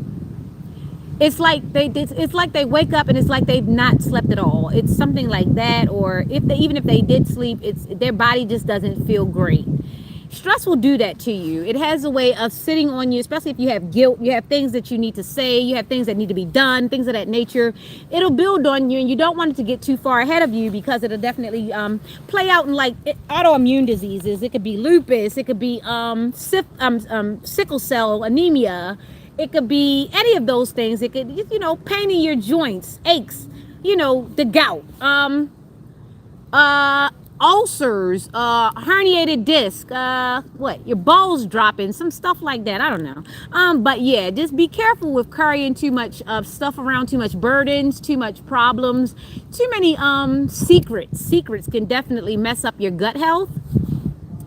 It's like they wake up and it's like they've not slept at all. It's something like that. Or even if they did sleep, it's their body just doesn't feel great. Stress will do that to you. It has a way of sitting on you, especially if you have guilt, you have things that you need to say, you have things that need to be done, things of that nature. It'll build on you, and you don't want it to get too far ahead of you, because it'll definitely play out in like autoimmune diseases. It could be lupus, it could be sickle cell anemia, it could be any of those things. It could, pain in your joints, aches, the gout, ulcers, herniated disc, your balls dropping, some stuff like that. I don't know. But yeah, just be careful with carrying too much of stuff around, too much burdens, too much problems, too many secrets. Secrets can definitely mess up your gut health.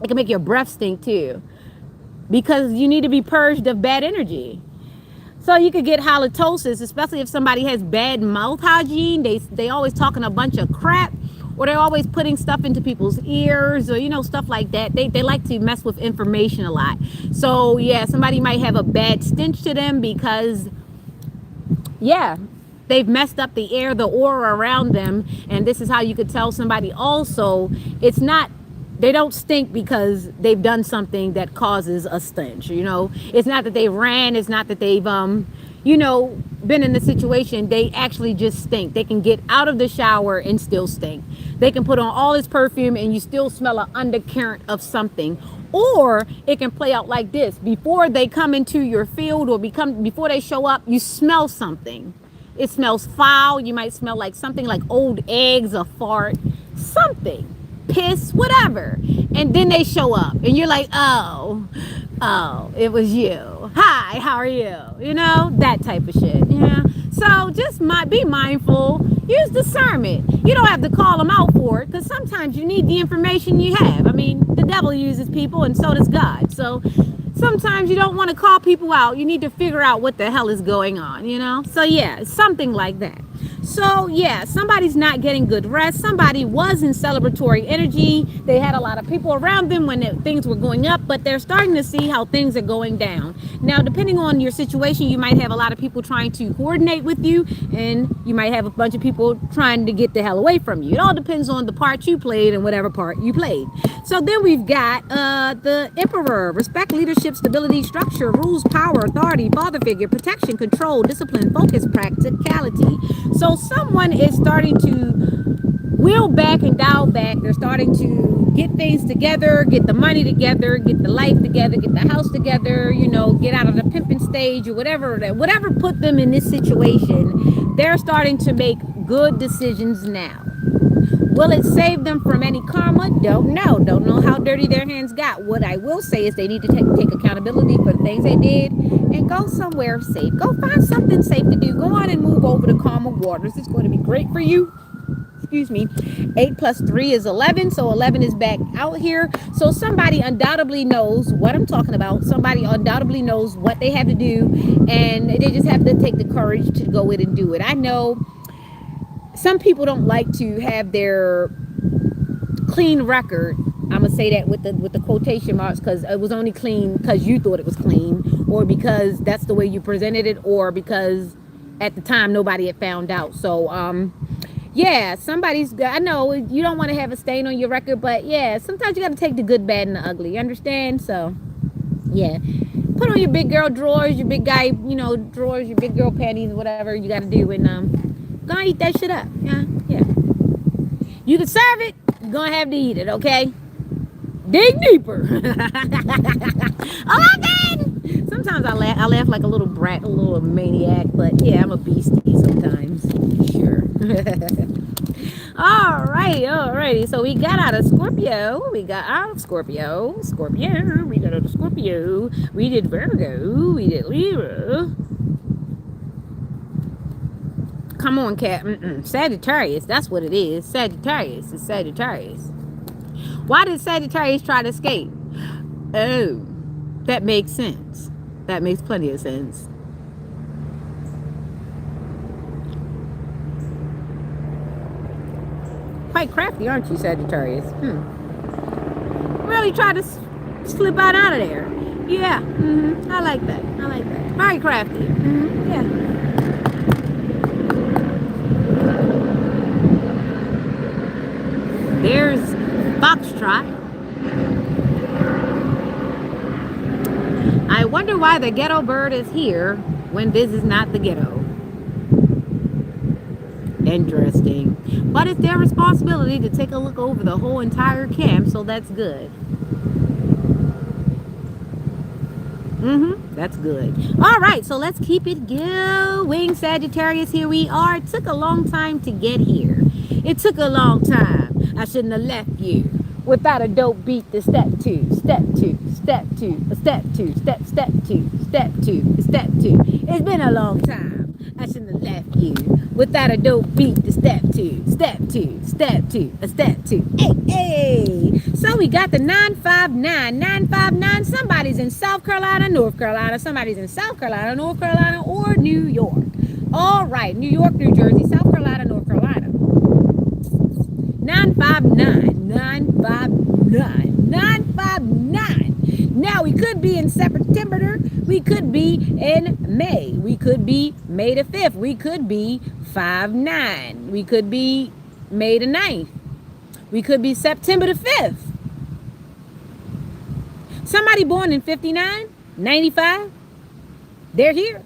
It can make your breath stink too, because you need to be purged of bad energy. So you could get halitosis, especially if somebody has bad mouth hygiene. They always talking a bunch of crap, or they're always putting stuff into people's ears, or stuff like that. They like to mess with information a lot. So yeah, somebody might have a bad stench to them because they've messed up the air, the aura around them. And this is how you could tell somebody also, they don't stink because they've done something that causes a stench. It's not that they ran, it's not that they've been in the situation. They actually just stink. They can get out of the shower and still stink. They can put on all this perfume and you still smell an undercurrent of something. Or it can play out like this: before they come into your field, or before they show up, you smell something. It smells foul. You might smell like something like old eggs, a fart, something, piss, whatever. And then they show up and you're like, oh, it was you. Hi, how are you? That type of shit. Yeah. So just be mindful. Use discernment. You don't have to call them out for it, because sometimes you need the information you have. I mean, the devil uses people, and so does God. So sometimes you don't want to call people out. You need to figure out what the hell is going on, So yeah, something like that. So yeah, somebody's not getting good rest. Somebody was in celebratory energy. They had a lot of people around them when things were going up, but they're starting to see how things are going down. Now, depending on your situation, you might have a lot of people trying to coordinate with you, and you might have a bunch of people trying to get the hell away from you. It all depends on the part you played and whatever part you played. So then we've got the Emperor: respect, leadership, stability, structure, rules, power, authority, father figure, protection, control, discipline, focus, practicality. So someone is starting to wheel back and dial back. They're starting to get things together, get the money together, get the life together, get the house together, get out of the pimping stage or whatever put them in this situation. They're starting to make good decisions now. Will it save them from any karma? Don't know how dirty their hands got. What I will say is they need to take accountability for the things they did and go somewhere safe. Go find something safe to do. Go on and move over to calmer waters. It's going to be great for you. Excuse me. 8 plus 3 is 11. So 11 is back out here. So somebody undoubtedly knows what I'm talking about. Somebody undoubtedly knows what they have to do. And they just have to take the courage to go in and do it. I know some people don't like to have their clean record. I'm gonna say that with the quotation marks, because it was only clean because you thought it was clean, or because that's the way you presented it, or because at the time nobody had found out. So yeah, I know you don't want to have a stain on your record, but yeah, sometimes you got to take the good, bad, and the ugly. You understand? So yeah, put on your big girl drawers, your big guy drawers, your big girl panties, whatever you got to do, and gonna eat that shit up. Yeah. You can serve it. You're gonna have to eat it, okay? Dig deeper. 11. Sometimes I laugh like a little brat, a little maniac, but yeah, I'm a beastie sometimes. Sure. Alrighty. So we got out of Scorpio. We got out of Scorpio. We got out of Scorpio. We did Virgo. We did Libra. Come on, cat. Sagittarius. That's what it is. Sagittarius. It's Sagittarius. Why did Sagittarius try to escape? Oh, that makes sense. That makes plenty of sense. Quite crafty, aren't you, Sagittarius? Really try to slip out of there. Yeah, I like that. I like that. Very crafty. Yeah. There's Foxtrot. I wonder why the ghetto bird is here when this is not the ghetto. Interesting. But it's their responsibility to take a look over the whole entire camp, so that's good. That's good. All right, so let's keep it going, Sagittarius. Here we are. It took a long time to get here. It took a long time. I shouldn't have left you without a dope beat to step two, step two, step two, a step two, step two, step two, step two. It's been a long time. I shouldn't have left you without a dope beat to step two, step two, step two, a step two. Hey, hey. So we got the 959, 959. Somebody's in South Carolina, North Carolina. Somebody's in South Carolina, North Carolina, or New York. All right, New York, New Jersey, South Carolina, North Carolina. 959, 959, 959. Now, we could be in September. We could be in May. We could be May the 5th. We could be 5/9. We could be May the 9th. We could be September the 5th. Somebody born in 59, 95, they're here.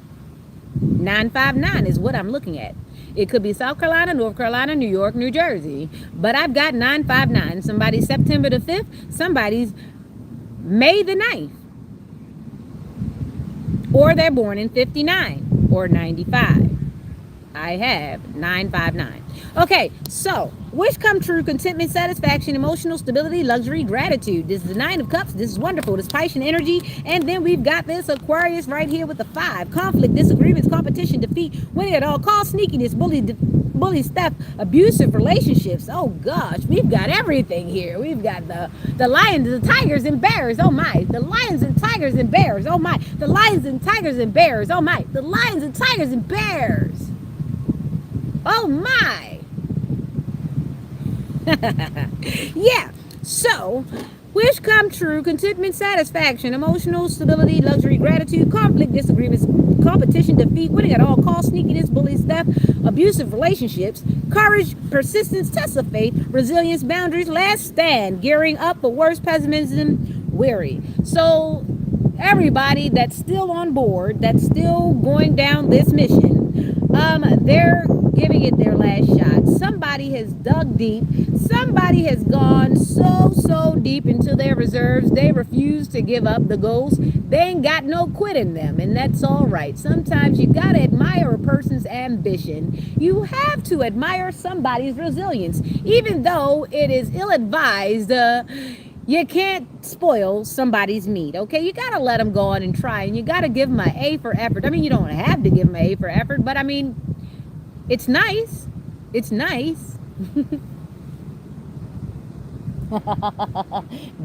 959 is what I'm looking at. It could be South Carolina, North Carolina, New York, New Jersey. But I've got 959. Somebody's September the 5th. Somebody's May the 9th. Or they're born in 59 or 95. I have 959. Okay, so wish come true, contentment, satisfaction, emotional stability, luxury, gratitude. This is the 9 of Cups. This is wonderful. This Piscean energy. And then we've got this Aquarius right here with the 5. Conflict, disagreements, competition, defeat, winning at all costs, sneakiness, bully stuff, abusive relationships. Oh gosh, we've got everything here. We've got the lions, the tigers, and bears. Oh my. The lions and tigers and bears. Oh my. The lions and tigers and bears. Oh my. The lions and tigers and bears. Oh my. Yeah, so wish come true, contentment, satisfaction, emotional stability, luxury, gratitude, conflict, disagreements, competition, defeat, winning at all costs, sneakiness, bully stuff, abusive relationships, courage, persistence, test of faith, resilience, boundaries, last stand, gearing up for worse, pessimism, weary. So everybody that's still on board, that's still going down this mission, they're giving it their last shot. Somebody has dug deep. Somebody has gone so deep into their reserves. They refuse to give up the ghost. They ain't got no quit in them, and that's all right. Sometimes you gotta admire a person's ambition. You have to admire somebody's resilience, even though it is ill-advised. You can't spoil somebody's meat, okay? You got to let them go on and try, and you got to give them an A for effort. I mean, you don't have to give them an A for effort, but I mean, it's nice. It's nice.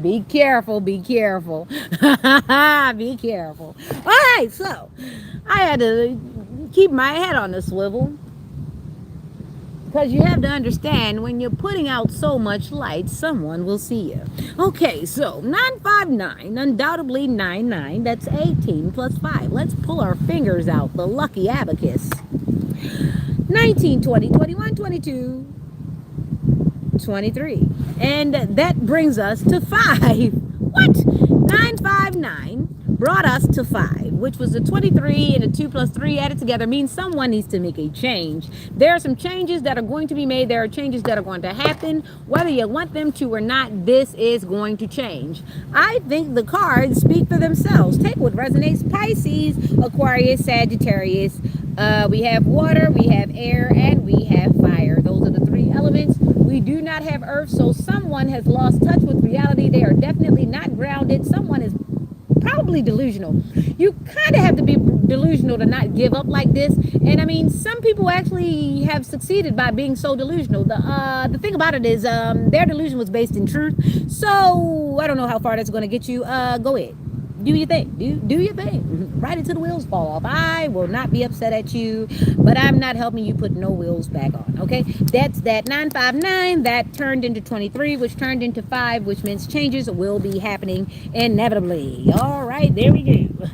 Be careful, be careful. Be careful. All right, so I had to keep my head on the swivel. Because you have to understand, when you're putting out so much light, someone will see you. Okay, so 959, undoubtedly 99, that's 18 plus 5. Let's pull our fingers out, the lucky abacus. 19, 20, 21, 22, 23. And that brings us to 5. What? 959 brought us to 5, which was a 23, and a 2 plus 3 added together means someone needs to make a change. There are some changes that are going to be made. There are changes that are going to happen. Whether you want them to or not, this is going to change. I think the cards speak for themselves. Take what resonates. Pisces, Aquarius, Sagittarius. We have water, we have air, and we have fire. Those are the 3 elements. We do not have earth, so someone has lost touch with reality. They are definitely not grounded. Someone is probably delusional. You kind of have to be delusional to not give up like this. And I mean, some people actually have succeeded by being so delusional. The thing about it is, their delusion was based in truth. So I don't know how far that's going to get you. Go ahead. Do your thing. Do your thing. Right until the wheels fall off. I will not be upset at you, but I'm not helping you put no wheels back on. Okay, that's that 959 that turned into 23, which turned into 5, which means changes will be happening inevitably. All right, there we go.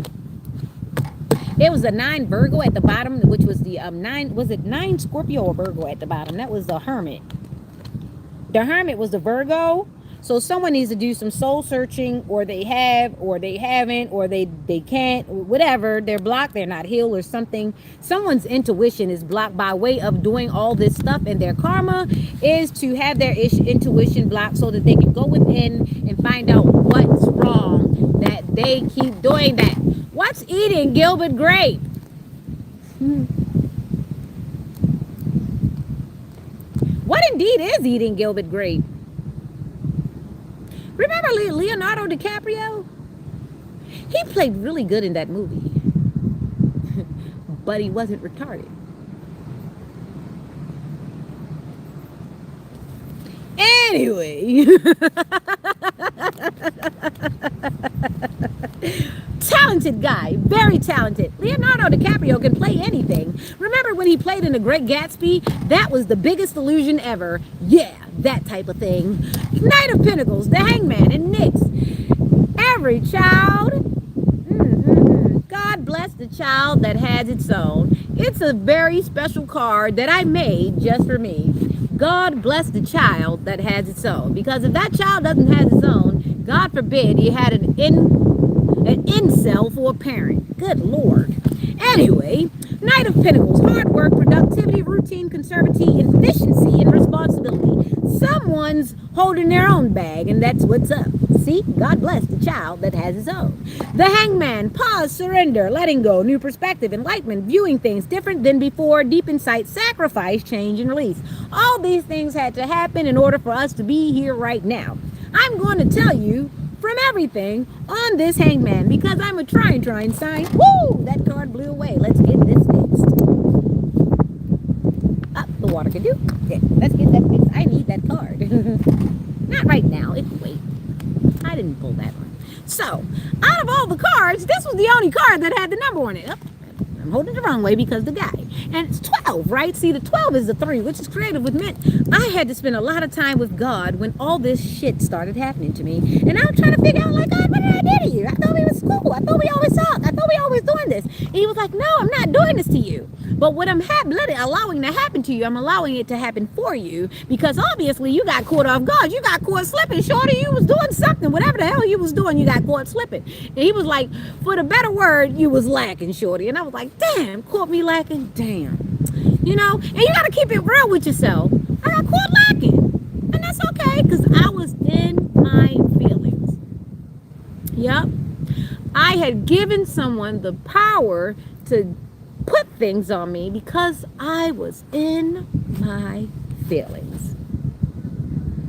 It was a 9 Virgo at the bottom, which was the 9. Was it 9 Scorpio or Virgo at the bottom? That was the Hermit. The Hermit was the Virgo. So someone needs to do some soul searching, or they have, or they haven't, or they can't, whatever. They're blocked, they're not healed, or something. Someone's intuition is blocked by way of doing all this stuff, and their karma is to have their intuition blocked so that they can go within and find out what's wrong, that they keep doing that. What's eating Gilbert Grape? What indeed is eating Gilbert Grape? Remember Leonardo DiCaprio? He played really good in that movie. But he wasn't retarded. Anyway. Talented guy, very talented. Leonardo DiCaprio can play anything. Remember when he played in The Great Gatsby? That was the biggest illusion ever. Yeah, that type of thing. Knight of Pentacles, the Hangman, and Nyx. Every child. God bless the child that has its own. It's a very special card that I made just for me. God bless the child that has its own. Because if that child doesn't have its own, God forbid he had an incel for a parent. Good Lord. Anyway, Knight of Pentacles, hard work, productivity, routine, conservative, efficiency, and responsibility. Someone's holding their own bag, and that's what's up. See, God bless the child that has his own. The Hangman, pause, surrender, letting go, new perspective, enlightenment, viewing things different than before, deep insight, sacrifice, change, and release. All these things had to happen in order for us to be here right now. I'm going to tell you from everything on this Hangman because I'm a trine sign. Woo! That card blew away. Let's get this fixed. Up, the water can do. Okay, let's get that fixed. I need that card. Not right now. It can wait. I didn't pull that one. So, out of all the cards, this was the only card that had the number on it. I'm holding it the wrong way because the guy. And it's 12, right? See, the 12 is the 3, which is creative with mint. I had to spend a lot of time with God when all this shit started happening to me. And I was trying to figure out, like, God, what did I do to you? I thought we was cool. I thought we always talk. I thought we always doing this. And he was like, no, I'm not doing this to you. But what I'm allowing to happen to you, I'm allowing it to happen for you. Because obviously you got caught off guard. You got caught slipping. Shorty, you was doing something. Whatever the hell you was doing, you got caught slipping. And he was like, for the better word, you was lacking, Shorty. And I was like, damn, caught me lacking. Damn. You know, and you got to keep it real with yourself. I got caught lacking. And that's okay, because I was in my feelings. Yep. I had given someone the power to put things on me because I was in my feelings.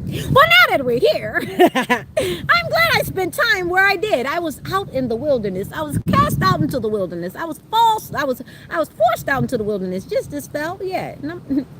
Well, now that we're here, I'm glad I spent time where I did. I was out in the wilderness. I was cast out into the wilderness. I was forced out into the wilderness. Just this spell, yeah.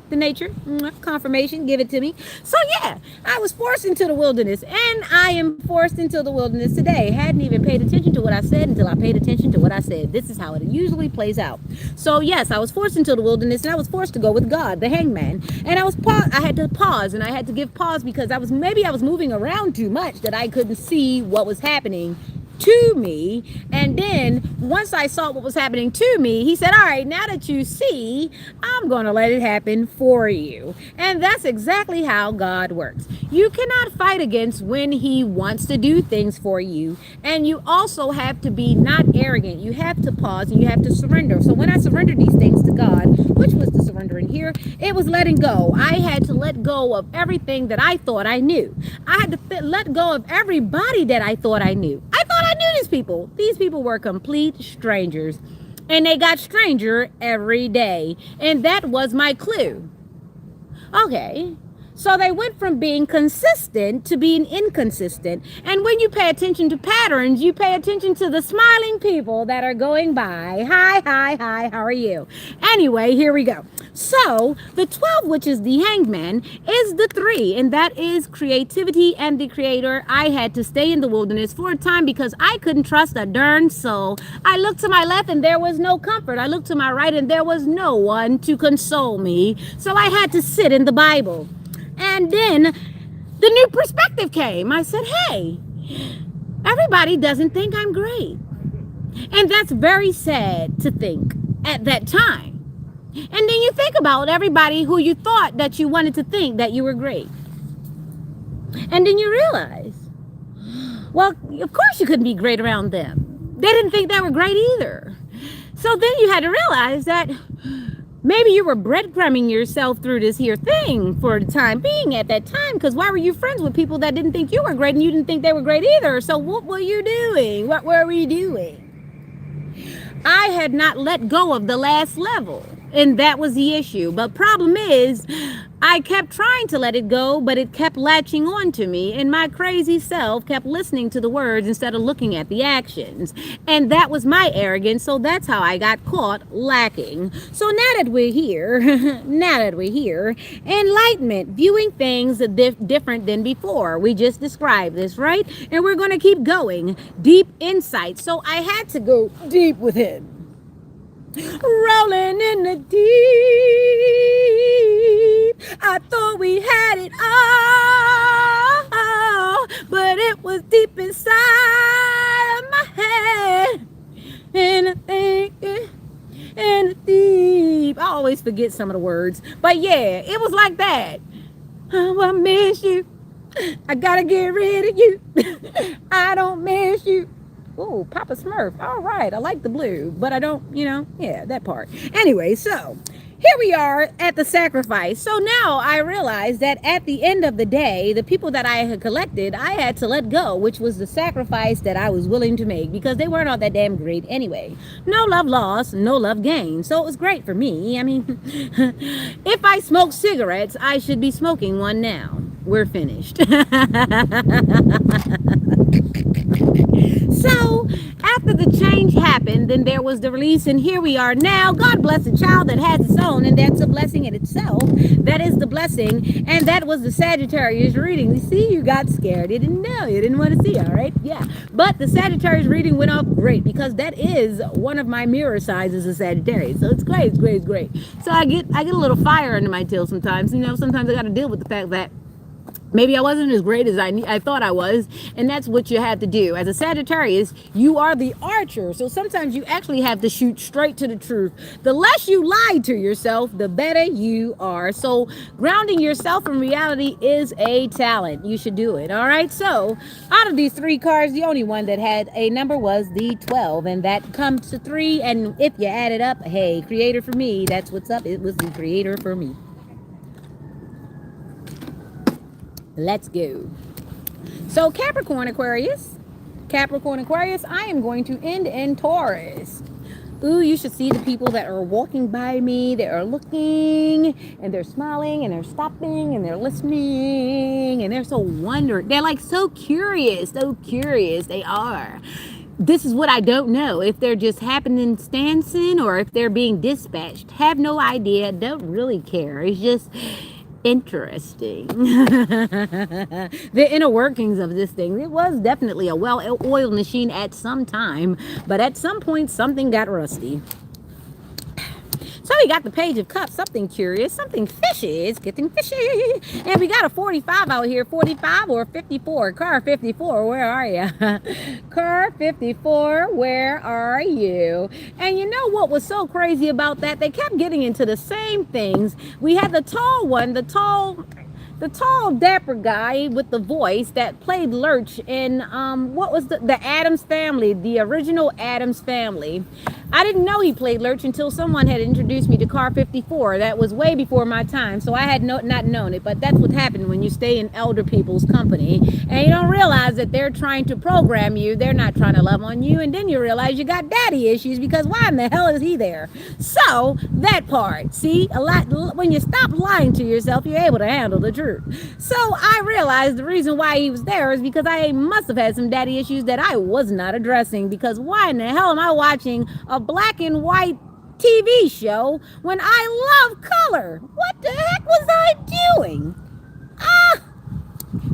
The nature, confirmation, give it to me. So yeah, I was forced into the wilderness, and I am forced into the wilderness today. Hadn't even paid attention to what I said until I paid attention to what I said. This is how it usually plays out. So yes, I was forced into the wilderness, and I was forced to go with God, the Hangman. And I had to pause, and I had to give pause because I was moving around too much that I couldn't see what was happening to me. And then once I saw what was happening to me, he said, all right, now that you see, I'm going to let it happen for you. And that's exactly how God works. You cannot fight against when he wants to do things for you. And you also have to be not arrogant. You have to pause and you have to surrender. So when I surrendered these things to God, which was the surrendering here, it was letting go. I had to let go of everything that I thought I knew. I had to let go of everybody that I thought I knew. I thought I knew these people. These people were complete strangers. And they got stranger every day. And that was my clue. Okay. So they went from being consistent to being inconsistent. And when you pay attention to patterns, you pay attention to the smiling people that are going by. Hi, hi, hi, how are you? Anyway, here we go. So the 12, which is the hangman, is the 3, and that is creativity and the creator. I had to stay in the wilderness for a time because I couldn't trust a darn soul. I looked to my left and there was no comfort. I looked to my right and there was no one to console me. So I had to sit in the Bible. And then the new perspective came. I said, hey, everybody doesn't think I'm great. And that's very sad to think at that time. And then you think about everybody who you thought that you wanted to think that you were great. And then you realize, well, of course you couldn't be great around them. They didn't think they were great either. So then you had to realize that maybe you were breadcrumbing yourself through this here thing for the time being at that time, because why were you friends with people that didn't think you were great and you didn't think they were great either? So what were you doing? What were we doing? I had not let go of the last level, and that was the issue. But problem is, I kept trying to let it go, but it kept latching on to me, and my crazy self kept listening to the words instead of looking at the actions. And that was my arrogance, so that's how I got caught lacking. So now that we're here, enlightenment, viewing things different than before. We just described this, right? And we're going to keep going. Deep insight. So I had to go deep within. Rolling in the deep, I thought we had it all, but it was deep inside of my head, and I think in the deep. I always forget some of the words, but yeah, it was like that. Oh, I miss you, I gotta get rid of you, I don't miss you. Ooh, Papa Smurf. All right. I like the blue, but I don't, yeah, that part. Anyway, so here we are at the sacrifice. So now I realized that at the end of the day, the people that I had collected, I had to let go, which was the sacrifice that I was willing to make because they weren't all that damn great anyway. No love lost, no love gained. So it was great for me. I mean, if I smoke cigarettes, I should be smoking one now. We're finished. So after the change happened, then there was the release, and here we are now. God bless a child that has its own, and that's a blessing in itself. That is the blessing, and that was the Sagittarius reading. You see, you got scared. You didn't know. You didn't want to see, all right? Yeah. But the Sagittarius reading went off great because that is one of my mirror signs as a Sagittarius. So it's great, it's great, it's great. So I get a little fire under my tail sometimes. Sometimes I got to deal with the fact that maybe I wasn't as great as I thought I was, and that's what you have to do. As a Sagittarius, you are the archer, so sometimes you actually have to shoot straight to the truth. The less you lie to yourself, the better you are. So grounding yourself in reality is a talent. You should do it, all right? So out of these 3 cards, the only one that had a number was the 12, and that comes to 3, and if you add it up, hey, creator for me, that's what's up. It was the creator for me. Let's go. So Capricorn Aquarius, I am going to end in Taurus. Ooh, you should see the people that are walking by me. They are looking and they're smiling and they're stopping and they're listening and they're so wondering. They're like so curious. They are. This is what I don't know. If they're just happenstancing or if they're being dispatched. Have no idea. Don't really care. It's just interesting. The inner workings of this thing. It was definitely a well-oiled machine at some time, but at some point something got rusty. So we got the Page of Cups, something curious, something fishy. It's getting fishy. And we got a 45 out here, 45 or 54. Car 54, where are you? Car 54, where are you? And you know what was so crazy about that? They kept getting into the same things. We had the tall one, the tall dapper guy with the voice that played Lurch in what was the Addams Family, the original Addams Family. I didn't know he played Lurch until someone had introduced me to Car 54. That was way before my time, so I had not known it. But that's what happened when you stay in elder people's company and you don't realize that they're trying to program you. They're not trying to love on you, and then you realize you got daddy issues because why in the hell is he there? So that part, see, a lot when you stop lying to yourself, you're able to handle the truth. So I realized the reason why he was there is because I must have had some daddy issues that I was not addressing. Because why in the hell am I watching a black and white TV show when I love color? What the heck was I doing? Ah!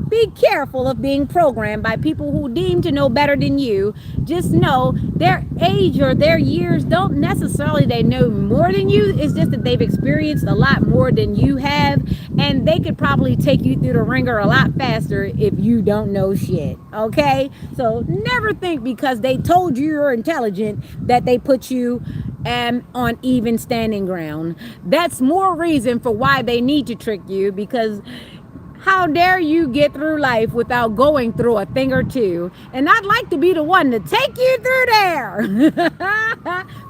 Be careful of being programmed by people who deem to know better than you. Just know their age or their years don't necessarily they know more than you. It's just that they've experienced a lot more than you have, and they could probably take you through the ringer a lot faster if you don't know shit. Okay? So never think because they told you you're intelligent that they put you on even standing ground. That's more reason for why they need to trick you, because how dare you get through life without going through a thing or two? And I'd like to be the one to take you through there.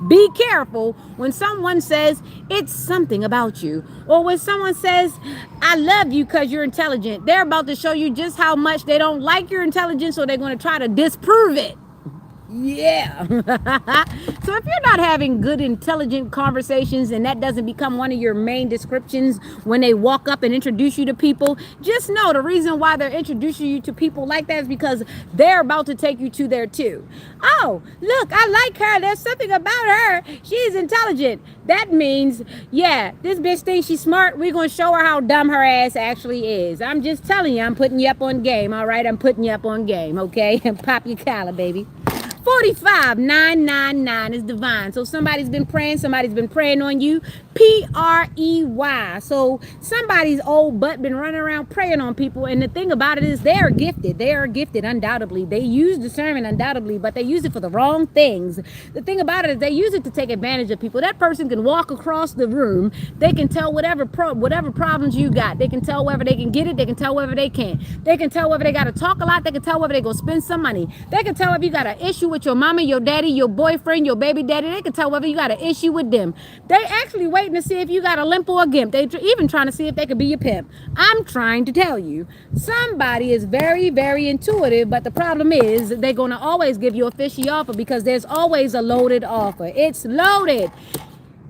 Be careful when someone says it's something about you, or when someone says, I love you because you're intelligent. They're about to show you just how much they don't like your intelligence, so they're going to try to disprove it. Yeah. So if you're not having good, intelligent conversations and that doesn't become one of your main descriptions when they walk up and introduce you to people, just know the reason why they're introducing you to people like that is because they're about to take you to there too. Oh, look, I like her. There's something about her. She's intelligent. That means, yeah, this bitch thinks she's smart. We're going to show her how dumb her ass actually is. I'm just telling you, I'm putting you up on game. All right, I'm putting you up on game, okay? Pop your collar, baby. 45999 is divine. So somebody's been praying on you. P-R-E-Y. So somebody's old butt been running around praying on people. And the thing about it is they are gifted undoubtedly. They use discernment undoubtedly, but they use it for the wrong things. The thing about it is they use it to take advantage of people. That person can walk across the room. They can tell whatever problems you got. They can tell whether they can get it. They can tell whether they can't. They can tell whether they got to talk a lot. They can tell whether they go spend some money. They can tell if you got an issue with your mama, your daddy, your boyfriend, your baby daddy. They can tell whether you got an issue with them. They actually waiting to see if you got a limp or a gimp. They even trying to see if they could be your pimp. I'm trying to tell you, somebody is very, very intuitive, but the problem is they're going to always give you a fishy offer because there's always a loaded offer. It's loaded.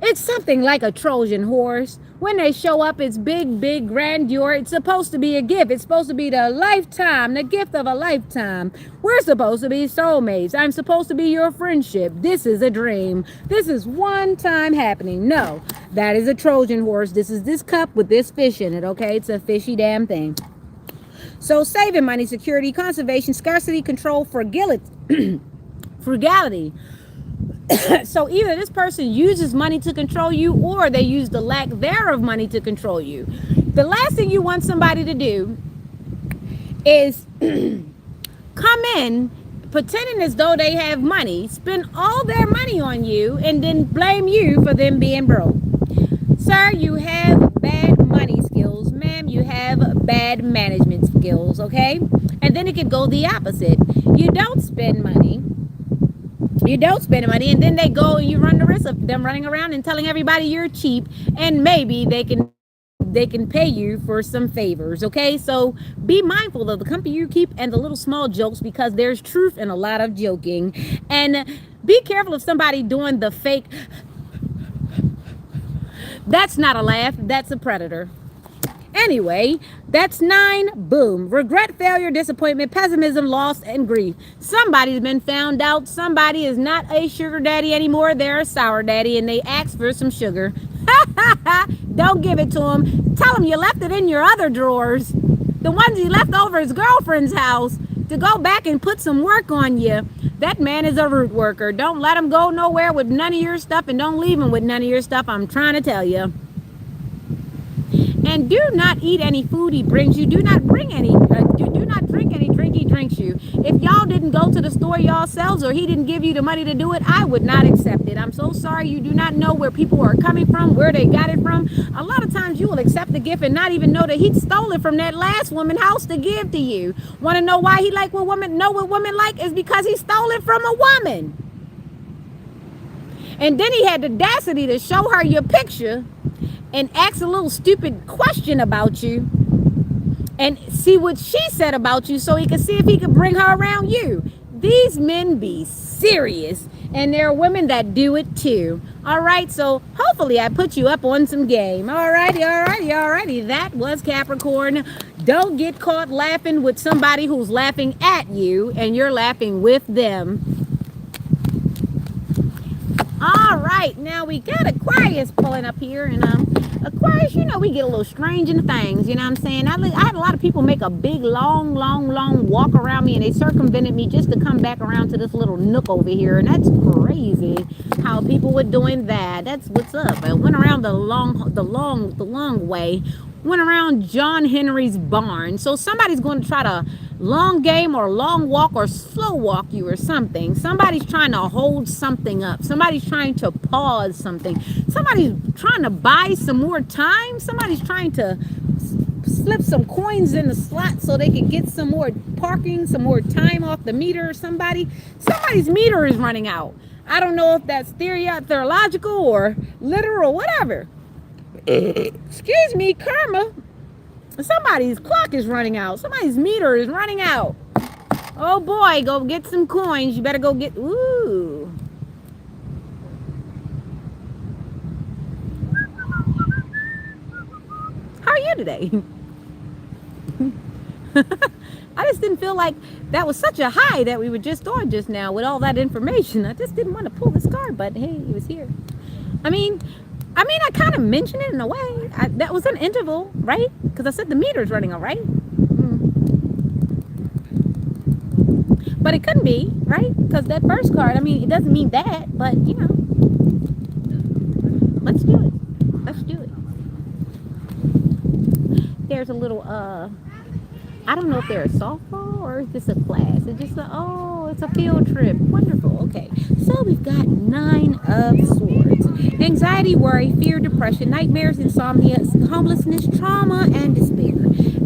It's something like a Trojan horse. When they show up, it's big grandeur. It's supposed to be a gift. It's supposed to be the gift of a lifetime. We're supposed to be soulmates. I'm supposed to be your friendship. This is a dream. This is one time happening. No, that is a Trojan horse. This is this cup with this fish in it, okay? It's a fishy damn thing. So saving money, security, conservation, scarcity, control, frugality. So either this person uses money to control you or they use the lack thereof money to control you. The last thing you want somebody to do is come in pretending as though they have money, spend all their money on you, and then blame you for them being broke. Sir, you have bad money skills. Ma'am, you have bad management skills, okay? And then it could go the opposite. You don't spend money. And then they go and you run the risk of them running around and telling everybody you're cheap, and maybe they can pay you for some favors, okay? So be mindful of the company you keep and the little small jokes, because there's truth in a lot of joking. And be careful of somebody doing the fake. That's not a laugh, that's a predator. Anyway, that's 9. Boom. Regret, failure, disappointment, pessimism, loss, and grief. Somebody's been found out. Somebody is not a sugar daddy anymore. They're a sour daddy, and they ask for some sugar. Don't give it to them. Tell them you left it in your other drawers. The ones you left over his girlfriend's house to go back and put some work on you. That man is a root worker. Don't let him go nowhere with none of your stuff, and don't leave him with none of your stuff. I'm trying to tell you. And do not eat any food he brings you. Do not drink any drink he drinks you. If y'all didn't go to the store yourselves, or he didn't give you the money to do it, I would not accept it. I'm so sorry. You do not know where people are coming from, where they got it from. A lot of times you will accept the gift and not even know that he stole it from that last woman's house to give to you. Want to know why he like what women like? Is because he stole it from a woman. And then he had the audacity to show her your picture and ask a little stupid question about you and see what she said about you so he could see if he could bring her around you. These men be serious, and there are women that do it too. All right, so hopefully I put you up on some game. All righty. That was Capricorn. Don't get caught laughing with somebody who's laughing at you and you're laughing with them. All right, now we got Aquarius pulling up here, and Aquarius, you know, we get a little strange in things, you know what I'm saying? I had a lot of people make a big, long walk around me, and they circumvented me just to come back around to this little nook over here, and that's crazy how people were doing that. That's what's up. I went around the long way, went around John Henry's barn. So somebody's going to try to long game or long walk or slow walk you or something. Somebody's trying to hold something up. Somebody's trying to pause something. Somebody's trying to buy some more time. Somebody's trying to slip some coins in the slot so they can get some more parking, some more time off the meter. Somebody's meter is running out. I don't know if that's theological or literal or whatever. Excuse me, karma. Somebody's clock is running out. Somebody's meter is running out. Oh boy, go get some coins. You better go get, ooh. How are you today? I just didn't feel like that was such a high that we were just on just now with all that information. I just didn't want to pull this card, but hey, he was here. I mean, I kind of mentioned it in a way. That was an interval, right? Because I said the meter's running out, right? But it couldn't be, right? Because that first card, I mean, it doesn't mean that, but, you know. Let's do it. There's a little, I don't know if they're a softball or is this a class? It's just it's a field trip. Wonderful. Okay. So we've got 9 of Swords. Anxiety, worry, fear, depression, nightmares, insomnia, homelessness, trauma, and despair.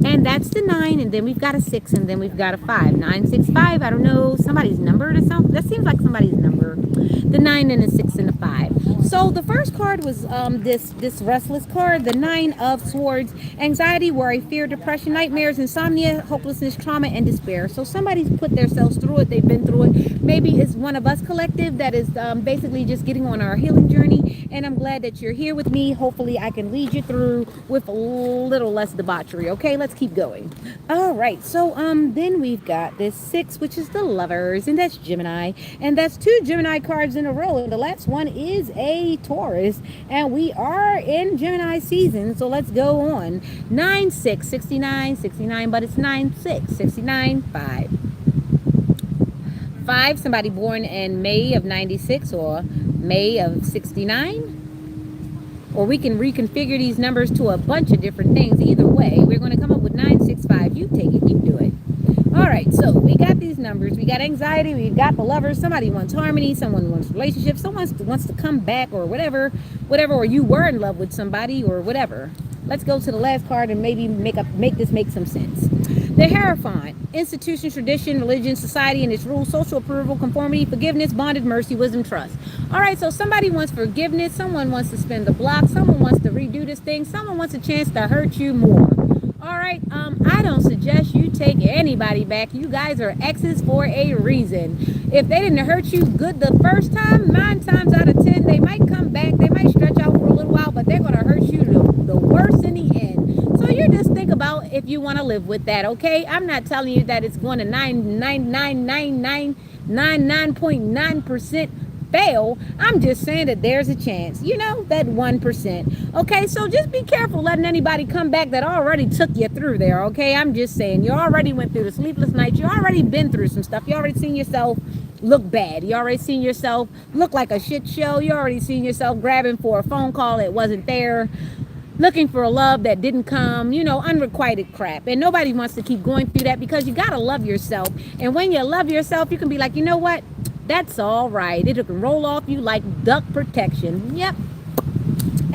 And that's the 9, and then we've got a 6, and then we've got a 5. 9, 6, 5. I don't know, somebody's number or something. That seems like somebody's number. The 9 and the 6 and the 5. So the first card was this restless card, the 9 of Swords. Anxiety, worry, fear, depression, nightmares, insomnia, hopelessness, trauma, and despair. So somebody's put themselves through it. They've been through it. Maybe it's one of us collective that is basically just getting on our healing journey. And I'm glad that you're here with me. Hopefully I can lead you through with a little less debauchery. Okay, let's keep going. All right, so then we've got this 6, which is the Lovers, and that's Gemini. And that's 2 Gemini cards in a row. And the last one is a Taurus. And we are in Gemini season, so let's go on. 9, 6, 69, 69, but it's 9, 6, 69, 5. 5, somebody born in May of 96 or May of 69. Or we can reconfigure these numbers to a bunch of different things. Either way, we're going to come up with 965. You take it, you do it. All right, so we got these numbers. We got anxiety. We've got the Lovers. Somebody wants harmony. Someone wants relationships. Someone wants to come back or whatever, or you were in love with somebody or whatever. Let's go to the last card and maybe make this make some sense. The Hierophant, institution, tradition, religion, society and its rules, social approval, conformity, forgiveness, bondage, mercy, wisdom, trust. All right, so somebody wants forgiveness. Someone wants to spin the block. Someone wants to redo this thing. Someone wants a chance to hurt you more. All right, I don't suggest you take anybody back. You guys are exes for a reason. If they didn't hurt you good the first time, 9 times out of 10, they might come back. They might stretch out for a little while, but they're going to hurt you the worst in the end. So you just think about if you want to live with that, okay? I'm not telling you that it's going to 99.9% fail. I'm just saying that there's a chance, you know, that 1%. Okay, so just be careful letting anybody come back that already took you through there, okay? I'm just saying, you already went through the sleepless nights. You already been through some stuff. You already seen yourself look bad. You already seen yourself look like a shit show. You already seen yourself grabbing for a phone call that wasn't there, looking for a love that didn't come, you know, unrequited crap. And nobody wants to keep going through that because you got to love yourself. And when you love yourself, you can be like, you know what? That's all right. It can roll off you like duck protection. Yep.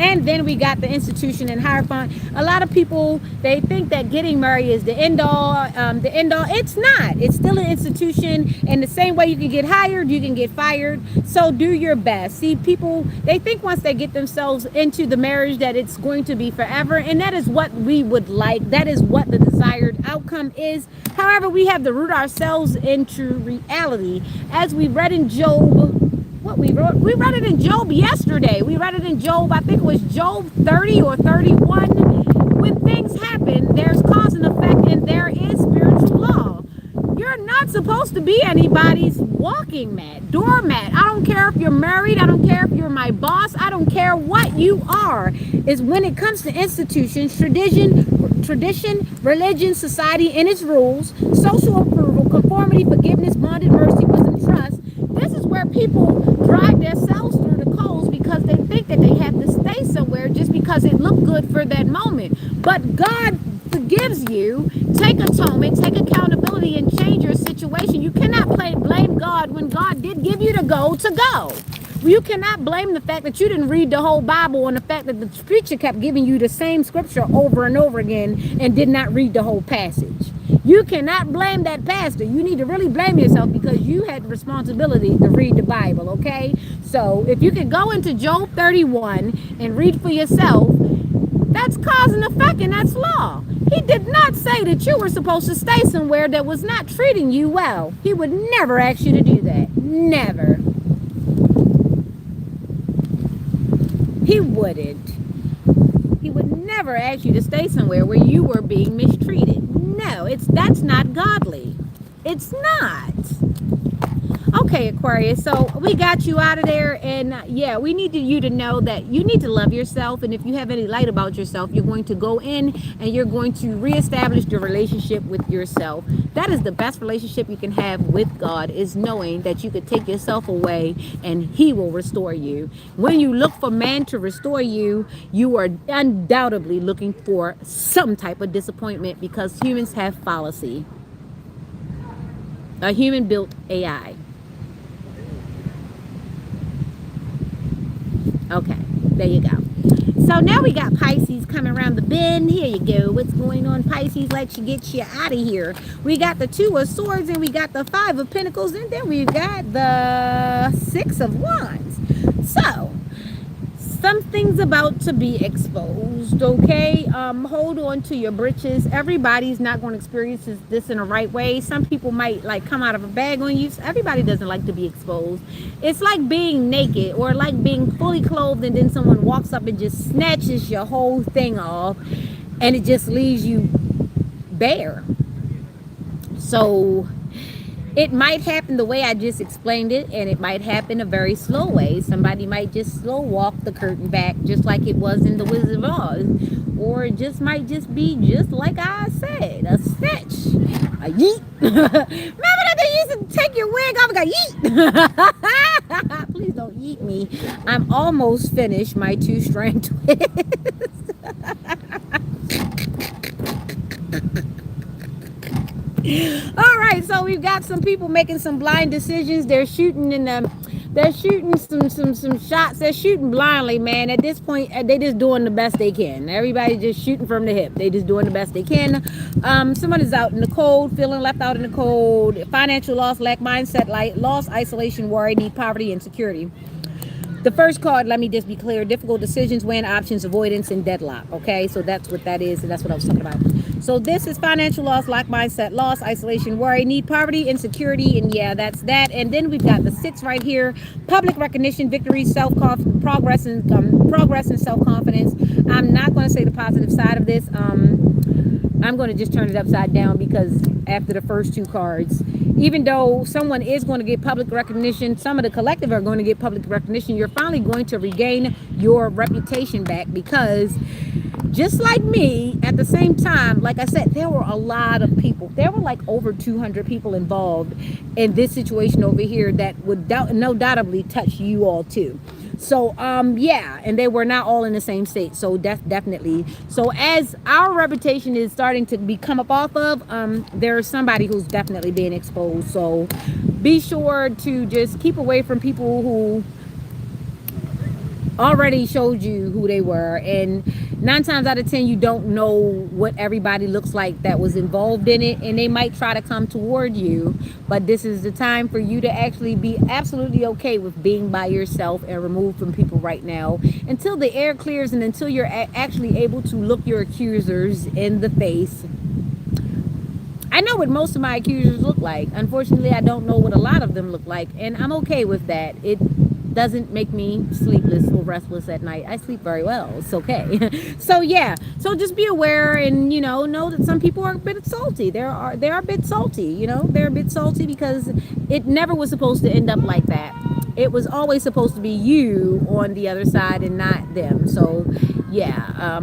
And then we got the institution and Hierophant. A lot of people, they think that getting married is the end all, It's not. It's still an institution. And the same way you can get hired, you can get fired. So do your best. See, people, they think once they get themselves into the marriage that it's going to be forever. And that is what we would like. That is what the desired outcome is. However, we have to root ourselves into reality. As we read in Job, we read it in Job yesterday. We read it in Job, I think it was Job 30 or 31. When things happen, there's cause and effect, and there is spiritual law. You're not supposed to be anybody's walking mat, doormat. I don't care if you're married. I don't care if you're my boss. I don't care what you are. Is when it comes to institutions, tradition, religion, society and its rules, social approval, conformity, forgiveness, bondage, mercy, wisdom, trust. This is where people drive themselves through the coals because they think that they have to stay somewhere just because it looked good for that moment. But God forgives you. Take atonement, take accountability, and change your situation. You cannot blame God when God did give you the go to go. You cannot blame the fact that you didn't read the whole Bible and the fact that the preacher kept giving you the same scripture over and over again and did not read the whole passage. You cannot blame that pastor. You need to really blame yourself because you had the responsibility to read the Bible, okay? So if you can go into Job 31 and read for yourself, that's cause and effect, and that's law. He did not say that you were supposed to stay somewhere that was not treating you well. He would never ask you to do that. Never. He wouldn't. He would never ask you to stay somewhere where you were being mistreated. No, that's not godly. It's not. Okay, Aquarius, so we got you out of there, and yeah, we need you to know that you need to love yourself, and if you have any light about yourself, you're going to go in and you're going to reestablish the relationship with yourself. That is the best relationship you can have with God, is knowing that you could take yourself away and He will restore you. When you look for man to restore you, you are undoubtedly looking for some type of disappointment, because humans have fallacy. A human built AI. Okay, there you go. So now we got Pisces coming around the bend. Here you go. What's going on, Pisces? Let's get you out of here. We got the 2 of Swords, and we got the 5 of Pentacles, and then we've got the 6 of Wands. So something's about to be exposed, okay? Hold on to your britches. Everybody's not going to experience this in the right way. Some people might like come out of a bag on you. Everybody doesn't like to be exposed. It's like being naked, or like being fully clothed and then someone walks up and just snatches your whole thing off and it just leaves you bare. So it might happen the way I just explained it, and it might happen a very slow way. Somebody might just slow walk the curtain back, just like it was in The Wizard of Oz. Or it just might just be just like I said, a snatch, a yeet. Remember that they used to take your wig off and go yeet? Please don't yeet me. I'm almost finished my 2-strand twist. All right, so we've got some people making some blind decisions. They're shooting some shots. They're shooting blindly, man. At this point, they just doing the best they can. Everybody just shooting from the hip. They just doing the best they can. Someone is out in the cold, feeling left out in the cold. Financial loss, lack mindset, loss, isolation, worry, need, poverty, insecurity. The first card, let me just be clear, difficult decisions, weighing options, avoidance, and deadlock. Okay, so that's what that is, and that's what I was talking about. So this is financial loss, lack mindset, loss, isolation, worry, need, poverty, insecurity, and yeah, that's that. And then we've got the 6 right here: public recognition, victory, self-confidence, progress, and self-confidence. I'm not going to say the positive side of this. I'm going to just turn it upside down, because after the first 2 cards, even though someone is going to get public recognition, some of the collective are going to get public recognition, you're finally going to regain your reputation back, because just like me, at the same time, like I said, there were a lot of people. There were like over 200 people involved in this situation over here that would no doubtably touch you all too. So yeah, and they were not all in the same state. So definitely. So as our reputation is starting to come up off of, there's somebody who's definitely being exposed. So be sure to just keep away from people who already showed you who they were, and 9 times out of 10 you don't know what everybody looks like that was involved in it, and they might try to come toward you, but this is the time for you to actually be absolutely okay with being by yourself and removed from people right now until the air clears and until you're actually able to look your accusers in the face. I know what most of my accusers look like. Unfortunately, I don't know what a lot of them look like, and I'm okay with that. It doesn't make me sleepless or restless at night. I sleep very well. It's okay. So yeah, so just be aware, and know that some people are a bit salty. They are a bit salty. They're a bit salty because it never was supposed to end up like that. It was always supposed to be you on the other side and not them. So yeah,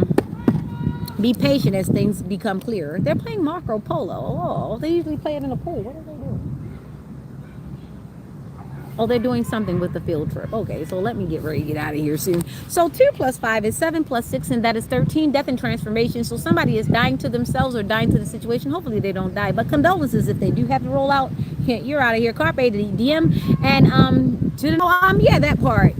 be patient as things become clearer. They're playing Marco Polo. Oh, they usually play it in a pool. What are they doing? Oh, they're doing something with the field trip. Okay, so let me get ready to get out of here soon. So 2 plus 5 is 7 plus 6, and that is 13. Death and transformation. So somebody is dying to themselves or dying to the situation. Hopefully they don't die, but condolences if they do have to roll out. You're out of here. Carpe diem. And yeah, that part.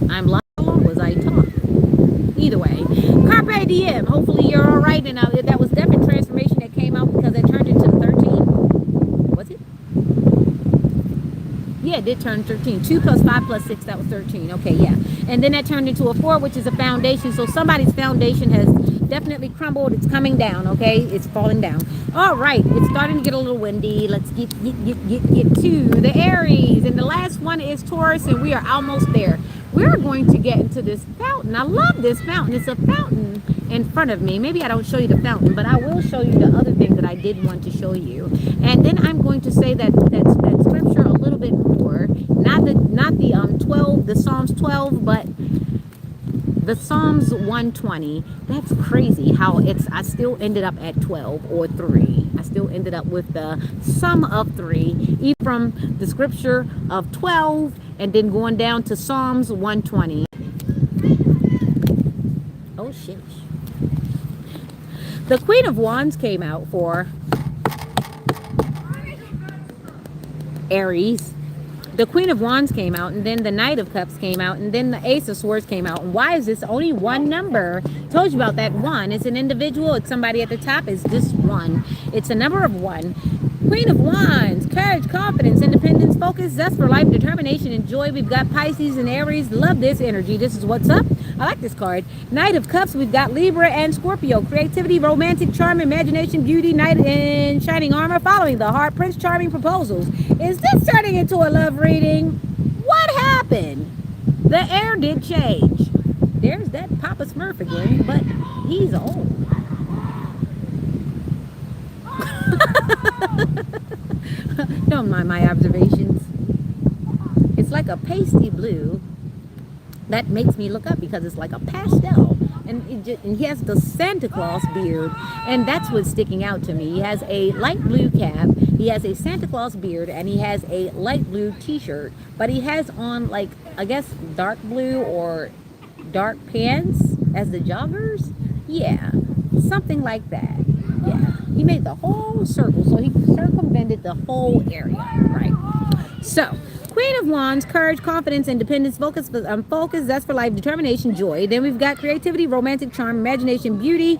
I'm lying. How long was I talking? Either way, carpe diem. Hopefully you're all right. And that was death and transformation that came out because it turned into 13. Was it? Yeah, it did turn 13. 2 plus 5 plus 6, that was 13. Okay, yeah. And then that turned into a 4, which is a foundation. So somebody's foundation has definitely crumbled. It's coming down, okay? It's falling down. All right, it's starting to get a little windy. Let's get to the Aries. And the last one is Taurus, and we are almost there. We're going to get into this fountain. I love this fountain. It's a fountain in front of me. Maybe I don't show you the fountain, but I will show you the other thing that I did want to show you. And then I'm going to say that scripture a little bit more. Not the 12, the Psalms 12, but the Psalms 120. That's crazy how I still ended up at 12 or 3. I still ended up with the sum of 3, even from the scripture of 12 and then going down to Psalms 120. Oh shit. The Queen of Wands came out for Aries. The Queen of Wands came out, and then the Knight of Cups came out, and then the Ace of Swords came out. And why is this only one number? Told you about that one. It's an individual. It's somebody at the top. It's just one. It's a number of 1. Queen of Wands, courage, confidence, independence, focus, zest for life, determination, and joy. We've got Pisces and Aries. Love this energy. This is what's up. I like this card. Knight of Cups, we've got Libra and Scorpio. Creativity, romantic charm, imagination, beauty, knight in shining armor. Following the heart, Prince Charming proposals. Is this turning into a love reading? What happened? The air did change. There's that Papa Smurf again, but he's old. Don't mind my observations. It's like a pasty blue that makes me look up because it's like a pastel, and he has the Santa Claus beard, and that's what's sticking out to me. He has a light blue cap, he has a Santa Claus beard, and he has a light blue t-shirt, but he has on, like, I guess dark blue or dark pants as the joggers. Yeah, something like that. Yeah, he made the whole circle, so he circumvented the whole area, right? So Queen of Wands, courage, confidence, independence, focus, zest for life, determination, joy. Then we've got creativity, romantic charm, imagination, beauty,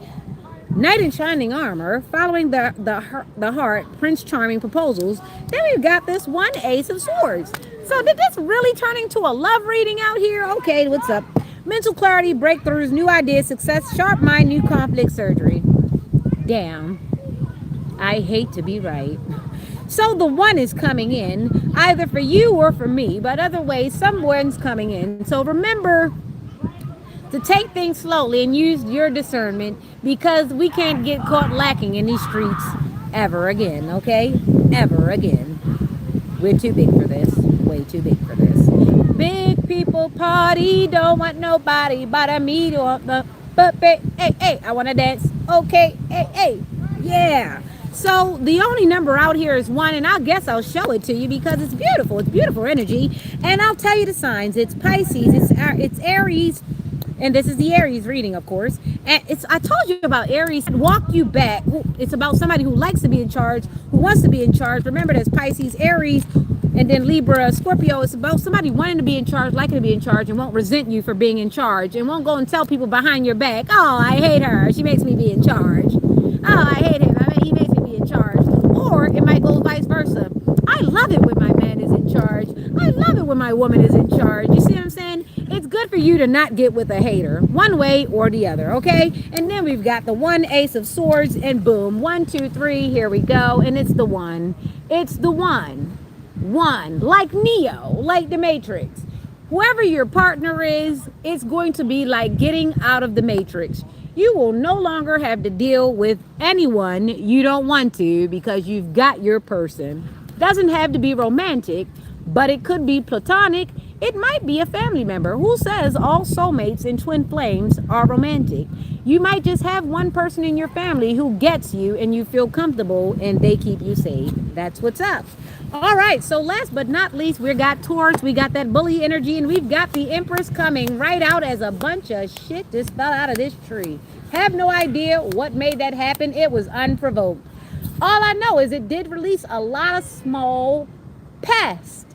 knight in shining armor. Following the heart, Prince Charming proposals. Then we've got this one Ace of Swords. So did this really turn into a love reading out here? Okay, what's up? Mental clarity, breakthroughs, new ideas, success, sharp mind, new conflict, surgery. Damn, I hate to be right. So the 1 is coming in, either for you or for me, but other ways, someone's coming in. So remember to take things slowly and use your discernment, because we can't get caught lacking in these streets ever again, okay? Ever again. We're too big for this. Way too big for this. Big people party, don't want nobody but me to want the hey, hey, I want to dance. Okay, hey, hey, yeah. So the only number out here is 1, and I guess I'll show it to you because it's beautiful. It's beautiful energy, and I'll tell you the signs. It's Pisces, it's Aries, and this is the Aries reading, of course. And I told you about Aries. Walk you back. It's about somebody who likes to be in charge, who wants to be in charge. Remember, there's Pisces, Aries, And then Libra, Scorpio is about somebody wanting to be in charge, liking to be in charge, and won't resent you for being in charge, and won't go and tell people behind your back, oh, I hate her, she makes me be in charge. Oh, I hate him, he makes me be in charge. Or it might go vice versa. I love it when my man is in charge. I love it when my woman is in charge. You see what I'm saying? It's good for you to not get with a hater, one way or the other, okay? And then we've got the one Ace of Swords, and boom, 1, 2, 3, here we go, and it's the one. It's the one. One, like Neo, like the Matrix. Whoever your partner is, it's going to be like getting out of the Matrix. You will no longer have to deal with anyone you don't want to because you've got your person. Doesn't have to be romantic, but it could be platonic. It might be a family member. Who says all soulmates and twin flames are romantic? You might just have one person in your family who gets you and you feel comfortable and they keep you safe. That's what's up. All right, so last but not least, we got Taurus, we got that bully energy, and we've got the Empress coming right out as a bunch of shit just fell out of this tree. Have no idea what made that happen. It was unprovoked. All I know is it did release a lot of small pests.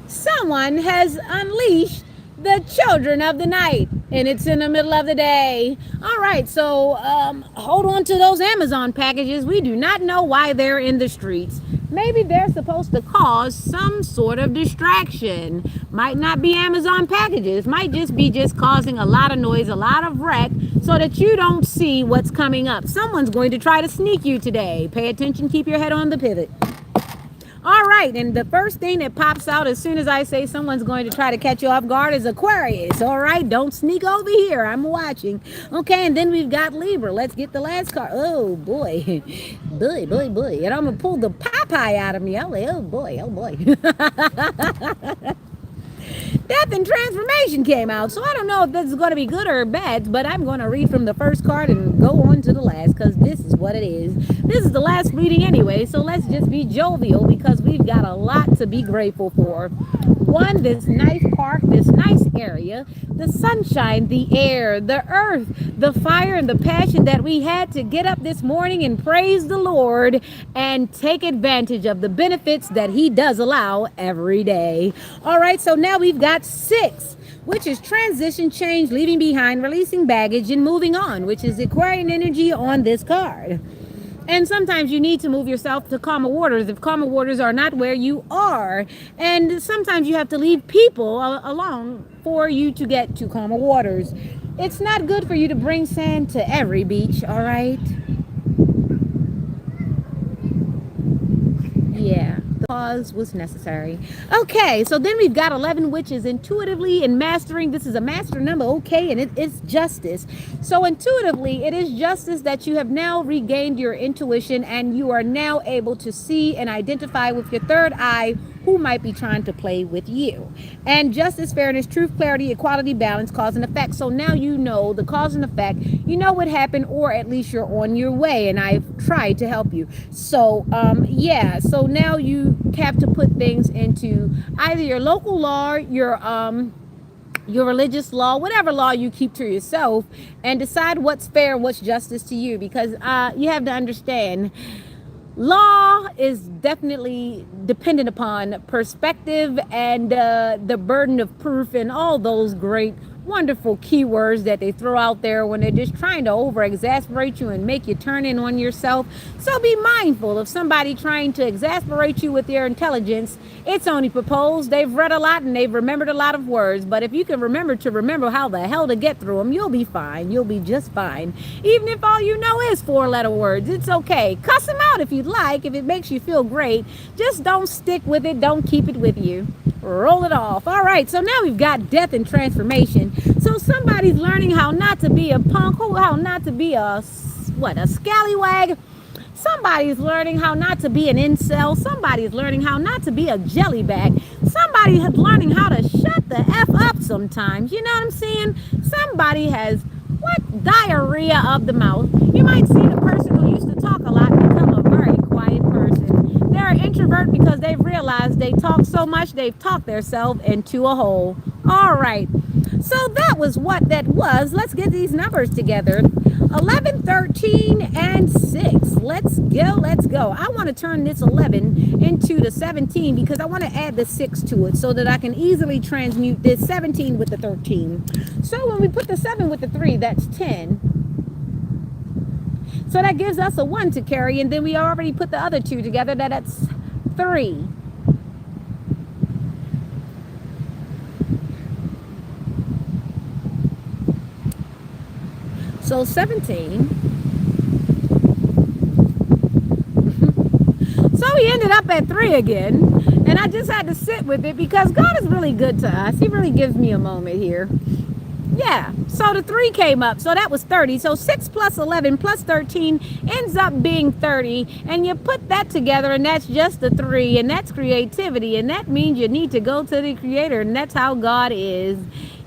Someone has unleashed the children of the night, and it's in the middle of the day. All right, so hold on to those Amazon packages. We do not know why they're in the streets. Maybe they're supposed to cause some sort of distraction. Might not be Amazon packages. Might just be causing a lot of noise, a lot of wreck, so that you don't see what's coming up. Someone's going to try to sneak you today. Pay attention, keep your head on the pivot. All right, and the first thing that pops out as soon as I say someone's going to try to catch you off guard is Aquarius. All right, don't sneak over here. I'm watching. Okay, and then we've got Libra. Let's get the last card. Oh, boy. boy. And I'm going to pull the Popeye out of me. I'm like, oh, boy. Death and Transformation came out, so I don't know if this is going to be good or bad, but I'm going to read from the first card and go on to the last, because this is what it is. This is the last reading anyway, so let's just be jovial, because we've got a lot to be grateful for. One, this nice park, this nice area, the sunshine, the air, the earth, the fire, and the passion that we had to get up this morning and praise the Lord and take advantage of the benefits that He does allow every day. All right, so now we've got 6, which is transition, change, leaving behind, releasing baggage, and moving on, which is Aquarian energy on this card. And sometimes you need to move yourself to calmer waters if calmer waters are not where you are. And sometimes you have to leave people along for you to get to calmer waters. It's not good for you to bring sand to every beach, all right? Yeah. Pause was necessary. Okay, so then we've got 11, which is intuitively and mastering. This is a master number, okay, and it is justice. So intuitively, it is justice that you have now regained your intuition and you are now able to see and identify with your third eye who might be trying to play with you. And justice, fairness, truth, clarity, equality, balance, cause and effect. So now you know the cause and effect. You know what happened, or at least you're on your way, and I've tried to help you. So yeah, so now you have to put things into either your local law, your religious law, whatever law you keep to yourself, and decide what's fair and what's justice to you, because you have to understand law is definitely dependent upon perspective and the burden of proof and all those great wonderful keywords that they throw out there when they're just trying to over exasperate you and make you turn in on yourself. So be mindful of somebody trying to exasperate you with their intelligence. It's only proposed. They've read a lot and they've remembered a lot of words, but if you can remember how the hell to get through them, you'll be fine. You'll be just fine. Even if all you know is 4-letter words, it's okay. Cuss them out if you'd like, if it makes you feel great. Just don't stick with it. Don't keep it with you. Roll it off. All right, so now we've got death and transformation. So somebody's learning how not to be a punk, how not to be a scallywag. Somebody's learning how not to be an incel. Somebody's learning how not to be a jellybag. Somebody's learning how to shut the F up sometimes. You know what I'm saying? Somebody has diarrhea of the mouth. You might see the person who used to talk a lot become a very quiet person. They're an introvert because they've realized they talk so much they've talked themselves into a hole. All right. So that was what that was. Let's get these numbers together. 11, 13, and 6. Let's go, let's go. I want to turn this 11 into the 17 because I want to add the 6 to it so that I can easily transmute this 17 with the 13. So when we put the 7 with the 3, that's 10. So that gives us a 1 to carry, and then we already put the other 2 together. That's 3. So 17. So we ended up at 3 again. And I just had to sit with it because God is really good to us. He really gives me a moment here. Yeah, so the 3 came up, so that was 30. So 6 plus 11 plus 13 ends up being 30, and you put that together, and that's just the 3, and that's creativity, and that means you need to go to the Creator, and that's how God is.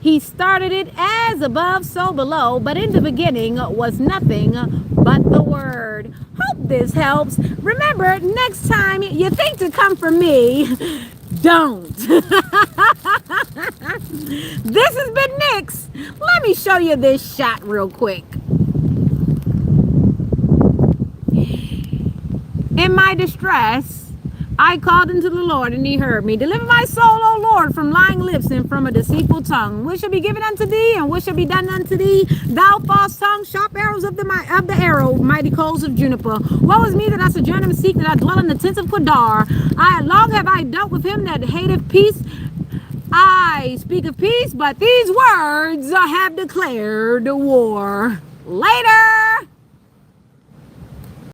He started it as above, so below, but in the beginning was nothing but the Word. Hope this helps. Remember, next time you think to come for me, don't. This has been Nyx. Let me show you this shot real quick. In my distress, I called unto the Lord, and he heard me. Deliver my soul, O Lord, from lying lips and from a deceitful tongue. What shall be given unto thee, and what shall be done unto thee? Thou false tongue, sharp arrows of the arrow, mighty coals of juniper. Woe is me that I sojourn and seek, that I dwell in the tents of Kedar. Long have I dealt with him that hateth peace. I speak of peace, but these words have declared war. Later.